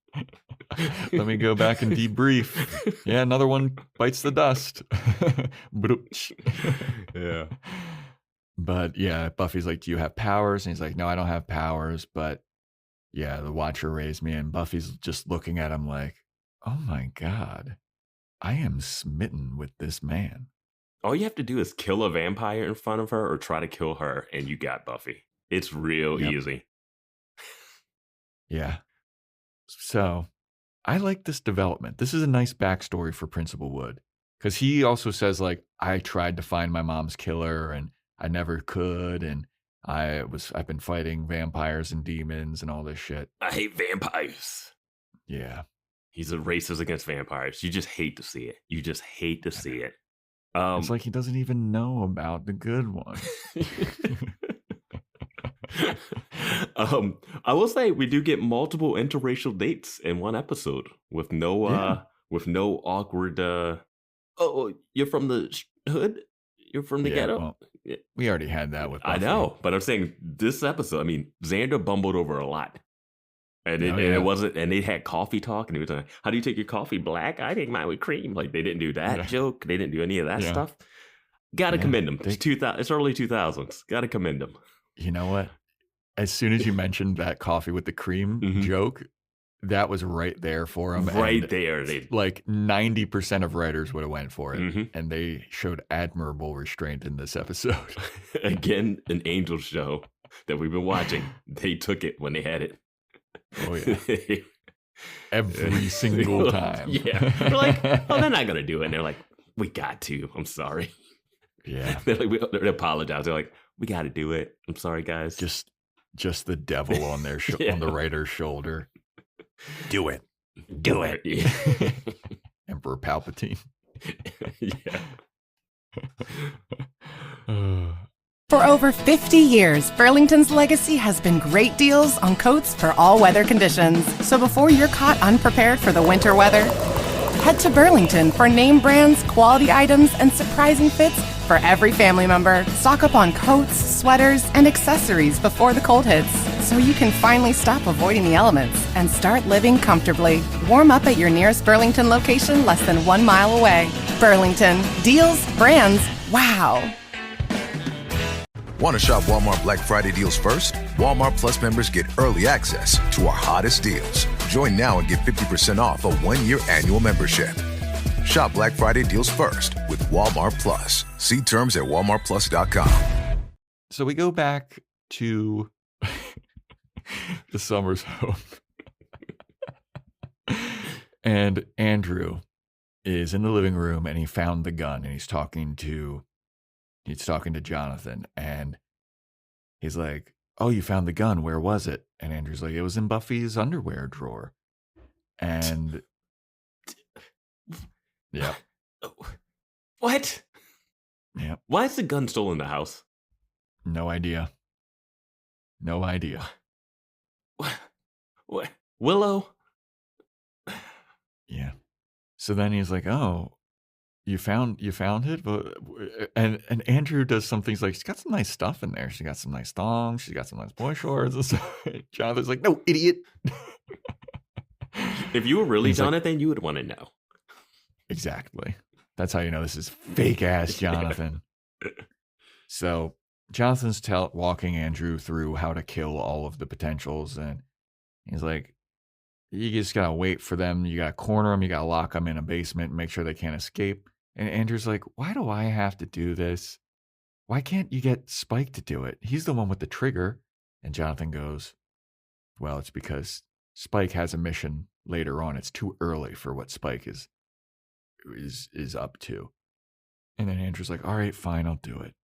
[SPEAKER 2] Let me go back and debrief. Yeah, another one bites the dust.
[SPEAKER 6] Yeah.
[SPEAKER 2] But yeah, Buffy's like, do you have powers? And he's like, no, I don't have powers. But yeah, the Watcher raised me. And Buffy's just looking at him like, oh my God, I am smitten with this man.
[SPEAKER 6] All you have to do is kill a vampire in front of her or try to kill her. And you got Buffy. It's real easy.
[SPEAKER 2] Yeah. So I like this development. This is a nice backstory for Principal Wood. Because he also says, like, I tried to find my mom's killer and I never could. And I've been fighting vampires and demons and all this shit.
[SPEAKER 6] I hate vampires.
[SPEAKER 2] Yeah.
[SPEAKER 6] He's a racist against vampires. You just hate to see it. You just hate to see it.
[SPEAKER 2] It's like he doesn't even know about the good one.
[SPEAKER 6] I will say we do get multiple interracial dates in one episode with no awkward. Oh, you're from the hood. You're from the ghetto.
[SPEAKER 2] Well, we already had that with Buffy.
[SPEAKER 6] I know, but I'm saying this episode. I mean, Xander bumbled over a lot, and it wasn't. And they had coffee talk, and he was like, "How do you take your coffee black? I take mine with cream." Like they didn't do that joke. They didn't do any of that stuff. Got to commend them. It's early 2000s. Got to commend them.
[SPEAKER 2] You know what? As soon as you mentioned that coffee with the cream joke, that was right there for them.
[SPEAKER 6] Right there.
[SPEAKER 2] Like 90% of writers would have went for it. And they showed admirable restraint in this episode.
[SPEAKER 6] Again, an Angel show that we've been watching. They took it when they had it.
[SPEAKER 2] Oh, yeah. Every single time.
[SPEAKER 6] Yeah. We're like, oh, they're not going to do it. And they're like, we got to. I'm sorry.
[SPEAKER 2] Yeah.
[SPEAKER 6] They apologize. They're like, we got to do it. I'm sorry, guys.
[SPEAKER 2] Just the devil on their on the writer's shoulder. Do it.
[SPEAKER 6] Do it. Yeah.
[SPEAKER 2] Emperor Palpatine.
[SPEAKER 6] Yeah.
[SPEAKER 3] For over 50 years, Burlington's legacy has been great deals on coats for all weather conditions. So before you're caught unprepared for the winter weather, head to Burlington for name brands, quality items, and surprising fits for every family member. Stock up on coats, sweaters, and accessories before the cold hits, so you can finally stop avoiding the elements and start living comfortably. Warm up at your nearest Burlington location less than 1 mile away. Burlington. Deals, brands, wow.
[SPEAKER 1] Want to shop Walmart Black Friday deals first? Walmart Plus members get early access to our hottest deals. Join now and get 50% off a 1-year annual membership. Shop Black Friday deals first with Walmart Plus. See terms at walmartplus.com.
[SPEAKER 2] So we go back to the Summers home. And Andrew is in the living room and he found the gun and he's talking to Jonathan and he's like, "Oh, you found the gun. Where was it?" And Andrew's like, "It was in Buffy's underwear drawer." And yeah.
[SPEAKER 6] What?
[SPEAKER 2] Yeah.
[SPEAKER 6] Why is the gun still in the house?
[SPEAKER 2] No idea.
[SPEAKER 6] What? Willow?
[SPEAKER 2] Yeah. So then he's like, "Oh, you found it?" But and Andrew does some things like, she's got some nice stuff in there. She got some nice thongs. She's got some nice boy shorts. And so Jonathan's like, "No, idiot."
[SPEAKER 6] If you were really
[SPEAKER 2] He's like-
[SPEAKER 6] Jonathan, you would want to know.
[SPEAKER 2] Exactly. That's how you know this is fake ass Jonathan. So Jonathan's walking Andrew through how to kill all of the potentials, and he's like, "You just gotta wait for them. You gotta corner them. You gotta lock them in a basement and make sure they can't escape." And Andrew's like, "Why do I have to do this? Why can't you get Spike to do it? He's the one with the trigger." And Jonathan goes, "Well, it's because Spike has a mission later on. It's too early for what Spike is up to." And then Andrew's like, "All right, fine, I'll do it.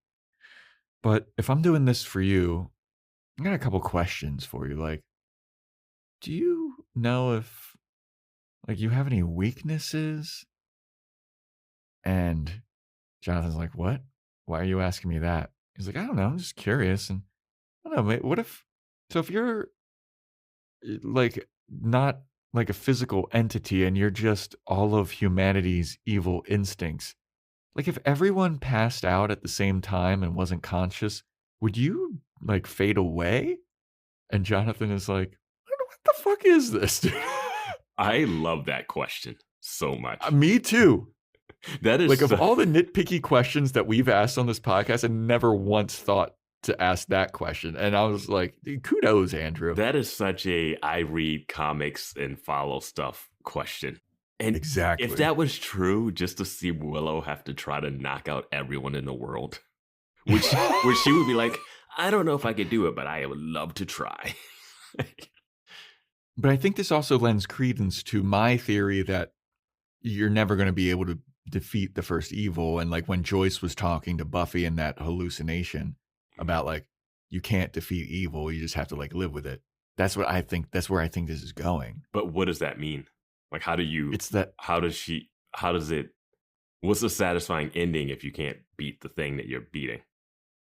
[SPEAKER 2] But if I'm doing this for you, I got a couple questions for you. Like, do you know if you have any weaknesses?" And Jonathan's like, "What? Why are you asking me that?" He's like, "I don't know. I'm just curious. And I don't know, mate, if you're like not like a physical entity and you're just all of humanity's evil instincts, like if everyone passed out at the same time and wasn't conscious, would you like fade away?" And Jonathan is like, "What the fuck is this, dude?"
[SPEAKER 6] I love that question so much.
[SPEAKER 2] Me too.
[SPEAKER 6] That is
[SPEAKER 2] Like of all the nitpicky questions that we've asked on this podcast, I never once thought to ask that question. And I was like, kudos, Andrew.
[SPEAKER 6] That is such a I read comics and follow stuff question. And
[SPEAKER 2] Exactly.
[SPEAKER 6] if that was true, just to see Willow have to try to knock out everyone in the world, which she would be like, "I don't know if I could do it, but I would love to try."
[SPEAKER 2] But I think this also lends credence to my theory that you're never going to be able to defeat the first evil. And like when Joyce was talking to Buffy in that hallucination about like, you can't defeat evil, you just have to like live with it. That's what I think. That's where I think this is going.
[SPEAKER 6] But what does that mean? Like, how does it, what's the satisfying ending if you can't beat the thing that you're beating?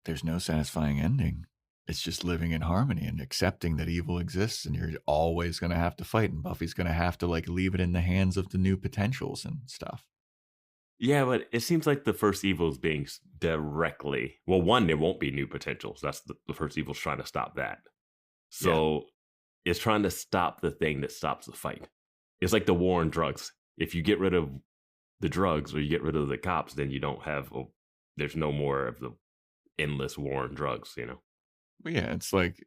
[SPEAKER 2] There's no satisfying ending. It's just living in harmony and accepting that evil exists and you're always going to have to fight. And Buffy's going to have to like leave it in the hands of the new potentials and stuff.
[SPEAKER 6] Yeah, but it seems like the first evil is being directly, well, one, there won't be new potentials. That's the first evil's trying to stop that. So it's trying to stop the thing that stops the fight. It's like the war on drugs. If you get rid of the drugs or you get rid of the cops, then you don't have, there's no more of the endless war on drugs, you know?
[SPEAKER 2] But yeah, it's like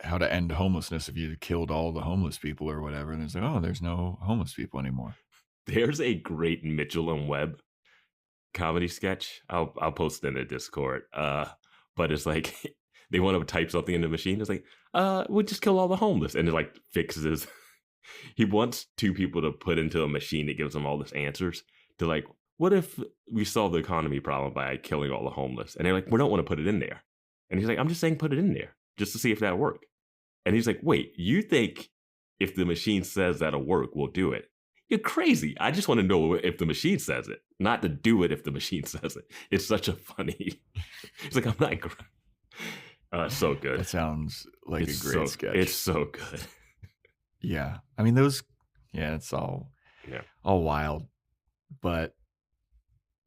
[SPEAKER 2] how to end homelessness if you killed all the homeless people or whatever. And it's like, oh, there's no homeless people anymore.
[SPEAKER 6] There's a great Mitchell and Webb comedy sketch. I'll post it in the Discord. But it's like they want to type something in the machine. It's like, we'll just kill all the homeless. And it like fixes. He wants two people to put into a machine that gives them all these answers to like, what if we solve the economy problem by killing all the homeless? And they're like, we don't want to put it in there. And he's like, I'm just saying put it in there just to see if that'll work. And he's like, wait, you think if the machine says that'll work, we'll do it? You're crazy. I just want to know if the machine says it, not to do it if the machine says it. It's such a funny. It's like, I'm not. It's so good.
[SPEAKER 2] That sounds like a great sketch.
[SPEAKER 6] It's so good.
[SPEAKER 2] Yeah. I mean, it's all wild. But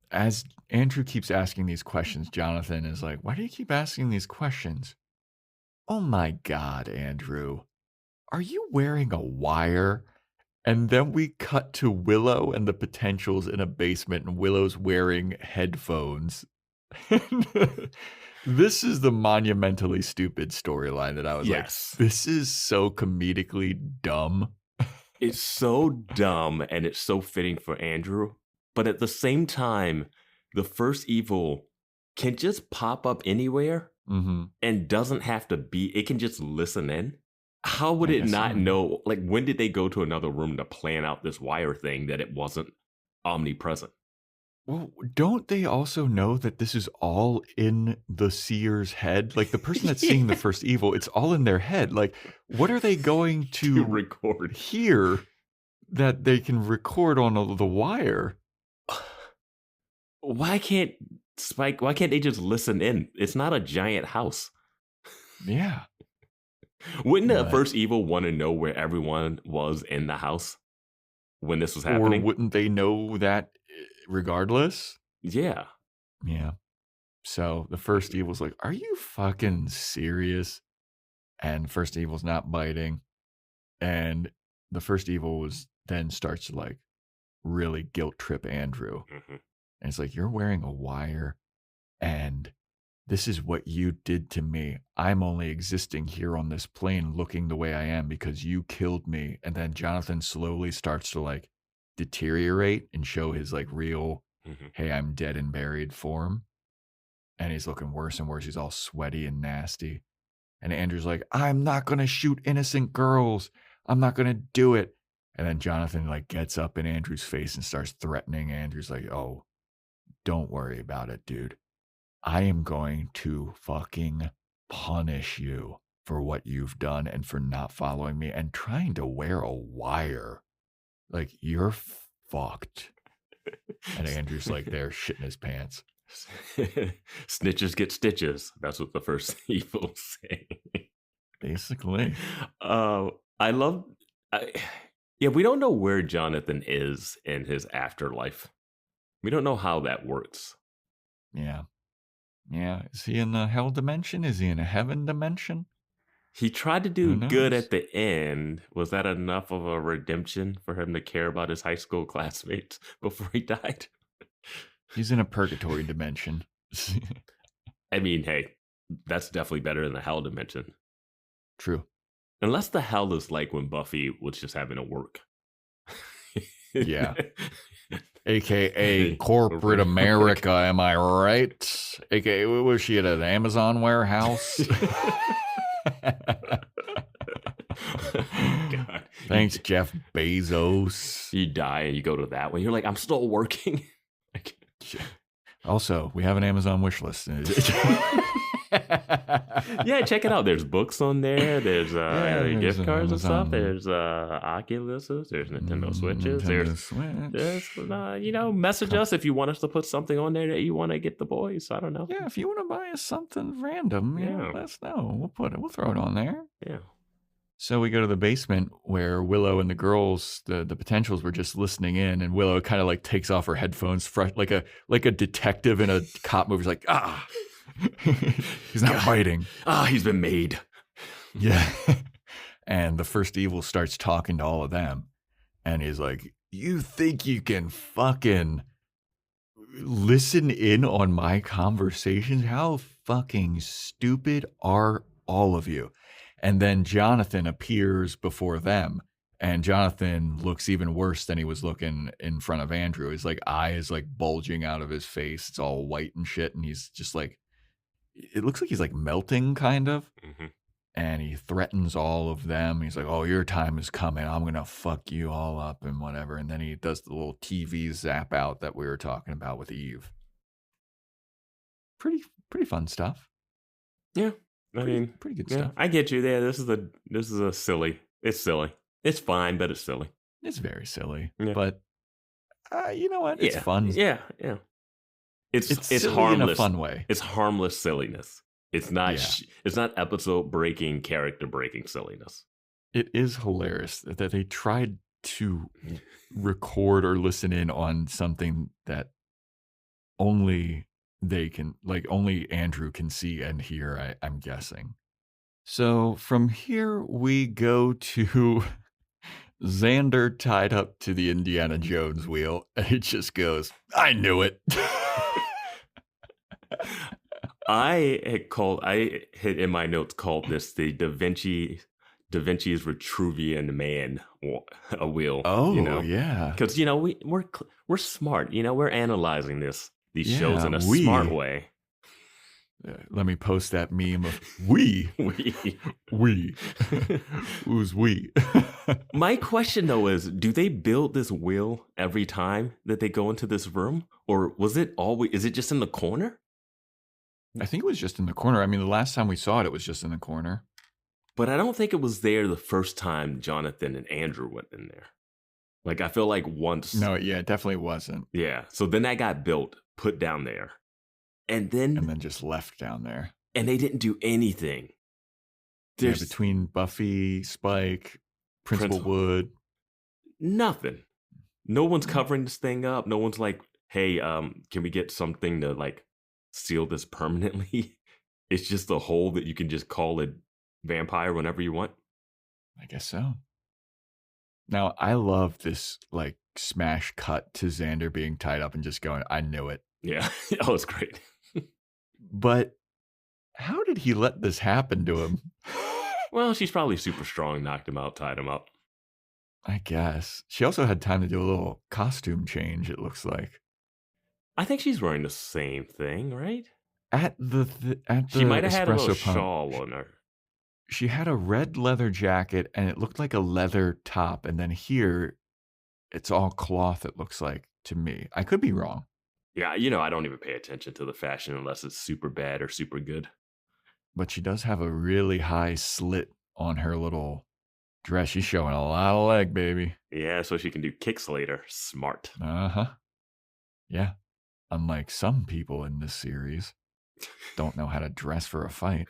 [SPEAKER 2] as Andrew keeps asking these questions, Jonathan is like, why do you keep asking these questions? Oh my God, Andrew. Are you wearing a wire? And then we cut to Willow and the Potentials in a basement, and Willow's wearing headphones. This is the monumentally stupid storyline that I was like, this is so comedically dumb.
[SPEAKER 6] It's so dumb, and it's so fitting for Andrew. But at the same time, the first evil can just pop up anywhere and doesn't have to be, it can just listen in. How would it not know? Like, when did they go to another room to plan out this wire thing that it wasn't omnipresent?
[SPEAKER 2] Well, don't they also know that this is all in the seer's head? Like, the person that's seeing the first evil, it's all in their head. Like, what are they going to
[SPEAKER 6] record
[SPEAKER 2] here that they can record on the wire?
[SPEAKER 6] Why can't they just listen in? It's not a giant house.
[SPEAKER 2] Yeah.
[SPEAKER 6] Wouldn't the first evil want to know where everyone was in the house when this was happening?
[SPEAKER 2] Or wouldn't they know that regardless?
[SPEAKER 6] Yeah.
[SPEAKER 2] Yeah. So the first evil's like, are you fucking serious? And first evil's not biting. And the first evil then starts to like really guilt trip Andrew. And it's like, you're wearing a wire and this is what you did to me. I'm only existing here on this plane looking the way I am because you killed me. And then Jonathan slowly starts to like deteriorate and show his like real, hey, I'm dead and buried form. And he's looking worse and worse. He's all sweaty and nasty. And Andrew's like, I'm not going to shoot innocent girls. I'm not going to do it. And then Jonathan like gets up in Andrew's face and starts threatening. Andrew's like, oh, don't worry about it, dude. I am going to fucking punish you for what you've done and for not following me and trying to wear a wire. Like, you're fucked. And Andrew's like there shitting his pants.
[SPEAKER 6] Snitches get stitches. That's what the first evil say.
[SPEAKER 2] Basically.
[SPEAKER 6] We don't know where Jonathan is in his afterlife. We don't know how that works.
[SPEAKER 2] Yeah. Yeah. Is he in the hell dimension? Is he in a heaven dimension?
[SPEAKER 6] He tried to do good at the end. Was that enough of a redemption for him to care about his high school classmates before he died?
[SPEAKER 2] He's in a purgatory dimension.
[SPEAKER 6] I mean, hey, that's definitely better than the hell dimension.
[SPEAKER 2] True.
[SPEAKER 6] Unless the hell is like when Buffy was just having to work.
[SPEAKER 2] Yeah. AKA corporate America, am I right? AKA, was she at an Amazon warehouse?
[SPEAKER 6] God.
[SPEAKER 2] Thanks, Jeff Bezos.
[SPEAKER 6] You die and you go to that one. You're like, I'm still working.
[SPEAKER 2] Also, we have an Amazon wish list.
[SPEAKER 6] Yeah, check it out. There's books on there. There's gift cards and stuff. There's Oculuses. There's Nintendo Switches. There's message us if you want us to put something on there that you want to get the boys. I don't know.
[SPEAKER 2] Yeah, if you want to buy us something random, let us know. We'll throw it on there.
[SPEAKER 6] Yeah.
[SPEAKER 2] So we go to the basement where Willow and the girls, the Potentials, were just listening in, and Willow kind of like takes off her headphones, like a detective in a cop movie. He's like, he's not biting.
[SPEAKER 6] He's been made.
[SPEAKER 2] Yeah. And the first evil starts talking to all of them, and he's like, you think you can fucking listen in on my conversations? How fucking stupid are all of you? And then Jonathan appears before them, and Jonathan looks even worse than he was looking in front of Andrew. His like eye is like bulging out of his face. It's all white and shit, and he's just like, it looks like he's like melting kind of.
[SPEAKER 6] Mm-hmm.
[SPEAKER 2] And he threatens all of them. He's like, oh, your time is coming. I'm going to fuck you all up and whatever. And then he does the little TV zap out that we were talking about with Eve. Pretty fun stuff.
[SPEAKER 6] Yeah.
[SPEAKER 2] Pretty good stuff.
[SPEAKER 6] I get you there. This is a silly. It's silly. It's fine, but it's silly.
[SPEAKER 2] It's very silly,
[SPEAKER 6] Yeah.
[SPEAKER 2] but you know what? It's fun.
[SPEAKER 6] Yeah. It's
[SPEAKER 2] silly
[SPEAKER 6] harmless.
[SPEAKER 2] in a fun way.
[SPEAKER 6] It's harmless silliness. It's not.
[SPEAKER 2] Yeah.
[SPEAKER 6] It's not episode breaking, character breaking silliness.
[SPEAKER 2] It is hilarious that they tried to record or listen in on something that only they can, like only Andrew can see and hear, I'm guessing. So from here, we go to Xander tied up to the Indiana Jones wheel, and he just goes, I knew it.
[SPEAKER 6] I had in my notes called this the Da Vinci's Vitruvian Man a wheel.
[SPEAKER 2] Oh, yeah.
[SPEAKER 6] Because we're smart. We're analyzing these shows in a
[SPEAKER 2] we-
[SPEAKER 6] smart way.
[SPEAKER 2] Let me post that meme of we. Who's we?
[SPEAKER 6] My question though is, do they build this wheel every time that they go into this room, or is it just in the corner?
[SPEAKER 2] I think it was just in the corner. I mean, the last time we saw it, it was just in the corner.
[SPEAKER 6] But I don't think it was there the first time Jonathan and Andrew went in there. Like, I feel like once.
[SPEAKER 2] No, yeah, it definitely wasn't.
[SPEAKER 6] Yeah. So then that got built, put down there. And then
[SPEAKER 2] just left down there.
[SPEAKER 6] And they didn't do anything.
[SPEAKER 2] Between Buffy, Spike, Principal Wood.
[SPEAKER 6] Nothing. No one's covering this thing up. No one's like, hey, can we get something to like seal this permanently? It's just a hole that you can just call it vampire whenever you want.
[SPEAKER 2] I guess so. Now, I love this like smash cut to Xander being tied up and just going, I knew it.
[SPEAKER 6] Yeah. Oh, it's great.
[SPEAKER 2] But how did he let this happen to him?
[SPEAKER 6] Well, she's probably super strong, knocked him out, tied him up.
[SPEAKER 2] I guess. She also had time to do a little costume change, it looks like.
[SPEAKER 6] I think she's wearing the same thing, right?
[SPEAKER 2] At the
[SPEAKER 6] she might have had a little
[SPEAKER 2] espresso pump,
[SPEAKER 6] shawl on her.
[SPEAKER 2] She had a red leather jacket and it looked like a leather top. And then here, it's all cloth, it looks like to me. I could be wrong.
[SPEAKER 6] Yeah, I don't even pay attention to the fashion unless it's super bad or super good.
[SPEAKER 2] But she does have a really high slit on her little dress. She's showing a lot of leg, baby.
[SPEAKER 6] Yeah, so she can do kicks later. Smart.
[SPEAKER 2] Uh-huh. Yeah. Unlike some people in this series, don't know how to dress for a fight.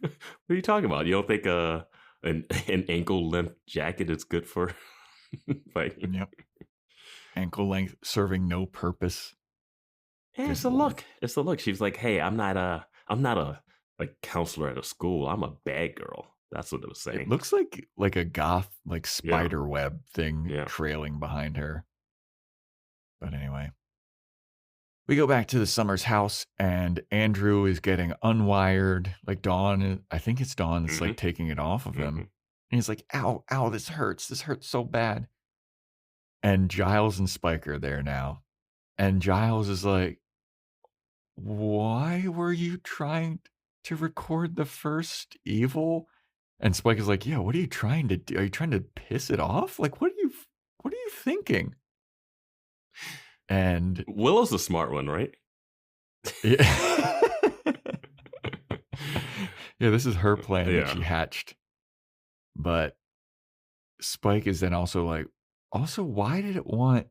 [SPEAKER 6] What are you talking about? You don't think an ankle length jacket is good for fighting?
[SPEAKER 2] Yep. Ankle length, serving no purpose.
[SPEAKER 6] Yeah, it's a look. It's a look. She's like, hey, I'm not a counselor at a school. I'm a bad girl. That's what it was saying.
[SPEAKER 2] It looks like a goth, like spider web thing trailing behind her. But anyway. We go back to the Summers house and Andrew is getting unwired. Like Dawn, I think it's Dawn that's like taking it off of him. And he's like, ow, this hurts. This hurts so bad. And Giles and Spike are there now. And Giles is like, why were you trying to record the first evil? And Spike is like, yeah, what are you trying to do? Are you trying to piss it off? Like, what are you thinking? And
[SPEAKER 6] Willow's the smart one, right?
[SPEAKER 2] Yeah, this is her plan that she hatched. But Spike is then also like, also, why did it want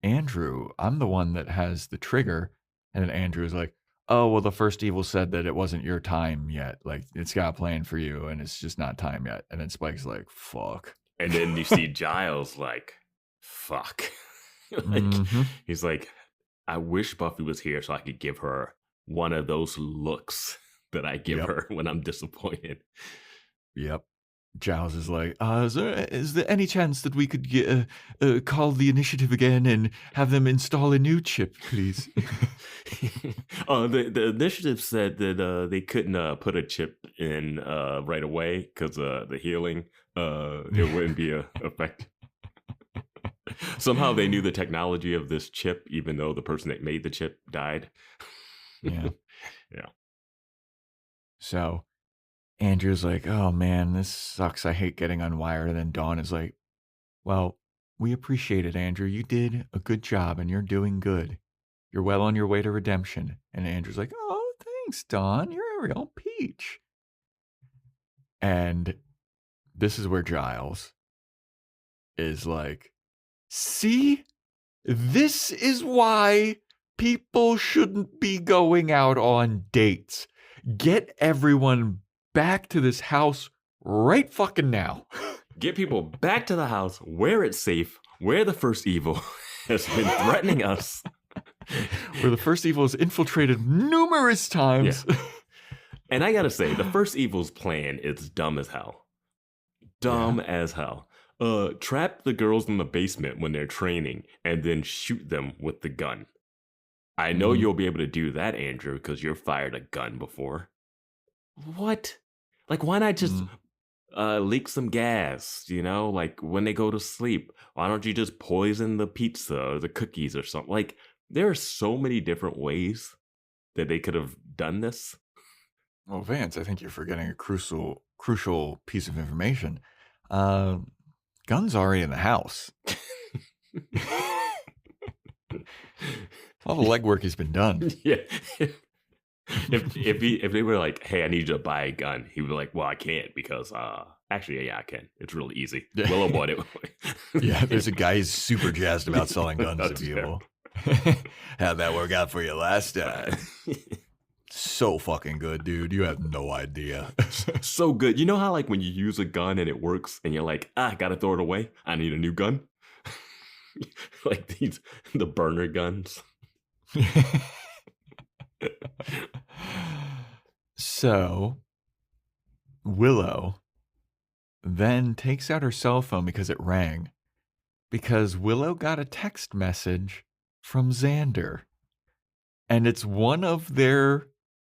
[SPEAKER 2] Andrew? I'm the one that has the trigger. And then Andrew is like, oh, well, the first evil said that it wasn't your time yet. Like, it's got a plan for you, and it's just not time yet. And then Spike's like, fuck.
[SPEAKER 6] And then you see Giles like, fuck. He's like, I wish Buffy was here so I could give her one of those looks that I give her when I'm disappointed.
[SPEAKER 2] Yep. Giles is like, is there any chance that we could call the initiative again and have them install a new chip, please?
[SPEAKER 6] The initiative said that they couldn't put a chip in right away because the healing, it wouldn't be effective. Somehow they knew the technology of this chip, even though the person that made the chip died.
[SPEAKER 2] Yeah.
[SPEAKER 6] Yeah.
[SPEAKER 2] So Andrew's like, oh man, this sucks. I hate getting unwired. And then Dawn is like, well, we appreciate it, Andrew. You did a good job and you're doing good. You're well on your way to redemption. And Andrew's like, oh, thanks, Dawn. You're a real peach. And this is where Giles is like, see, this is why people shouldn't be going out on dates. Get everyone back to this house right fucking now.
[SPEAKER 6] Get people back to the house where it's safe, where the first evil has been threatening us.
[SPEAKER 2] Where the first evil has infiltrated numerous times.
[SPEAKER 6] Yeah. And I gotta say, the first evil's plan is dumb as hell. Dumb as hell. Trap the girls in the basement when they're training and then shoot them with the gun. I know you'll be able to do that, Andrew, because you've fired a gun before. What? Like, why not just leak some gas, you know? Like, when they go to sleep, why don't you just poison the pizza or the cookies or something? Like, there are so many different ways that they could have done this.
[SPEAKER 2] Well, Vance, I think you're forgetting a crucial piece of information. Gun's already in the house. All the legwork has been done.
[SPEAKER 6] Yeah. If they were like, hey, I need you to buy a gun, he would be like, well, I can't because actually, yeah, I can. It's really easy. Willow bought it.
[SPEAKER 2] Yeah, there's a guy who's super jazzed about selling guns to people. How'd that work out for you last time? So fucking good, dude. You have no idea.
[SPEAKER 6] So good. You know how like when you use a gun and it works and you're like, I gotta throw it away. I need a new gun. Like the burner guns.
[SPEAKER 2] So Willow then takes out her cell phone because it rang. Because Willow got a text message from Xander. And it's one of their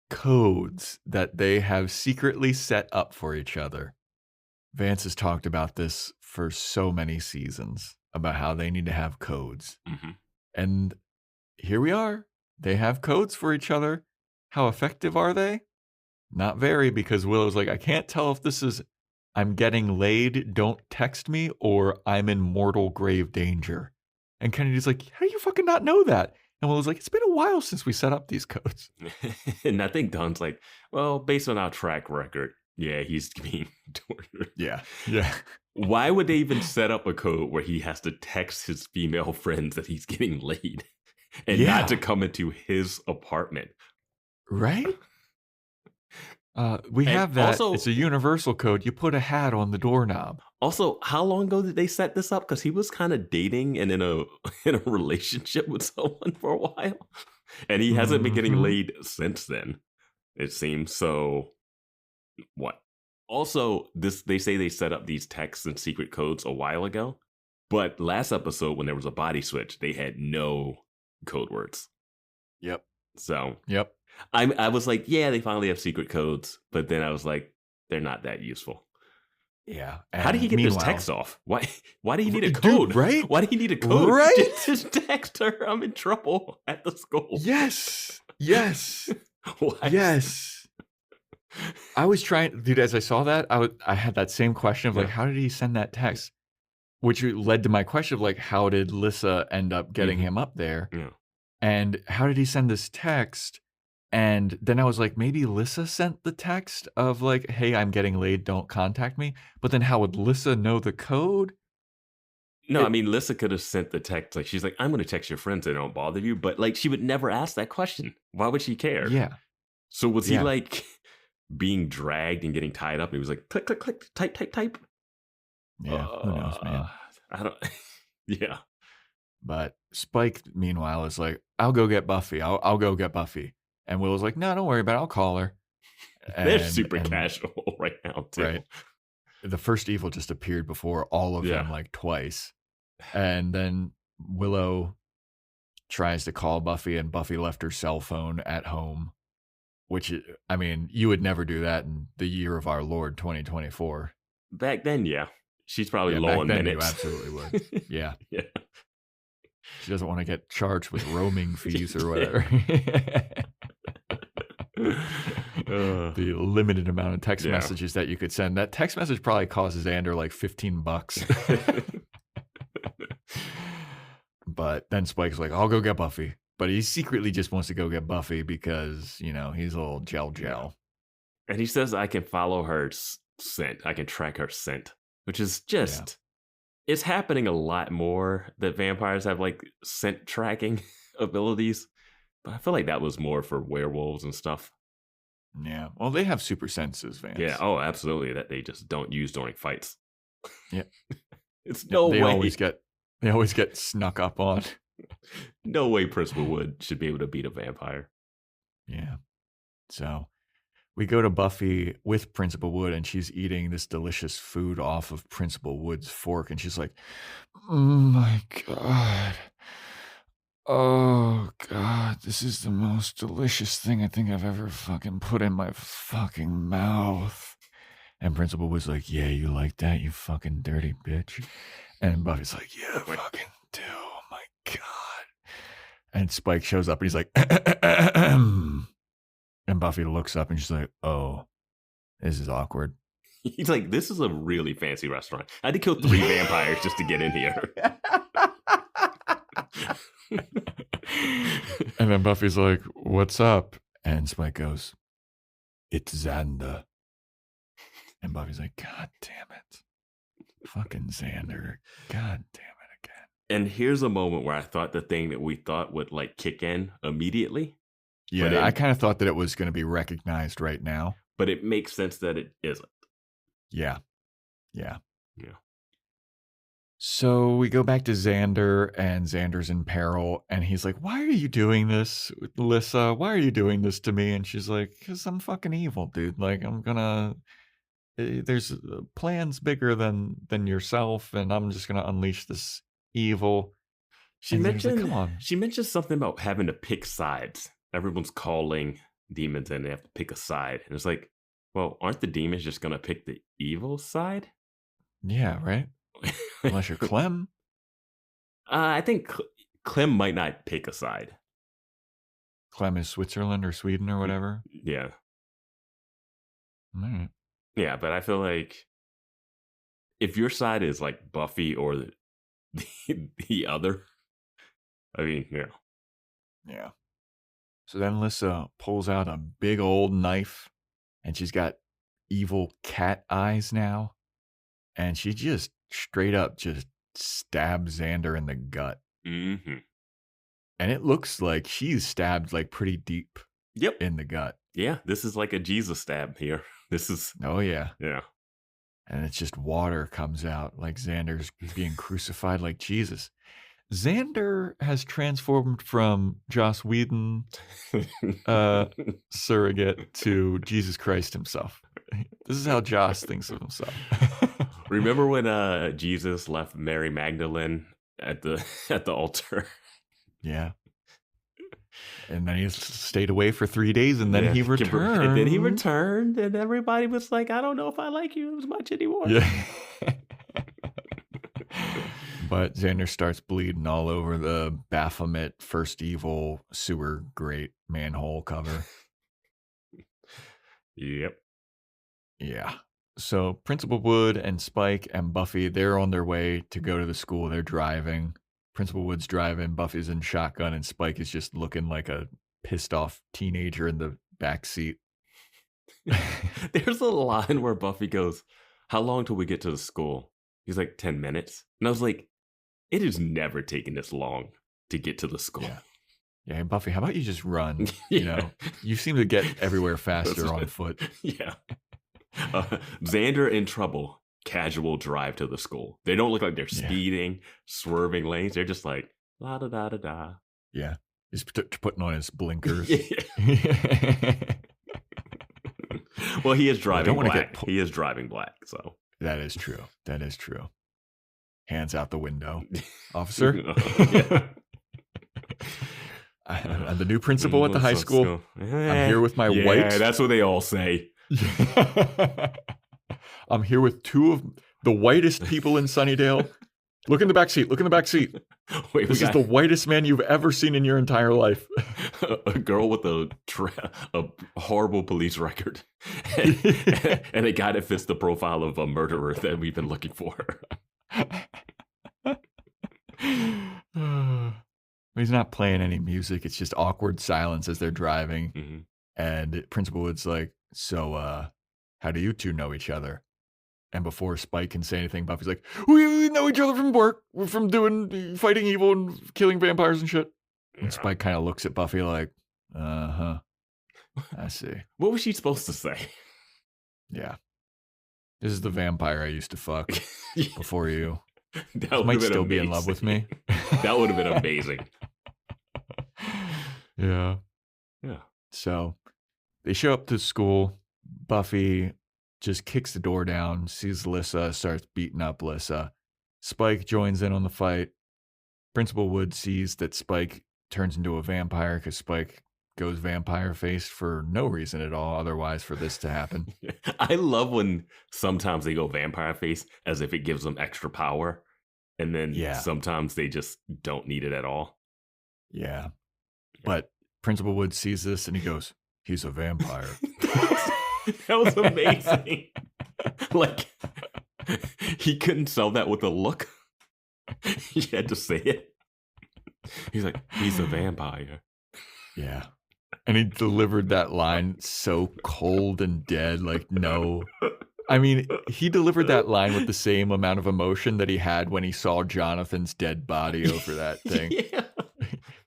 [SPEAKER 2] codes that they have secretly set up for each other. Vance has talked about this for so many seasons, about how they need to have codes.
[SPEAKER 6] Mm-hmm.
[SPEAKER 2] And here we are. They have codes for each other. How effective are they? Not very, because Willow's like, I can't tell if this is I'm getting laid, don't text me, or I'm in mortal grave danger. And Kennedy's like, how do you fucking not know that? And Willow's like, it's been a while since we set up these codes.
[SPEAKER 6] And I think Don's like, well, based on our track record, yeah, he's being tortured.
[SPEAKER 2] Yeah.
[SPEAKER 6] Why would they even set up a code where he has to text his female friends that he's getting laid and not to come into his apartment?
[SPEAKER 2] Right? We have that.
[SPEAKER 6] Also,
[SPEAKER 2] it's a universal code. You put a hat on the doorknob.
[SPEAKER 6] Also, how long ago did they set this up? Because he was kind of dating and in a relationship with someone for a while, and he hasn't been getting laid since then. It seems so. What? Also, they say they set up these texts and secret codes a while ago, but last episode when there was a body switch, they had no code words.
[SPEAKER 2] Yep.
[SPEAKER 6] So.
[SPEAKER 2] Yep.
[SPEAKER 6] I was like, yeah, they finally have secret codes, but then I was like, they're not that useful.
[SPEAKER 2] Yeah.
[SPEAKER 6] How did he get this text off? Why do you need a code?
[SPEAKER 2] Dude, right?
[SPEAKER 6] Why do you need a code?
[SPEAKER 2] Right?
[SPEAKER 6] Just text her. I'm in trouble at the school.
[SPEAKER 2] Yes.
[SPEAKER 6] Why?
[SPEAKER 2] Yes. I was trying, dude, as I saw that, I had that same question of like, how did he send that text? Which led to my question of like, how did Lissa end up getting him up there?
[SPEAKER 6] Yeah.
[SPEAKER 2] And how did he send this text? And then I was like, maybe Lissa sent the text of like, hey, I'm getting laid, don't contact me. But then how would Lissa know the code?
[SPEAKER 6] No, I mean, Lissa could have sent the text. Like, she's like, I'm going to text your friends so they don't bother you. But like, she would never ask that question. Why would she care?
[SPEAKER 2] Yeah.
[SPEAKER 6] So was he like being dragged and getting tied up? And he was like, click, click, click, type.
[SPEAKER 2] Yeah, who knows, man.
[SPEAKER 6] I don't. Yeah.
[SPEAKER 2] But Spike, meanwhile, is like, I'll go get Buffy. I'll go get Buffy. And Willow's like, no, don't worry about it. I'll call her.
[SPEAKER 6] They're super casual right now, too.
[SPEAKER 2] Right. The first evil just appeared before all of them like twice. And then Willow tries to call Buffy, and Buffy left her cell phone at home, which, I mean, you would never do that in the year of our Lord 2024.
[SPEAKER 6] Back then, yeah. She's probably low on minutes.
[SPEAKER 2] You absolutely would. Yeah.
[SPEAKER 6] Yeah.
[SPEAKER 2] She doesn't want to get charged with roaming fees or whatever. The limited amount of text messages that you could send. That text message probably costs Xander like $15. But then Spike's like, I'll go get Buffy. But he secretly just wants to go get Buffy because, you know, he's a little gel.
[SPEAKER 6] And he says, I can follow her scent. I can track her scent, which is just, it's happening a lot more that vampires have like scent tracking abilities, but I feel like that was more for werewolves and stuff.
[SPEAKER 2] Yeah. Well, they have super senses, Vance.
[SPEAKER 6] Yeah. Oh, absolutely. That they just don't use during fights.
[SPEAKER 2] Yeah.
[SPEAKER 6] It's no way.
[SPEAKER 2] They always get snuck up on.
[SPEAKER 6] No way Principal Wood should be able to beat a vampire.
[SPEAKER 2] Yeah. So we go to Buffy with Principal Wood, and she's eating this delicious food off of Principal Wood's fork, and she's like, "Oh my God. Oh God, this is the most delicious thing I think I've ever fucking put in my fucking mouth." And Principal Wood's like, "Yeah, you like that, you fucking dirty bitch." And Buffy's like, "Yeah, I fucking do. Oh my God." And Spike shows up and he's like, and Buffy looks up and she's like, "Oh, this is awkward."
[SPEAKER 6] He's like, "This is a really fancy restaurant. I had to kill 3 vampires just to get in here."
[SPEAKER 2] And then Buffy's like, "What's up?" And Spike goes, "It's Xander." And Buffy's like, "God damn it. Fucking Xander. God damn it again."
[SPEAKER 6] And here's a moment where I thought the thing that we thought would like kick in immediately.
[SPEAKER 2] Yeah, I kind of thought that it was going to be recognized right now.
[SPEAKER 6] But it makes sense that it isn't.
[SPEAKER 2] Yeah. So we go back to Xander, and Xander's in peril, and he's like, "Why are you doing this, Lissa? Why are you doing this to me?" And she's like, "'Cause I'm fucking evil, dude. Like, I'm gonna... There's plans bigger than yourself, and I'm just gonna unleash this evil."
[SPEAKER 6] She
[SPEAKER 2] And Xander's
[SPEAKER 6] mentioned,
[SPEAKER 2] like, "Come on."
[SPEAKER 6] She mentioned something about having to pick sides. Everyone's calling demons and they have to pick a side. And it's like, well, aren't the demons just going to pick the evil side?
[SPEAKER 2] Yeah, right? Unless you're Clem.
[SPEAKER 6] I think Clem might not pick a side.
[SPEAKER 2] Clem is Switzerland or Sweden or whatever.
[SPEAKER 6] Yeah.
[SPEAKER 2] All right.
[SPEAKER 6] Yeah, but I feel like if your side is like Buffy or the other, I mean, yeah.
[SPEAKER 2] Yeah. So then Lissa pulls out a big old knife, and she's got evil cat eyes now. And she just straight up just stabs Xander in the gut.
[SPEAKER 6] Mm-hmm.
[SPEAKER 2] And it looks like she's stabbed like pretty deep in the gut.
[SPEAKER 6] Yeah, this is like a Jesus stab here. This is...
[SPEAKER 2] Oh, yeah.
[SPEAKER 6] Yeah.
[SPEAKER 2] And it's just water comes out like Xander's being crucified like Jesus. Xander has transformed from Joss Whedon surrogate to Jesus Christ himself. This is how Joss thinks of himself.
[SPEAKER 6] Remember when Jesus left Mary Magdalene at the altar?
[SPEAKER 2] Yeah. And then he stayed away for 3 days, and then he returned.
[SPEAKER 6] And then he returned, and everybody was like, "I don't know if I like you as much anymore."
[SPEAKER 2] Yeah. But Xander starts bleeding all over the Baphomet First Evil sewer grate manhole cover.
[SPEAKER 6] Yep.
[SPEAKER 2] Yeah. So Principal Wood and Spike and Buffy, they're on their way to go to the school. They're driving. Principal Wood's driving. Buffy's in shotgun, and Spike is just looking like a pissed off teenager in the back seat.
[SPEAKER 6] There's a line where Buffy goes, "How long till we get to the school?" He's like, 10 minutes. And I was like, it has never taken this long to get to the school.
[SPEAKER 2] Yeah, Buffy, how about you just run? You know, you seem to get everywhere faster on foot.
[SPEAKER 6] Yeah. Xander in trouble. Casual drive to the school. They don't look like they're speeding, swerving lanes. They're just like, la da da da da.
[SPEAKER 2] Yeah. He's putting on his blinkers.
[SPEAKER 6] Well, he is driving black. He is driving black, so.
[SPEAKER 2] That is true. That is true. Hands out the window. Officer? I'm the new principal at the high school. I'm here with my white.
[SPEAKER 6] Yeah, that's what they all say.
[SPEAKER 2] I'm here with 2 of the whitest people in Sunnydale. Look in the back seat. Look in the back seat. Wait, this is the whitest man you've ever seen in your entire life.
[SPEAKER 6] A girl with a horrible police record. And a guy that fits the profile of a murderer that we've been looking for.
[SPEAKER 2] He's not playing any music. It's just awkward silence as they're driving.
[SPEAKER 6] Mm-hmm.
[SPEAKER 2] And Principal Wood's like, "So, how do you 2 know each other?" And before Spike can say anything, Buffy's like, we know each other from work. We're from fighting evil and killing vampires and shit. And Spike kind of looks at Buffy like, I see.
[SPEAKER 6] What was she supposed to say?
[SPEAKER 2] Yeah. This is the vampire I used to fuck before you.
[SPEAKER 6] That
[SPEAKER 2] might still be in love with me.
[SPEAKER 6] That would have been amazing.
[SPEAKER 2] Yeah. So they show up to school. Buffy just kicks the door down, sees Lissa, starts beating up Lissa. Spike joins in on the fight. Principal Wood sees that Spike turns into a vampire because Spike goes vampire face for no reason at all otherwise for this to happen.
[SPEAKER 6] I love when sometimes they go vampire face as if it gives them extra power. And then sometimes they just don't need it at all.
[SPEAKER 2] Yeah. But Principal Wood sees this and he goes, he's a vampire.
[SPEAKER 6] That was amazing. Like, he couldn't sell that with a look. He had to say it. He's like, he's a vampire.
[SPEAKER 2] Yeah. And he delivered that line so cold and dead, like, no. I mean, he delivered that line with the same amount of emotion that he had when he saw Jonathan's dead body over that thing.
[SPEAKER 6] Yeah.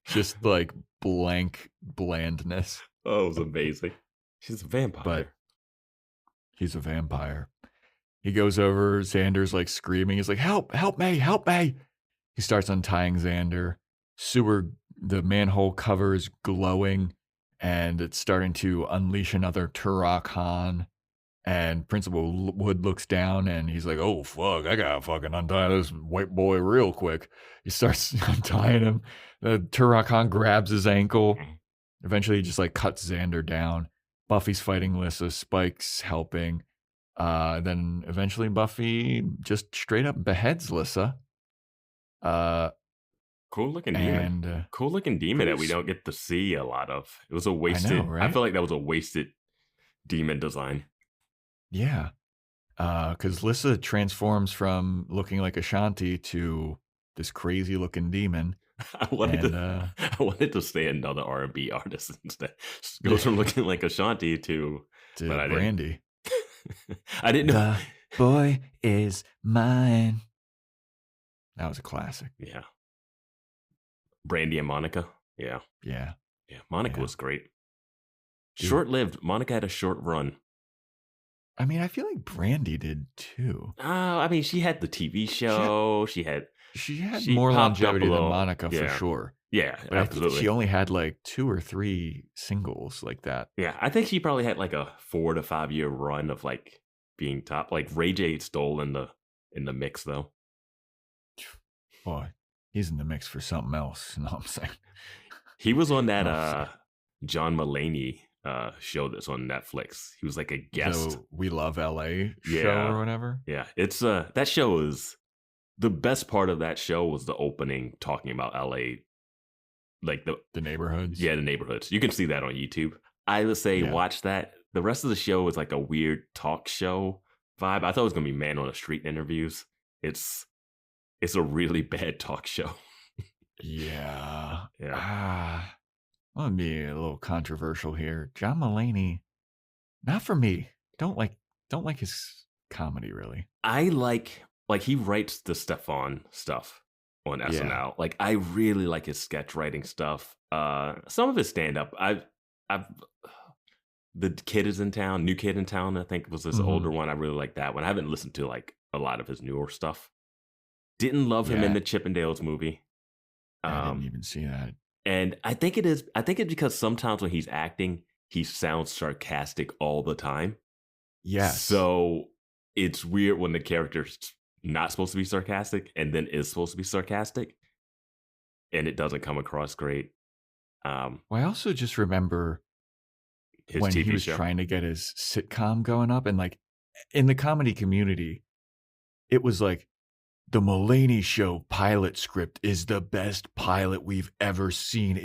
[SPEAKER 2] Just like blank blandness.
[SPEAKER 6] Oh, it was amazing. She's a vampire.
[SPEAKER 2] But he's a vampire. He goes over, Xander's like screaming. He's like, help me, help me. He starts untying Xander. The manhole cover is glowing and it's starting to unleash another Turok Han. And Principal Wood looks down and he's like, oh, fuck, I gotta fucking untie this white boy real quick. He starts untying him. The Turok Han grabs his ankle. Eventually he just like cuts Xander down. Buffy's fighting Lissa. Spike's helping. Then eventually Buffy just straight up beheads Lissa.
[SPEAKER 6] Cool looking demon. Cool looking demon that we don't get to see a lot of. It was a wasted. I know, right? I feel like that was a wasted demon design.
[SPEAKER 2] Yeah. Because Lissa transforms from looking like Ashanti to this crazy looking demon.
[SPEAKER 6] I wanted to say another R&B artist instead. Goes from looking like Ashanti to
[SPEAKER 2] Brandy.
[SPEAKER 6] I didn't know.
[SPEAKER 2] The boy is mine. That was a classic.
[SPEAKER 6] Yeah. Brandy and Monica. Yeah.
[SPEAKER 2] Yeah.
[SPEAKER 6] Yeah. Monica was great. Short-lived. Monica had a short run.
[SPEAKER 2] I mean, I feel like Brandy did too.
[SPEAKER 6] I mean, she had the TV show. She had
[SPEAKER 2] more longevity than Monica for sure.
[SPEAKER 6] Yeah,
[SPEAKER 2] but
[SPEAKER 6] absolutely.
[SPEAKER 2] I think she only had like 2 or 3 singles like that.
[SPEAKER 6] Yeah, I think she probably had like a 4 to 5 year run of like being top. Like Ray J stole in the mix though.
[SPEAKER 2] Boy, he's in the mix for something else. You know what I'm saying?
[SPEAKER 6] He was on that John Mulaney show that's on Netflix. He was like a guest.
[SPEAKER 2] So We Love LA show or whatever.
[SPEAKER 6] Yeah, it's that show is the best part of that show was the opening talking about LA, like the
[SPEAKER 2] neighborhoods.
[SPEAKER 6] Yeah, the neighborhoods. You can see that on YouTube. I would say watch that. The rest of the show is like a weird talk show vibe. I thought it was gonna be man on the street interviews. It's a really bad talk show.
[SPEAKER 2] Yeah.
[SPEAKER 6] Yeah.
[SPEAKER 2] I'm gonna be a little controversial here. John Mulaney, not for me. Don't like his comedy really.
[SPEAKER 6] I like he writes the Stefan stuff on SNL. Yeah. Like I really like his sketch writing stuff. Some of his stand up. I've The Kid Is in Town, New Kid in Town, I think was this older one. I really like that one. I haven't listened to like a lot of his newer stuff. Didn't love him in the Chippendales movie.
[SPEAKER 2] I didn't even see that.
[SPEAKER 6] And I think it's because sometimes when he's acting, he sounds sarcastic all the time.
[SPEAKER 2] Yes.
[SPEAKER 6] So it's weird when the character's not supposed to be sarcastic and then is supposed to be sarcastic. And it doesn't come across great.
[SPEAKER 2] Well, I also just remember
[SPEAKER 6] his
[SPEAKER 2] when
[SPEAKER 6] TV
[SPEAKER 2] he was
[SPEAKER 6] show.
[SPEAKER 2] trying to get his sitcom going up. And like in the comedy community, it was like, the Mulaney Show pilot script is the best pilot we've ever seen.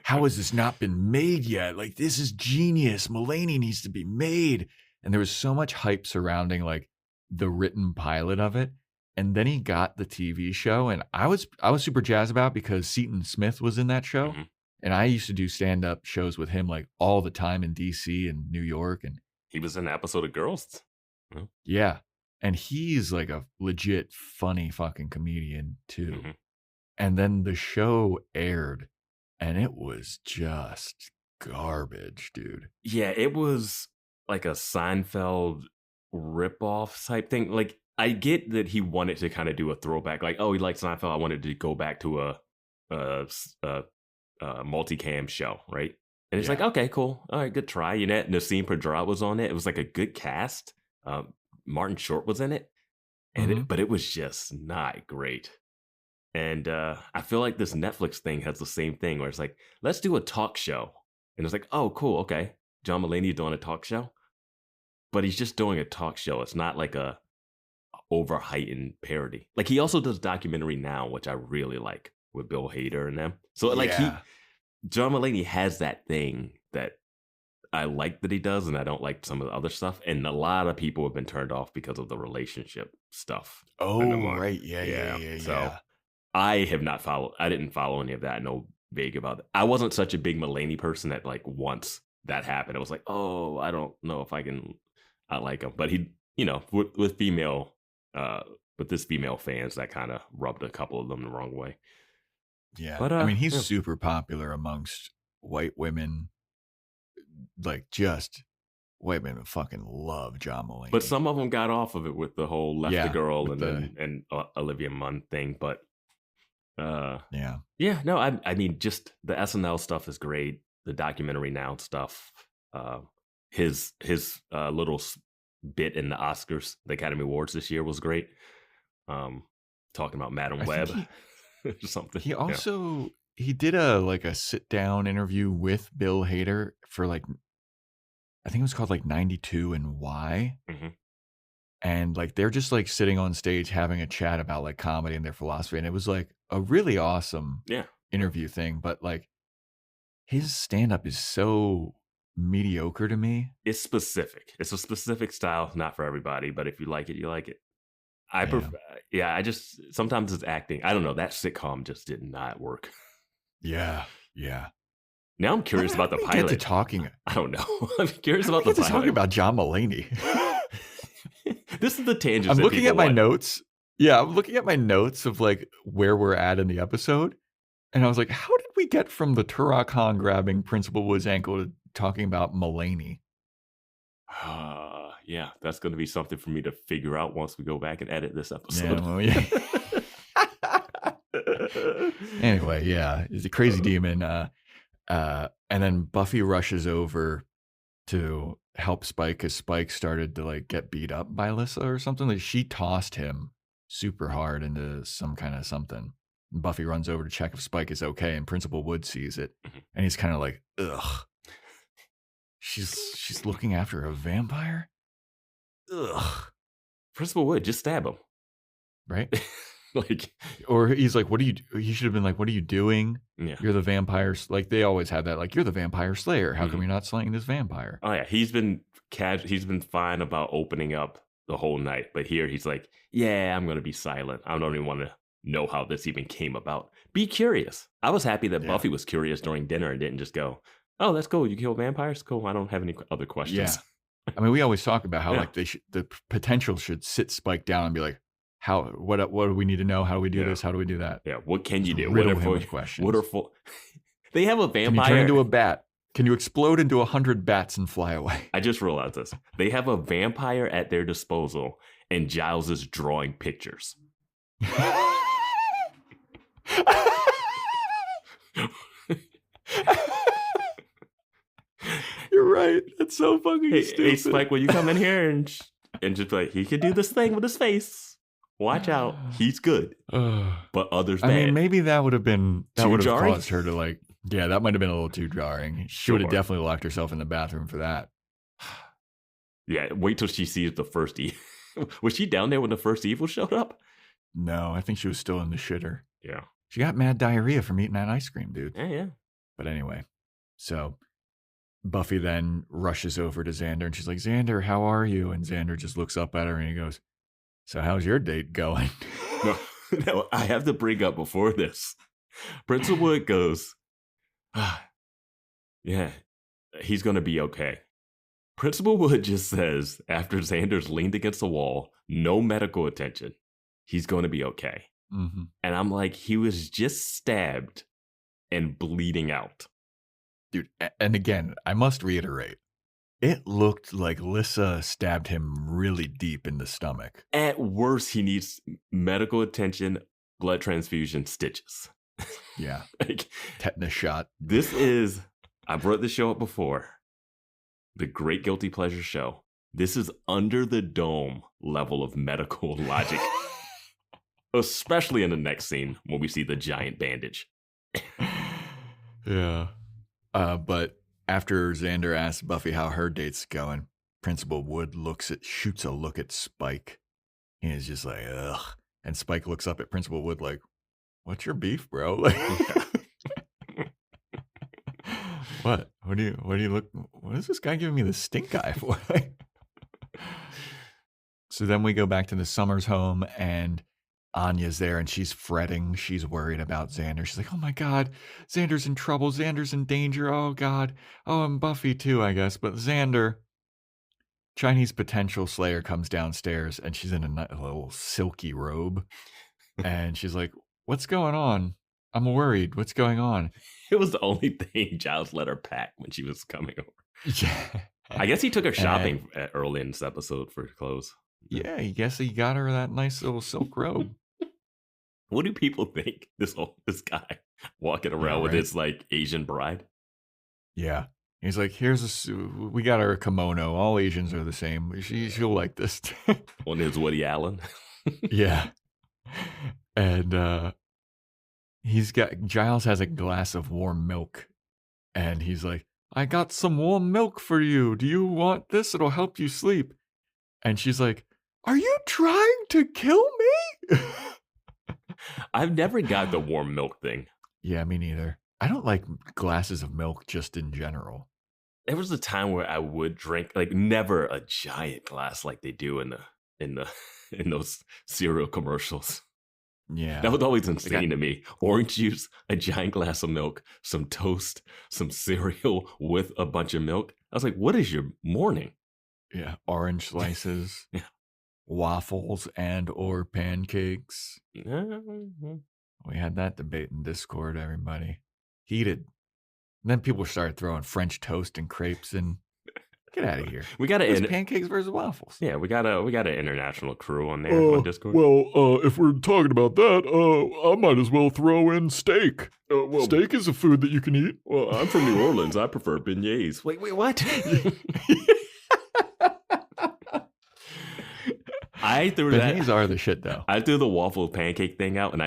[SPEAKER 2] How has this not been made yet? Like, this is genius. Mulaney needs to be made. And there was so much hype surrounding like the written pilot of it. And then he got the TV show, and I was super jazzed about it because Seton Smith was in that show. Mm-hmm. And I used to do stand-up shows with him like all the time in DC and New York. And
[SPEAKER 6] he was in an episode of Girls.
[SPEAKER 2] Yeah. And he's like a legit funny fucking comedian too.
[SPEAKER 6] Mhm.
[SPEAKER 2] And then the show aired and it was just garbage, dude.
[SPEAKER 6] Yeah, it was like a Seinfeld ripoff type thing. Like, I get that he wanted to kind of do a throwback. Like, oh, he likes Seinfeld. I wanted to go back to a multicam show, right? And it's like,
[SPEAKER 2] Yeah.
[SPEAKER 6] okay, cool. All right, good try. You know, Nassim Pedrad was on it. It was like a good cast. Martin Short was in it. And but it was just not great. And I feel like this Netflix thing has the same thing where it's like, let's do a talk show. And it's like, oh, cool, okay. John Mulaney doing a talk show. But he's just doing a talk show. It's not like a over-heightened parody. Like, he also does documentary now, which I really like, with Bill Hader and them. So like John Mulaney has that thing that I like that he does, and I don't like some of the other stuff. And a lot of people have been turned off because of the relationship stuff.
[SPEAKER 2] Right. Yeah.
[SPEAKER 6] So I have not followed. I didn't follow any of that. I know vague about it. I wasn't such a big Mulaney person that like once that happened, I was like, oh, I don't know if I like him. But he, you know, with female, with this female fans, that kind of rubbed a couple of them the wrong way.
[SPEAKER 2] Yeah.
[SPEAKER 6] But
[SPEAKER 2] I mean, he's super popular amongst white women. Like, just white women fucking love John Mulaney.
[SPEAKER 6] But some of them got off of it with the whole left the girl
[SPEAKER 2] with
[SPEAKER 6] and Olivia Munn thing. But no, I mean, just the SNL stuff is great. The documentary now stuff, his little bit in the Oscars, the Academy Awards this year was great. Talking about Madam Web or something.
[SPEAKER 2] He also he did a sit down interview with Bill Hader for like, I think it was called like 92 and Why. And like they're just like sitting on stage having a chat about like comedy and their philosophy, and it was like a really awesome interview thing. But like his stand up is so mediocre to me.
[SPEAKER 6] It's specific. It's a specific style, not for everybody. But if you like it, you like it. I prefer. I just sometimes it's acting. I don't know. That sitcom just did not work.
[SPEAKER 2] Yeah.
[SPEAKER 6] Now I'm curious about the pilot.
[SPEAKER 2] Get to talking.
[SPEAKER 6] I don't know. I'm curious about the pilot.
[SPEAKER 2] Talking about John Mulaney.
[SPEAKER 6] This is the tangent.
[SPEAKER 2] I'm looking at my notes. Yeah, I'm looking at my notes of like where we're at in the episode, and I was like, how did we get from the Turok Han grabbing Principal Wood's ankle to talking about Mulaney?
[SPEAKER 6] Yeah, that's going to be something for me to figure out once we go back and edit this episode.
[SPEAKER 2] Anyway, he's a crazy demon. And then Buffy rushes over to help Spike because Spike started to like get beat up by Alyssa or something. Like she tossed him super hard into some kind of something. And Buffy runs over to check if Spike is okay, and Principal Wood sees it, and he's kind of like, ugh. She's looking after a vampire? Ugh.
[SPEAKER 6] Principal Wood, just stab him.
[SPEAKER 2] Right?
[SPEAKER 6] Like,
[SPEAKER 2] or he's like, he should have been like, what are you doing?
[SPEAKER 6] Yeah.
[SPEAKER 2] You're the vampire. Like they always have that. Like, you're the vampire slayer. How come you're not slaying this vampire?
[SPEAKER 6] Oh yeah. He's been fine about opening up the whole night. But here he's like, yeah, I'm going to be silent. I don't even want to know how this even came about. Be curious. I was happy that Buffy was curious during dinner and didn't just go, oh, that's cool. You kill vampires? Cool. I don't have any other questions.
[SPEAKER 2] Yeah. I mean, we always talk about how like the potential should sit Spike down and be like, what do we need to know? How do we do this? How do we do that?
[SPEAKER 6] Yeah. What can you do?
[SPEAKER 2] Riddle him with questions.
[SPEAKER 6] They have a vampire.
[SPEAKER 2] Can you turn into a bat? Can you explode into 100 bats and fly away?
[SPEAKER 6] I just realized this. They have a vampire at their disposal, and Giles is drawing pictures.
[SPEAKER 2] You're right. That's so fucking stupid.
[SPEAKER 6] Hey, Spike, will you come in here and just be like, he can do this thing with his face. Watch out. He's good. But others bad.
[SPEAKER 2] I mean, maybe that would have caused her to like, that might have been a little too jarring. She would have definitely locked herself in the bathroom for that.
[SPEAKER 6] Yeah, wait till she sees the first evil. Was she down there when the first evil showed up?
[SPEAKER 2] No, I think she was still in the shitter.
[SPEAKER 6] Yeah.
[SPEAKER 2] She got mad diarrhea from eating that ice cream, dude.
[SPEAKER 6] Yeah.
[SPEAKER 2] But anyway, so Buffy then rushes over to Xander and she's like, Xander, how are you? And Xander just looks up at her and he goes, so how's your date going?
[SPEAKER 6] No, I have to bring up before this. Principal Wood goes, yeah, he's going to be okay. Principal Wood just says, after Xander's leaned against the wall, no medical attention, he's going to be okay.
[SPEAKER 2] Mm-hmm.
[SPEAKER 6] And I'm like, he was just stabbed and bleeding out.
[SPEAKER 2] Dude, and again, I must reiterate, it looked like Lissa stabbed him really deep in the stomach.
[SPEAKER 6] At worst, he needs medical attention, blood transfusion, stitches.
[SPEAKER 2] Yeah.
[SPEAKER 6] Like,
[SPEAKER 2] Tetanus shot.
[SPEAKER 6] this is, I brought this show up before, the Great Guilty Pleasure Show. This is under the dome level of medical logic. Especially in the next scene when we see the giant bandage.
[SPEAKER 2] Yeah. But after Xander asks Buffy how her date's going, Principal Wood shoots a look at Spike. And he's just like, ugh. And Spike looks up at Principal Wood like, what's your beef, bro? Like, what? What do you look? What is this guy giving me the stink eye for? So then we go back to the Summers home, and Anya's there, and she's fretting. She's worried about Xander. She's like, oh my God, Xander's in trouble. Xander's in danger. Oh God. Oh, and Buffy too, I guess. But Xander, Chinese potential slayer, comes downstairs, and she's in a little silky robe. And she's like, what's going on? I'm worried. What's going on?
[SPEAKER 6] It was the only thing Giles let her pack when she was coming over.
[SPEAKER 2] Yeah.
[SPEAKER 6] I guess he took her shopping early in this episode for clothes.
[SPEAKER 2] Yeah, I guess he got her that nice little silk robe.
[SPEAKER 6] What do people think? This guy walking around with his like Asian bride.
[SPEAKER 2] Yeah, he's like, we got her a kimono. All Asians are the same. She'll like this.
[SPEAKER 6] On his Woody Allen.
[SPEAKER 2] Yeah, and Giles has a glass of warm milk, and he's like, I got some warm milk for you. Do you want this? It'll help you sleep. And she's like, are you trying to kill me?
[SPEAKER 6] I've never got the warm milk thing.
[SPEAKER 2] Yeah, me neither. I don't like glasses of milk just in general.
[SPEAKER 6] There was a time where I would drink, like, never a giant glass like they do in those cereal commercials.
[SPEAKER 2] Yeah.
[SPEAKER 6] That was always insane to me. Orange juice, a giant glass of milk, some toast, some cereal with a bunch of milk. I was like, what is your morning?
[SPEAKER 2] Yeah, orange slices, waffles and or pancakes. We had that debate in Discord, everybody. Heated. And then people started throwing French toast and crepes in. Get out of here.
[SPEAKER 6] We got
[SPEAKER 2] pancakes versus waffles.
[SPEAKER 6] Yeah, we got an international crew on there on Discord.
[SPEAKER 7] Well, if we're talking about that, I might as well throw in steak. Steak is a food that you can eat.
[SPEAKER 6] Well, I'm from New Orleans. I prefer beignets. Wait, what?
[SPEAKER 2] Beignets are the shit, though.
[SPEAKER 6] I threw the waffle pancake thing out, and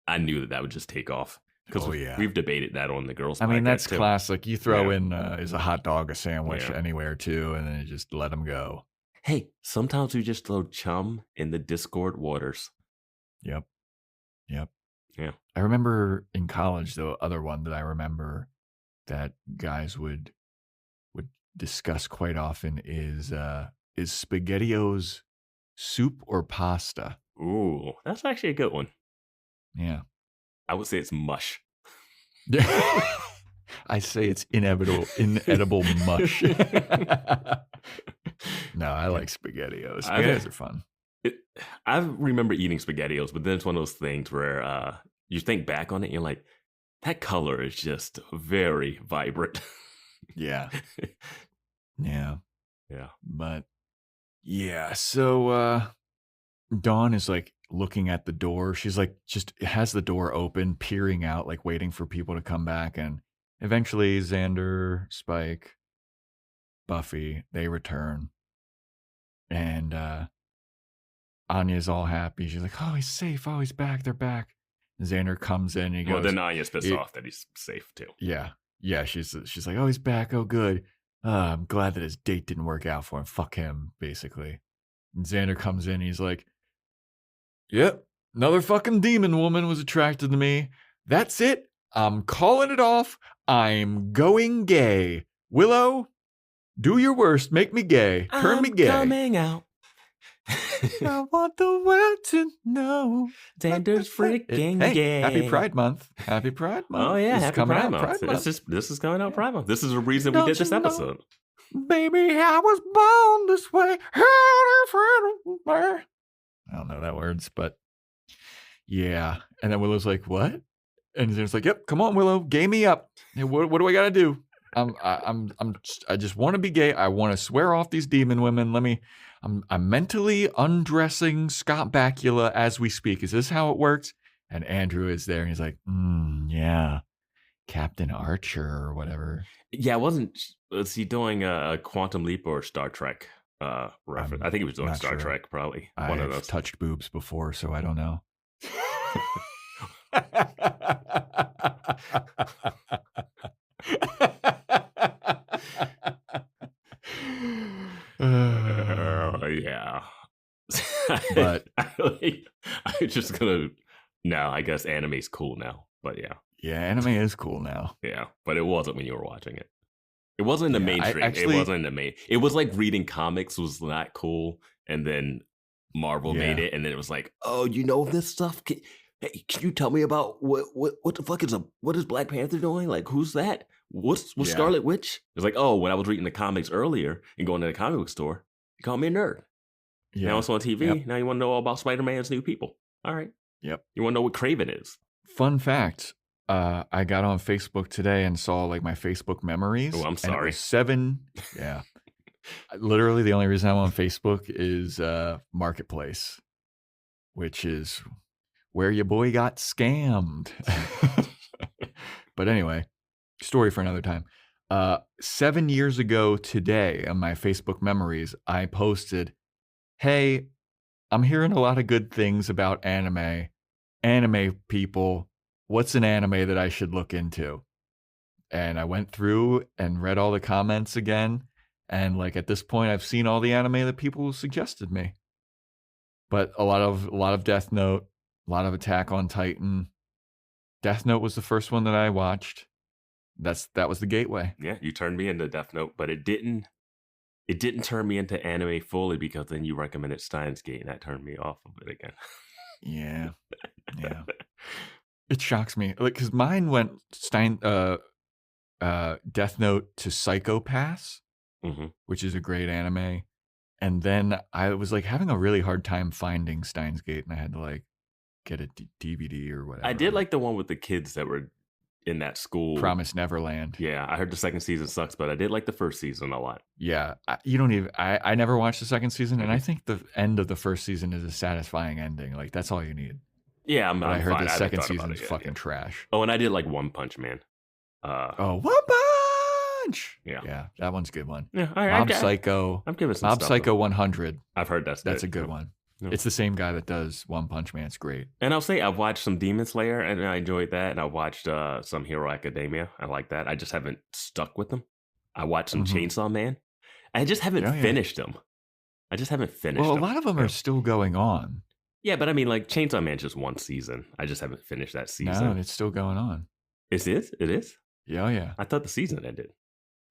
[SPEAKER 6] I knew that would just take off. Because we've debated that on the girls' podcast.
[SPEAKER 2] I mean, that's classic. You throw in, is a hot dog a sandwich anywhere, too, and then you just let them go.
[SPEAKER 6] Hey, sometimes we just throw chum in the Discord waters.
[SPEAKER 2] Yep.
[SPEAKER 6] Yeah.
[SPEAKER 2] I remember in college, the other one that I remember that guys would discuss quite often is SpaghettiOs soup or pasta?
[SPEAKER 6] Ooh, that's actually a good one.
[SPEAKER 2] Yeah.
[SPEAKER 6] I would say it's mush.
[SPEAKER 2] I say it's inedible mush. No, I like SpaghettiOs. SpaghettiOs are fun.
[SPEAKER 6] I remember eating SpaghettiOs, but then it's one of those things where you think back on it and you're like, that color is just very vibrant.
[SPEAKER 2] Yeah. Yeah.
[SPEAKER 6] Yeah.
[SPEAKER 2] But yeah, so Dawn is like looking at the door. She's like just has the door open, peering out, like waiting for people to come back. And eventually Xander, Spike, Buffy, they return. And Anya's all happy. She's like, oh, he's safe. Oh, he's back. They're back. And Xander comes in and he goes.
[SPEAKER 6] Well, then Anya's pissed off that he's safe too.
[SPEAKER 2] Yeah. Yeah. She's like, oh, he's back. Oh, good. I'm glad that his date didn't work out for him. Fuck him, basically. And Xander comes in. He's like, yep, another fucking demon woman was attracted to me. That's it. I'm calling it off. I'm going gay. Willow, do your worst. Make me gay. Turn me gay.
[SPEAKER 6] I'm coming out.
[SPEAKER 2] I want the world to know.
[SPEAKER 6] Xander's freaking gay.
[SPEAKER 2] Happy Pride Month. Happy Pride Month.
[SPEAKER 6] Oh, yeah.
[SPEAKER 2] This
[SPEAKER 6] Happy Pride Month. This is coming out Pride Month. This is the reason we did this episode.
[SPEAKER 2] Baby, I was born this way. I don't know that words, but yeah. And then Willow's like, what? And Xander's like, yep, come on, Willow, gay me up. Hey, what do I got to do? I just want to be gay. I want to swear off these demon women. I'm mentally undressing Scott Bakula as we speak. Is this how it works? And Andrew is there and he's like, yeah, Captain Archer or whatever.
[SPEAKER 6] Yeah, was he doing a Quantum Leap or Star Trek reference? I think he was doing Star Trek, probably. One of those.
[SPEAKER 2] I've touched boobs before, so I don't know.
[SPEAKER 6] Yeah.
[SPEAKER 2] But
[SPEAKER 6] I'm just gonna. No, I guess anime's cool now. But yeah.
[SPEAKER 2] Yeah, anime is cool now.
[SPEAKER 6] Yeah, but it wasn't when you were watching it. It wasn't in the mainstream. It wasn't in the main. It was like reading comics was not cool, and then Marvel made it, and then it was like, oh, you know this stuff. Can you tell me about what the fuck what is Black Panther doing? Like, who's that? What's Scarlet Witch? It's like, oh, when I was reading the comics earlier and going to the comic book store, you called me a nerd. Yeah. Now it's on TV. Yep. Now you want to know all about Spider-Man's new people. All right.
[SPEAKER 2] Yep.
[SPEAKER 6] You want to know what Craven is?
[SPEAKER 2] Fun fact. I got on Facebook today and saw like my Facebook memories.
[SPEAKER 6] Oh, I'm sorry.
[SPEAKER 2] And it was 7. Yeah. Literally the only reason I'm on Facebook is Marketplace, which is where your boy got scammed. But anyway, story for another time. 7 years ago today on my Facebook memories, I posted, hey, I'm hearing a lot of good things about anime. Anime people, what's an anime that I should look into? And I went through and read all the comments again. And like at this point, I've seen all the anime that people suggested me. But a lot of Death Note, a lot of Attack on Titan. Death Note was the first one that I watched. That was the gateway.
[SPEAKER 6] Yeah, you turned me into Death Note, but it didn't turn me into anime fully because then you recommended Steins Gate and that turned me off of it again.
[SPEAKER 2] Yeah. It shocks me. Like, cause mine went Death Note to Psycho Pass, which is a great anime. And then I was like having a really hard time finding Steins Gate and I had to like get a DVD or whatever.
[SPEAKER 6] I did like the one with the kids that were in that school.
[SPEAKER 2] Promise Neverland.
[SPEAKER 6] Yeah, I heard the second season sucks, but I did like the first season a lot.
[SPEAKER 2] Yeah, I never watched the second season, and I think the end of the first season is a satisfying ending. Like, that's all you need.
[SPEAKER 6] Yeah,
[SPEAKER 2] I heard the second season is fucking trash.
[SPEAKER 6] Oh, and I did like One Punch Man.
[SPEAKER 2] One Punch! Yeah, that one's a good one.
[SPEAKER 6] Yeah,
[SPEAKER 2] Mob Psycho.
[SPEAKER 6] I'm giving some
[SPEAKER 2] Mob
[SPEAKER 6] stuff,
[SPEAKER 2] Psycho 100.
[SPEAKER 6] I've heard that's
[SPEAKER 2] a good one. Yeah. It's the same guy that does One Punch Man. It's great.
[SPEAKER 6] And I'll say I've watched some Demon Slayer and I enjoyed that. And I watched some Hero Academia. I like that. I just haven't stuck with them. I watched some Chainsaw Man. I just haven't finished them. I just haven't finished them.
[SPEAKER 2] Well, a lot of them are still going on.
[SPEAKER 6] Yeah, but I mean, like, Chainsaw Man's just one season. I just haven't finished that season.
[SPEAKER 2] No, it's still going on.
[SPEAKER 6] It is? It is?
[SPEAKER 2] Yeah.
[SPEAKER 6] I thought the season ended.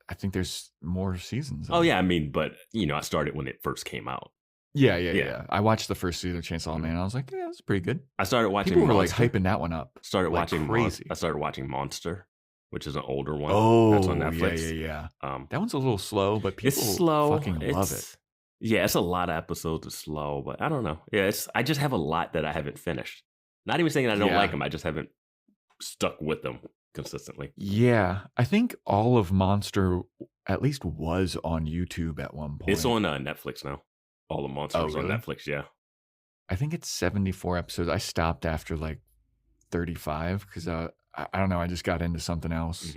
[SPEAKER 2] I think there's more seasons.
[SPEAKER 6] Oh, yeah, I mean, but, I started when it first came out.
[SPEAKER 2] Yeah. I watched the first season of Chainsaw Man. I was like, yeah, that's pretty good.
[SPEAKER 6] I started watching
[SPEAKER 2] People were like hyping that one up.
[SPEAKER 6] Started
[SPEAKER 2] like
[SPEAKER 6] watching
[SPEAKER 2] crazy.
[SPEAKER 6] I started watching Monster, which is an older one.
[SPEAKER 2] Oh,
[SPEAKER 6] that's on Netflix.
[SPEAKER 2] Yeah. That one's a little slow, but people fucking love it.
[SPEAKER 6] Yeah, it's a lot of episodes. It's slow, but I don't know. Yeah, I just have a lot that I haven't finished. Not even saying I don't like them. I just haven't stuck with them consistently.
[SPEAKER 2] Yeah, I think all of Monster at least was on YouTube at one point.
[SPEAKER 6] It's on Netflix now. All the Monsters on Netflix, yeah.
[SPEAKER 2] I think it's 74 episodes. I stopped after like 35 because I don't know. I just got into something else.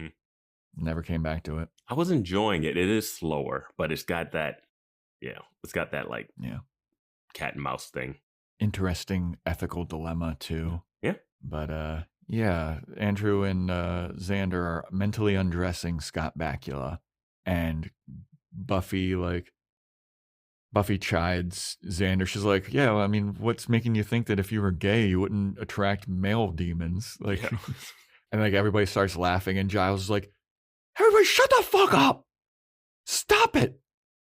[SPEAKER 2] Never came back to it.
[SPEAKER 6] I was enjoying it. It is slower, but it's got that, like cat and mouse thing.
[SPEAKER 2] Interesting ethical dilemma too.
[SPEAKER 6] Yeah.
[SPEAKER 2] But Andrew and Xander are mentally undressing Scott Bakula, and Buffy chides Xander. She's like, yeah, well, I mean, what's making you think that if you were gay, you wouldn't attract male demons? Like, and like everybody starts laughing, and Giles is like, everybody shut the fuck up. Stop it.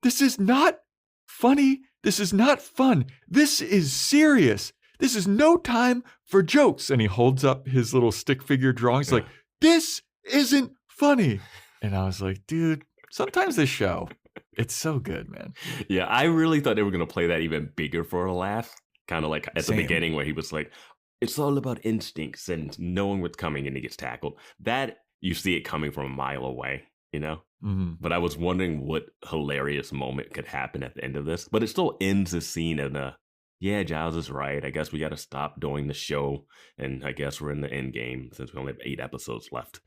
[SPEAKER 2] This is not funny. This is not fun. This is serious. This is no time for jokes. And he holds up his little stick figure drawings like, this isn't funny. And I was like, dude, Sometimes this show, it's so good, man.
[SPEAKER 6] Yeah, I really thought they were going to play that even bigger for a laugh. Kind of like at the beginning where he was like, it's all about instincts and knowing what's coming and he gets tackled. That, you see it coming from a mile away, you know?
[SPEAKER 2] Mm-hmm.
[SPEAKER 6] But I was wondering what hilarious moment could happen at the end of this. But it still ends the scene in a, yeah, Giles is right. I guess we got to stop doing the show. And I guess we're in the end game since we only have 8 episodes left.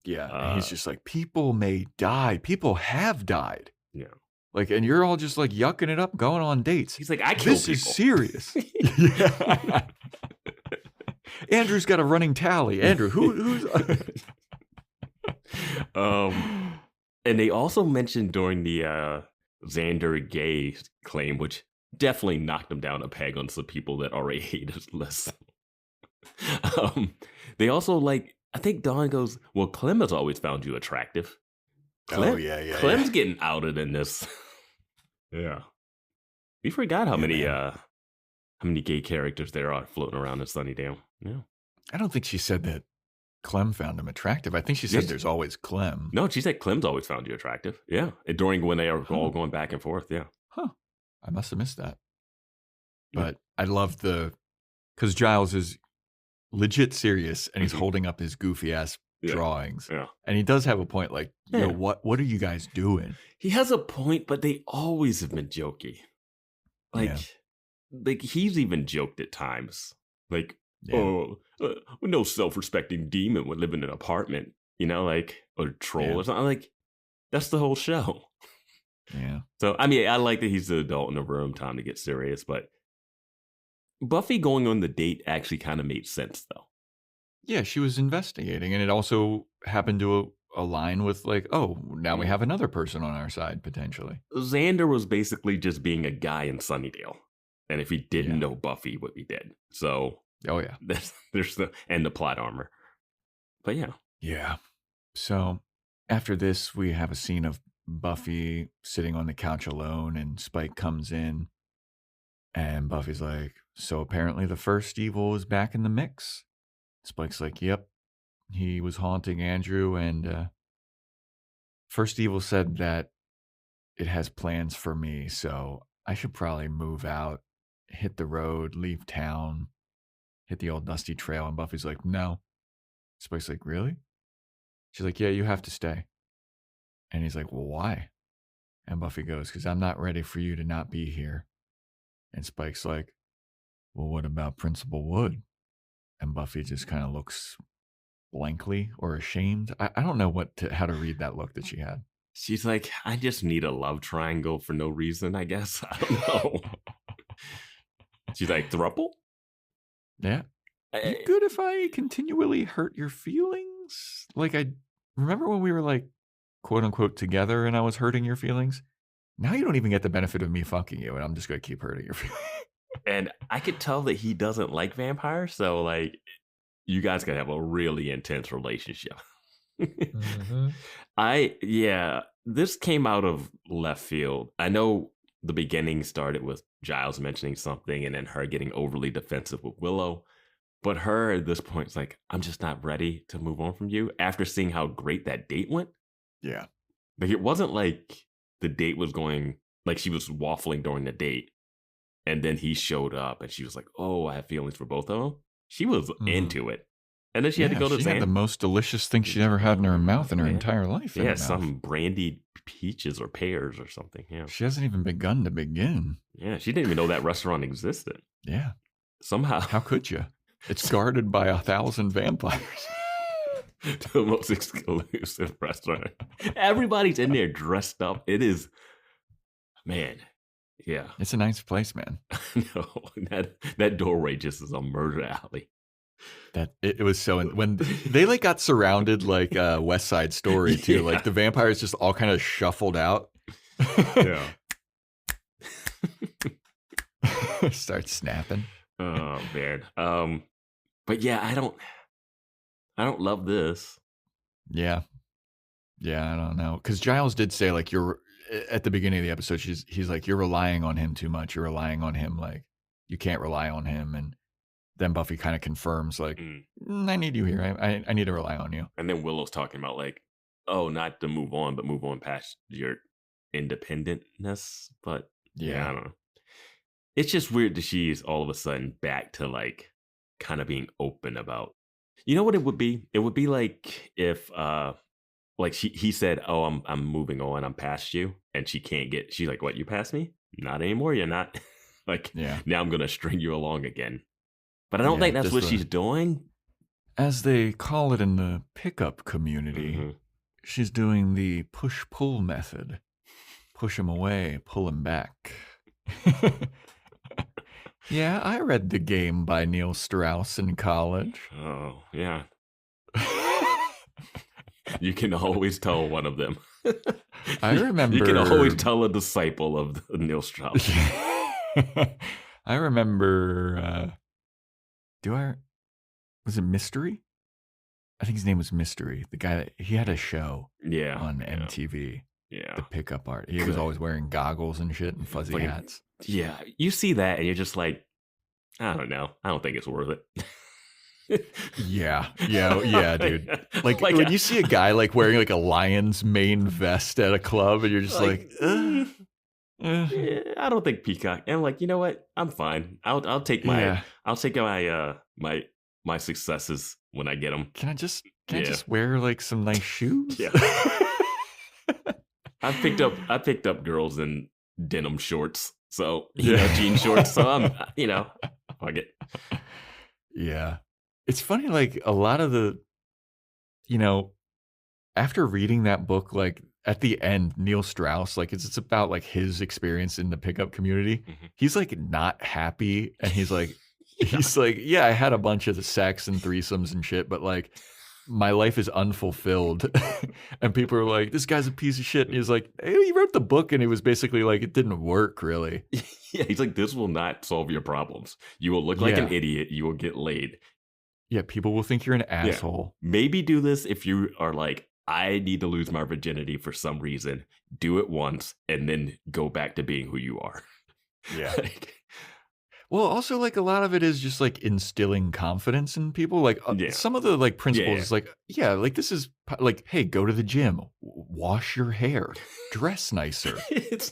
[SPEAKER 2] Yeah. And he's just like, people may die. People have died.
[SPEAKER 6] Yeah.
[SPEAKER 2] Like, and you're all just like yucking it up, going on dates.
[SPEAKER 6] He's like, I kill
[SPEAKER 2] this
[SPEAKER 6] people.
[SPEAKER 2] Is serious. Yeah. Andrew's got a running tally. Andrew, who's...
[SPEAKER 6] And they also mentioned during the Xander gay claim, which definitely knocked him down a peg on some people that already hate us less. They also like, I think Dawn goes, well, Clem has always found you attractive. Clem's getting outed in this. Yeah. We forgot how many gay characters there are floating around in Sunnydale. Yeah.
[SPEAKER 2] I don't think she said that Clem found him attractive. I think she said there's always Clem.
[SPEAKER 6] No, she said Clem's always found you attractive. Yeah. And during when they are all going back and forth. Yeah.
[SPEAKER 2] Huh. I must have missed that. But I love because Giles is legit serious and he's holding up his goofy ass drawings.
[SPEAKER 6] Yeah.
[SPEAKER 2] And he does have a point like, yo, what are you guys doing?
[SPEAKER 6] He has a point, but they always have been jokey. Like he's even joked at times. Like, no self-respecting demon would live in an apartment, you know, like, or troll or something. Like, that's the whole show.
[SPEAKER 2] Yeah.
[SPEAKER 6] So, I mean, I like that he's the adult in the room, time to get serious, but Buffy going on the date actually kind of made sense, though.
[SPEAKER 2] Yeah, she was investigating, and it also happened to align with, like, oh, now we have another person on our side, potentially.
[SPEAKER 6] Xander was basically just being a guy in Sunnydale. And if he didn't know Buffy, would be dead. So...
[SPEAKER 2] Oh, yeah.
[SPEAKER 6] There's the plot armor. But yeah.
[SPEAKER 2] Yeah. So after this, we have a scene of Buffy sitting on the couch alone, and Spike comes in. And Buffy's like, so apparently the first evil is back in the mix. Spike's like, yep. He was haunting Andrew, and first evil said that it has plans for me, so I should probably move out, hit the road, leave town. Hit the old dusty trail. And Buffy's like, no. Spike's like, really? She's like, yeah, you have to stay. And he's like, well, why? And Buffy goes, because I'm not ready for you to not be here. And Spike's like, well, what about Principal Wood? And Buffy just kind of looks blankly or ashamed. I don't know how to read that look that she had.
[SPEAKER 6] She's like, I just need a love triangle for no reason, I guess. I don't know. She's like, throuple?
[SPEAKER 2] Yeah. You good if I continually hurt your feelings? Like, I remember when we were like, quote unquote, together and I was hurting your feelings? Now you don't even get the benefit of me fucking you, and I'm just going to keep hurting your feelings.
[SPEAKER 6] And I could tell that he doesn't like vampires, so like, you guys can have a really intense relationship. This came out of left field. I know the beginning started with Giles mentioning something and then her getting overly defensive with Willow. But her at this point is like, I'm just not ready to move on from you after seeing how great that date went.
[SPEAKER 2] Yeah.
[SPEAKER 6] Like, it wasn't like the date was going, like she was waffling during the date. And then he showed up and she was like, oh, I have feelings for both of them. She was into it. And then she had to go to
[SPEAKER 2] She had the most delicious thing she'd ever had in her mouth in her entire life.
[SPEAKER 6] Yeah, some brandied peaches or pears or something. Yeah.
[SPEAKER 2] She hasn't even begun to begin.
[SPEAKER 6] Yeah, she didn't even know that restaurant existed.
[SPEAKER 2] Yeah.
[SPEAKER 6] Somehow.
[SPEAKER 2] How could you? It's guarded by 1,000 vampires.
[SPEAKER 6] The most exclusive restaurant. Everybody's in there dressed up. It is, man. Yeah.
[SPEAKER 2] It's a nice place, man.
[SPEAKER 6] No, that doorway just is a murder alley.
[SPEAKER 2] That it was so when they like got surrounded like West Side Story too, like the vampires just all kind of shuffled out.
[SPEAKER 6] Yeah.
[SPEAKER 2] Start snapping.
[SPEAKER 6] Oh man. But yeah, I don't love this.
[SPEAKER 2] Yeah, I don't know, because Giles did say like you're at the beginning of the episode. He's like, you're relying on him too much. You're relying on him, like you can't rely on him. And then Buffy kind of confirms like, I need you here. I need to rely on you.
[SPEAKER 6] And then Willow's talking about like, not to move on, but move on past your independentness. But yeah, I don't know. It's just weird that she's all of a sudden back to like kind of being open about. You know what it would be? It would be like if like he said, "Oh, I'm moving on. I'm past you," and she can't get. She's like, "What? You passed me? Not anymore. You're not." Like, now I'm gonna string you along again. But I don't think that's what she's doing.
[SPEAKER 2] As they call it in the pickup community, she's doing the push-pull method. Push him away, pull him back. Yeah, I read The Game by Neil Strauss in college.
[SPEAKER 6] Oh, yeah. You can always tell one of them.
[SPEAKER 2] I remember.
[SPEAKER 6] You can always tell a disciple of Neil Strauss.
[SPEAKER 2] I remember. Was it Mystery? I think his name was Mystery. The guy he had a show. On MTV.
[SPEAKER 6] Yeah.
[SPEAKER 2] The pickup art. He was always wearing goggles and shit and fuzzy hats.
[SPEAKER 6] Yeah. You see that and you're just like, I don't know. I don't think it's worth it.
[SPEAKER 2] Yeah, dude. Like when you see a guy like wearing like a lion's mane vest at a club, and you're just like
[SPEAKER 6] yeah, I don't think Peacock. And I'm like, you know what? I'm fine. I'll take my my successes when I get them.
[SPEAKER 2] Can I just wear like some nice shoes?
[SPEAKER 6] Yeah. I picked up girls in denim shorts, so jean shorts. So I'm fuck it.
[SPEAKER 2] Yeah. It's funny, like a lot of the, after reading that book, like at the end, Neil Strauss, like it's about like his experience in the pickup community. He's like not happy, and he's like, I had a bunch of the sex and threesomes and shit, but like my life is unfulfilled. And people are like, this guy's a piece of shit. And he's like, hey, he wrote the book, and it was basically like it didn't work really.
[SPEAKER 6] Yeah, he's like, this will not solve your problems. You will look like an idiot. You will get laid.
[SPEAKER 2] Yeah, people will think you're an asshole.
[SPEAKER 6] Yeah. Maybe do this if you are like, I need to lose my virginity for some reason. Do it once and then go back to being who you are.
[SPEAKER 2] Yeah. Well, also like a lot of it is just like instilling confidence in people. Like some of the like principles is like, like this is like, hey, go to the gym, wash your hair, dress nicer.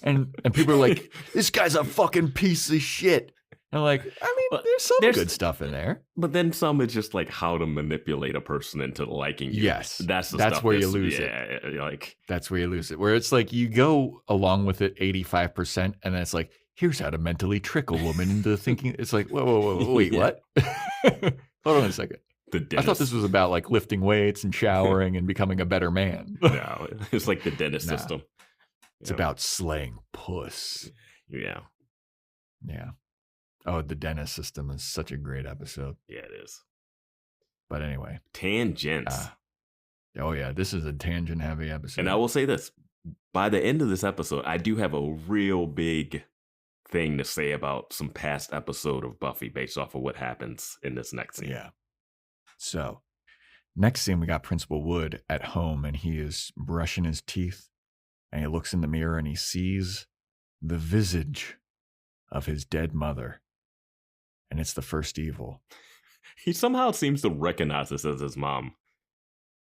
[SPEAKER 2] and people are like, this guy's a fucking piece of shit. And like, I mean, there's good stuff in there.
[SPEAKER 6] But then some is just like how to manipulate a person into liking you.
[SPEAKER 2] Yes.
[SPEAKER 6] That's
[SPEAKER 2] where you lose it.
[SPEAKER 6] Like
[SPEAKER 2] that's where you lose it. Where it's like you go along with it 85%, and then it's like, here's how to mentally trick a woman into thinking. It's like, whoa, wait, what? Hold on a second. I thought this was about like lifting weights and showering and becoming a better man.
[SPEAKER 6] No, it's like the dentist system.
[SPEAKER 2] It's about slaying puss.
[SPEAKER 6] Yeah.
[SPEAKER 2] Yeah. Oh, the dentist system is such a great episode.
[SPEAKER 6] Yeah, it is.
[SPEAKER 2] But anyway.
[SPEAKER 6] Tangents.
[SPEAKER 2] Oh, yeah. This is a tangent-heavy episode.
[SPEAKER 6] And I will say this. By the end of this episode, I do have a real big thing to say about some past episode of Buffy based off of what happens in this next scene.
[SPEAKER 2] Yeah. So, next scene, we got Principal Wood at home, and he is brushing his teeth, and he looks in the mirror, and he sees the visage of his dead mother. And it's the first evil.
[SPEAKER 6] He somehow seems to recognize this as his mom.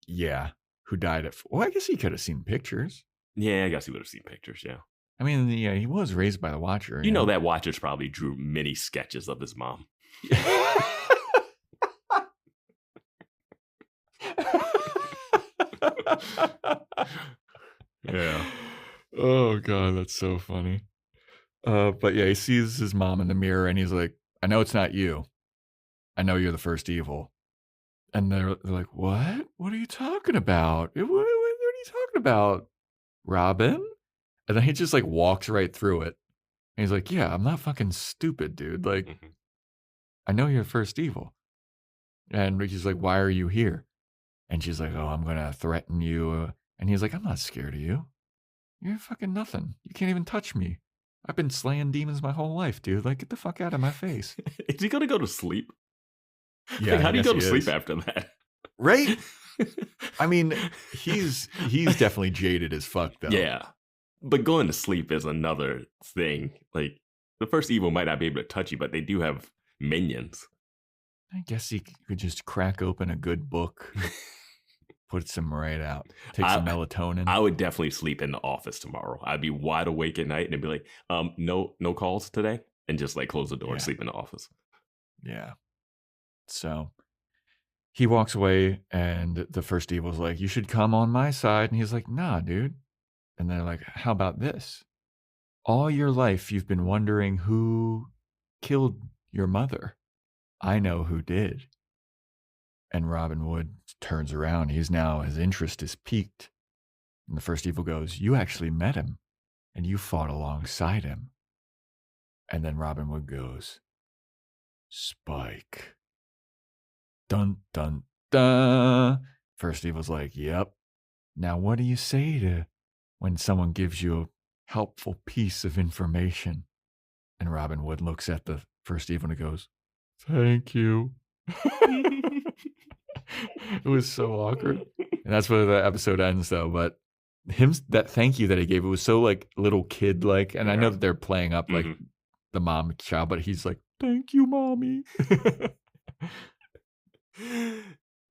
[SPEAKER 2] Yeah. Who died at... Well, I guess he could have seen pictures.
[SPEAKER 6] Yeah, I guess he would have seen pictures, yeah.
[SPEAKER 2] I mean, yeah, he was raised by the Watcher.
[SPEAKER 6] You know that Watchers probably drew many sketches of his mom.
[SPEAKER 2] Yeah. Oh, God, that's so funny. But yeah, he sees his mom in the mirror, and he's like, I know it's not you. I know you're the first evil. And they're like, what? What are you talking about? What are you talking about, Robin? And then he just like walks right through it. And he's like, yeah, I'm not fucking stupid, dude. Like, I know you're the first evil. And Ricky's like, why are you here? And she's like, oh, I'm going to threaten you. And he's like, I'm not scared of you. You're fucking nothing. You can't even touch me. I've been slaying demons my whole life, dude. Like, get the fuck out of my face.
[SPEAKER 6] Is he going to go to sleep?
[SPEAKER 2] Yeah.
[SPEAKER 6] Like, how do you go to sleep after that?
[SPEAKER 2] Right? I mean, he's definitely jaded as fuck, though.
[SPEAKER 6] Yeah. But going to sleep is another thing. Like, the first evil might not be able to touch you, but they do have minions.
[SPEAKER 2] I guess he could just crack open a good book, Puts him right out. Take some melatonin.
[SPEAKER 6] I would definitely sleep in the office tomorrow. I'd be wide awake at night and it'd be like, no calls today, and just like close the door and sleep in the office.
[SPEAKER 2] Yeah. So he walks away, and the first evil's like, "You should come on my side," and he's like, "Nah, dude." And they're like, "How about this? All your life, you've been wondering who killed your mother. I know who did." And Robin Wood turns around. His interest is piqued. And the first evil goes, "You actually met him, and you fought alongside him." And then Robin Wood goes, "Spike. Dun, dun, dun." First evil's like, "Yep. Now what do you say to when someone gives you a helpful piece of information?" And Robin Wood looks at the first evil and goes, "Thank you." It was so awkward. And that's where the episode ends, though. But that thank you that he gave, it was so like little kid like. And I know that they're playing up like the mom child, but he's like, "Thank you, mommy."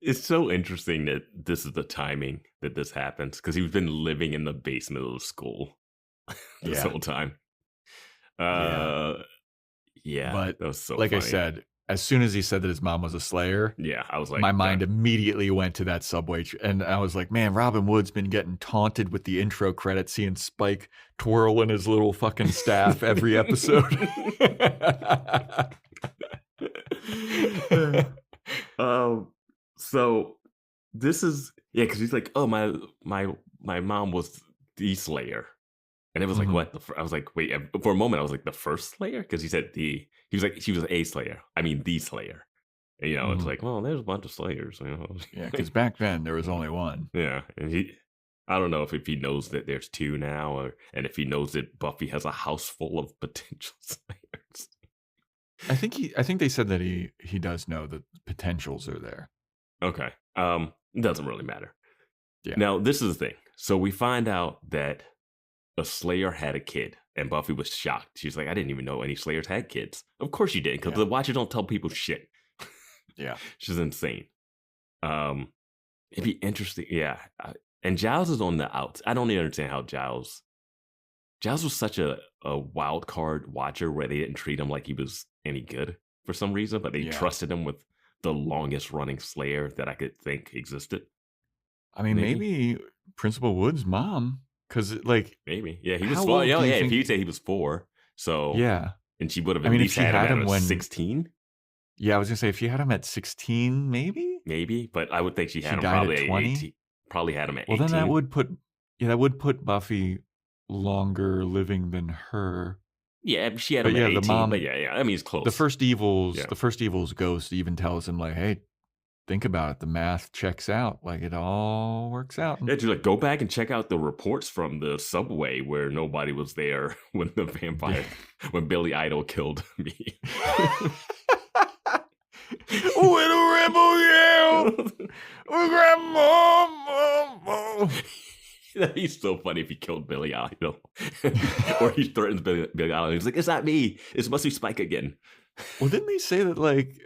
[SPEAKER 6] It's so interesting that this is the timing that this happens, because he's been living in the basement of the school this whole time. But that was so
[SPEAKER 2] like
[SPEAKER 6] funny.
[SPEAKER 2] I said, as soon as he said that his mom was a Slayer,
[SPEAKER 6] I was like,
[SPEAKER 2] my mind immediately went to that subway, and I was like, man, Robin Wood's been getting taunted with the intro credits, seeing Spike twirling his little fucking staff every episode.
[SPEAKER 6] So this is because he's like, "Oh, my mom was the Slayer," and it was like, "What?" I was like, "Wait." For a moment, I was like, "The first Slayer," because he said he was like, she was a Slayer. I mean, the Slayer. And, it's like, well, there's a bunch of Slayers.
[SPEAKER 2] Yeah, because back then there was only one.
[SPEAKER 6] Yeah, and I don't know if he knows that there's two now, and if he knows that Buffy has a house full of potential Slayers.
[SPEAKER 2] I think they said that he does know that potentials are there.
[SPEAKER 6] Okay. It doesn't really matter.
[SPEAKER 2] Yeah.
[SPEAKER 6] Now, this is the thing. So we find out that a Slayer had a kid, and Buffy was shocked. She's like, "I didn't even know any Slayers had kids." Of course you didn't, because the Watchers don't tell people shit.
[SPEAKER 2] Yeah.
[SPEAKER 6] She's insane. It'd be interesting. Yeah. And Giles is on the outs. I don't even understand how Giles was such a wild card Watcher where they didn't treat him like he was any good for some reason, but they trusted him with the longest running Slayer that I could think existed.
[SPEAKER 2] I mean, maybe Principal Wood's mom, because like
[SPEAKER 6] maybe he was 4. If you say he was 4, so and she would have at least had him when 16.
[SPEAKER 2] Yeah, I was gonna say if she had him at 16, maybe,
[SPEAKER 6] but I would think she had him probably at 18. Probably had him at 18.
[SPEAKER 2] Well, then that would put Buffy longer living than her.
[SPEAKER 6] Yeah, she had him at 18. The mom, but I mean, it's close.
[SPEAKER 2] The first evil's ghost even tells him like, "Hey, think about it. The math checks out. Like it all works out."
[SPEAKER 6] Yeah, just like go back and check out the reports from the subway where nobody was there when the vampire, when Billy Idol killed me.
[SPEAKER 2] With a rebel yell, we grab more.
[SPEAKER 6] That'd be so funny if he killed Billy Idol. Or he threatens Billy Idol. He's like, "It's not me. It must be Spike again."
[SPEAKER 2] Well, didn't they say that, like,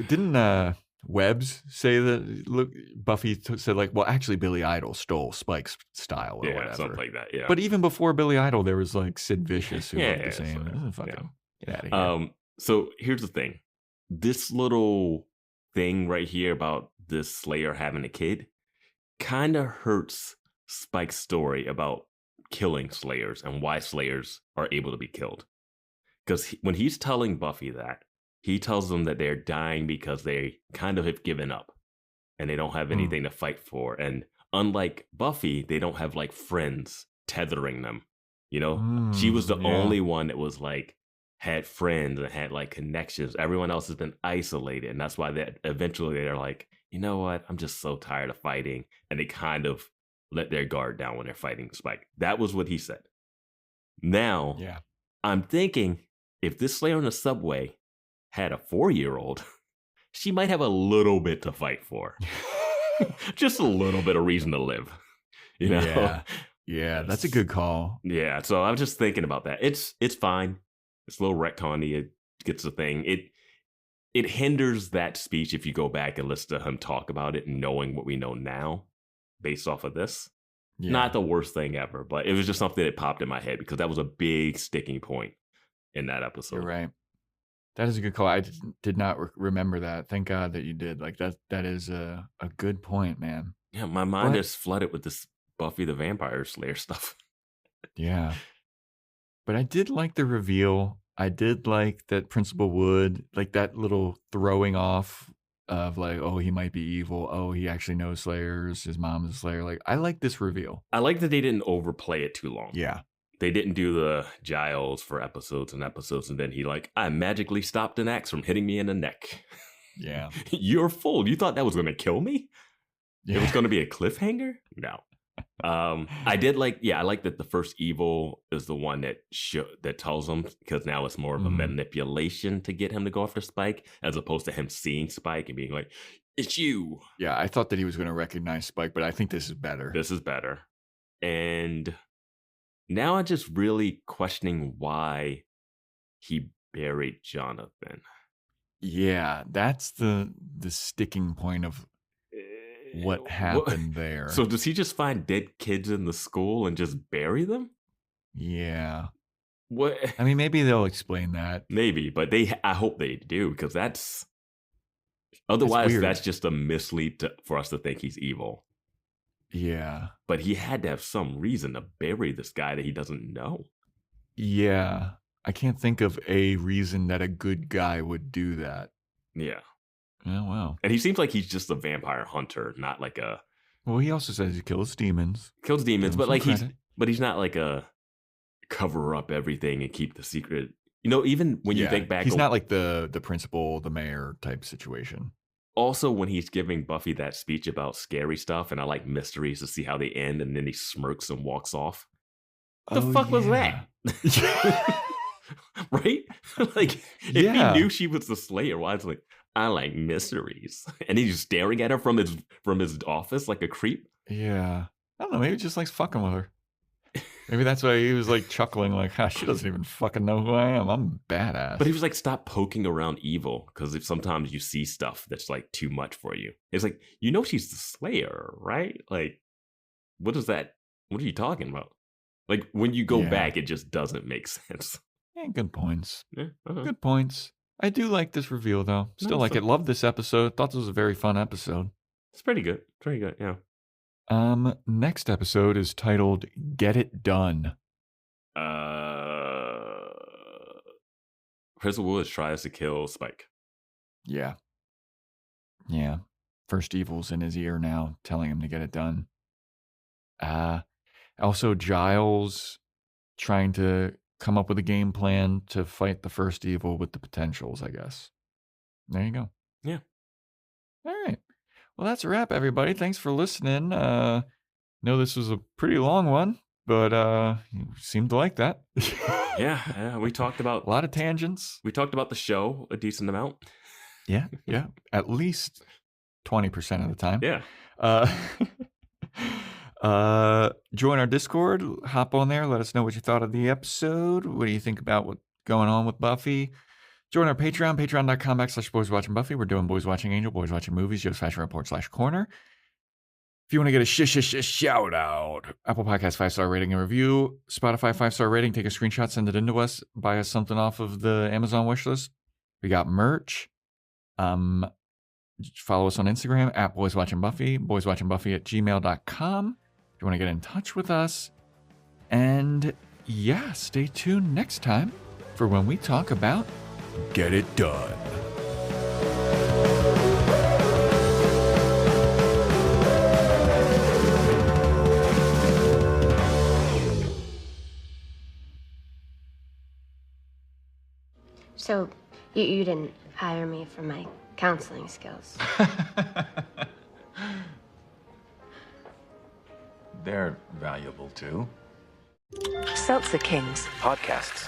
[SPEAKER 2] didn't Webbs say that, look, Buffy said, like, well, actually, Billy Idol stole Spike's style or whatever.
[SPEAKER 6] Something like that, yeah.
[SPEAKER 2] But even before Billy Idol, there was, like, Sid Vicious who looked the same. Get out of here.
[SPEAKER 6] So here's the thing. This little thing right here about this Slayer having a kid kind of hurts Spike's story about killing Slayers and why Slayers are able to be killed. Because when he's telling Buffy that, he tells them that they're dying because they kind of have given up and they don't have anything to fight for. And unlike Buffy, they don't have like friends tethering them. She was the only one that was like, had friends and had like connections. Everyone else has been isolated. And that's why that eventually they're like, "You know what? I'm just so tired of fighting." And they kind of let their guard down when they're fighting Spike. That was what he said. Now, I'm thinking if this Slayer on the subway had a 4-year-old, she might have a little bit to fight for. Just a little bit of reason to live.
[SPEAKER 2] Yeah, that's a good call.
[SPEAKER 6] Yeah, so I was just thinking about that. It's fine. It's a little retconny. It gets the thing. It hinders that speech if you go back and listen to him talk about it, knowing what we know now. based off of this.
[SPEAKER 2] Yeah.
[SPEAKER 6] Not the worst thing ever, but it was just something that popped in my head because that was a big sticking point in that episode.
[SPEAKER 2] You're right. That is a good call. I did not remember that. Thank God that you did. Like that is a good point, man.
[SPEAKER 6] Yeah, my mind is flooded with this Buffy the Vampire Slayer stuff.
[SPEAKER 2] Yeah. But I did like the reveal. I did like that Principal Wood, like that little throwing off of like, oh, he might be evil. Oh, he actually knows Slayers. His mom is a Slayer. Like, I like this reveal.
[SPEAKER 6] I like that they didn't overplay it too long.
[SPEAKER 2] Yeah.
[SPEAKER 6] They didn't do the Giles for episodes and episodes, and then he like, I magically stopped an axe from hitting me in the neck.
[SPEAKER 2] Yeah.
[SPEAKER 6] You're a fool. You thought that was going to kill me?
[SPEAKER 2] Yeah.
[SPEAKER 6] It was going to be a cliffhanger? No. I did like, I like that the first evil is the one that tells him, because now it's more of a manipulation to get him to go after Spike, as opposed to him seeing Spike and being like, it's you.
[SPEAKER 2] Yeah, I thought that he was going to recognize Spike, but I think this is better.
[SPEAKER 6] This is better. And now I'm just really questioning why he buried Jonathan.
[SPEAKER 2] Yeah, that's the sticking point of what happened there.
[SPEAKER 6] So does he just find dead kids in the school and just bury them?
[SPEAKER 2] Yeah.
[SPEAKER 6] What?
[SPEAKER 2] I mean, maybe they'll explain that.
[SPEAKER 6] Maybe, but I hope they do, because that's otherwise that's just a mislead for us to think he's evil.
[SPEAKER 2] Yeah.
[SPEAKER 6] But he had to have some reason to bury this guy that he doesn't know.
[SPEAKER 2] Yeah. I can't think of a reason that a good guy would do that.
[SPEAKER 6] Yeah.
[SPEAKER 2] Oh, wow.
[SPEAKER 6] And he seems like he's just a vampire hunter, not like a...
[SPEAKER 2] Well, he also says he kills demons.
[SPEAKER 6] Kills demons, but like
[SPEAKER 2] credit.
[SPEAKER 6] he's not like a cover up everything and keep the secret. You know, even when you think back...
[SPEAKER 2] He's not like the principal, the mayor type situation.
[SPEAKER 6] Also, when he's giving Buffy that speech about scary stuff, and I like mysteries to see how they end, and then he smirks and walks off. The fuck was that? Right? Like, if he knew she was the Slayer, why is like, I like mysteries, and he's staring at her from his office like a creep.
[SPEAKER 2] Yeah, I don't know. Maybe he just likes fucking with her. Maybe that's why he was like chuckling, like, she doesn't even fucking know who I am. I'm badass.
[SPEAKER 6] But he was like, stop poking around evil, because if sometimes you see stuff that's like too much for you. It's like, you know, she's the Slayer, right? Like, what is that? What are you talking about? Like, when you go back, it just doesn't make sense.
[SPEAKER 2] Yeah, good points.
[SPEAKER 6] Yeah,
[SPEAKER 2] good points. I do like this reveal, though. Still like it. Love this episode. Thought this was a very fun episode.
[SPEAKER 6] It's pretty good. Pretty good, yeah.
[SPEAKER 2] Next episode is titled Get It Done.
[SPEAKER 6] Principal Woods tries to kill Spike.
[SPEAKER 2] Yeah. Yeah. First evil's in his ear now, telling him to get it done. Also, Giles trying to come up with a game plan to fight the first evil with the potentials, I guess. There you go.
[SPEAKER 6] Yeah.
[SPEAKER 2] All right. Well, that's a wrap, everybody. Thanks for listening. Know this was a pretty long one, but you seemed to like that.
[SPEAKER 6] Yeah. We talked about
[SPEAKER 2] a lot of tangents.
[SPEAKER 6] We talked about the show a decent amount.
[SPEAKER 2] Yeah. At least 20% of the time.
[SPEAKER 6] Yeah.
[SPEAKER 2] Join our Discord. Hop on there. Let us know what you thought of the episode. What do you think about what's going on with Buffy? Join our Patreon, patreon.com/Boys Watching Buffy. We're doing Boys Watching Angel, Boys Watching Movies, Joe's Fashion Report /corner. If you want to get a shout out, Apple Podcast 5-star rating and review, Spotify 5-star rating, take a screenshot, send it in to us, buy us something off of the Amazon wish list. We got merch. Follow us on Instagram at Boys Watching Buffy, boyswatchingbuffy@gmail.com. If you want to get in touch with us. And yeah, stay tuned next time for when we talk about Get It Done.
[SPEAKER 5] So, you didn't hire me for my counseling skills?
[SPEAKER 8] They're valuable too.
[SPEAKER 9] Seltzer Kings
[SPEAKER 8] Podcasts.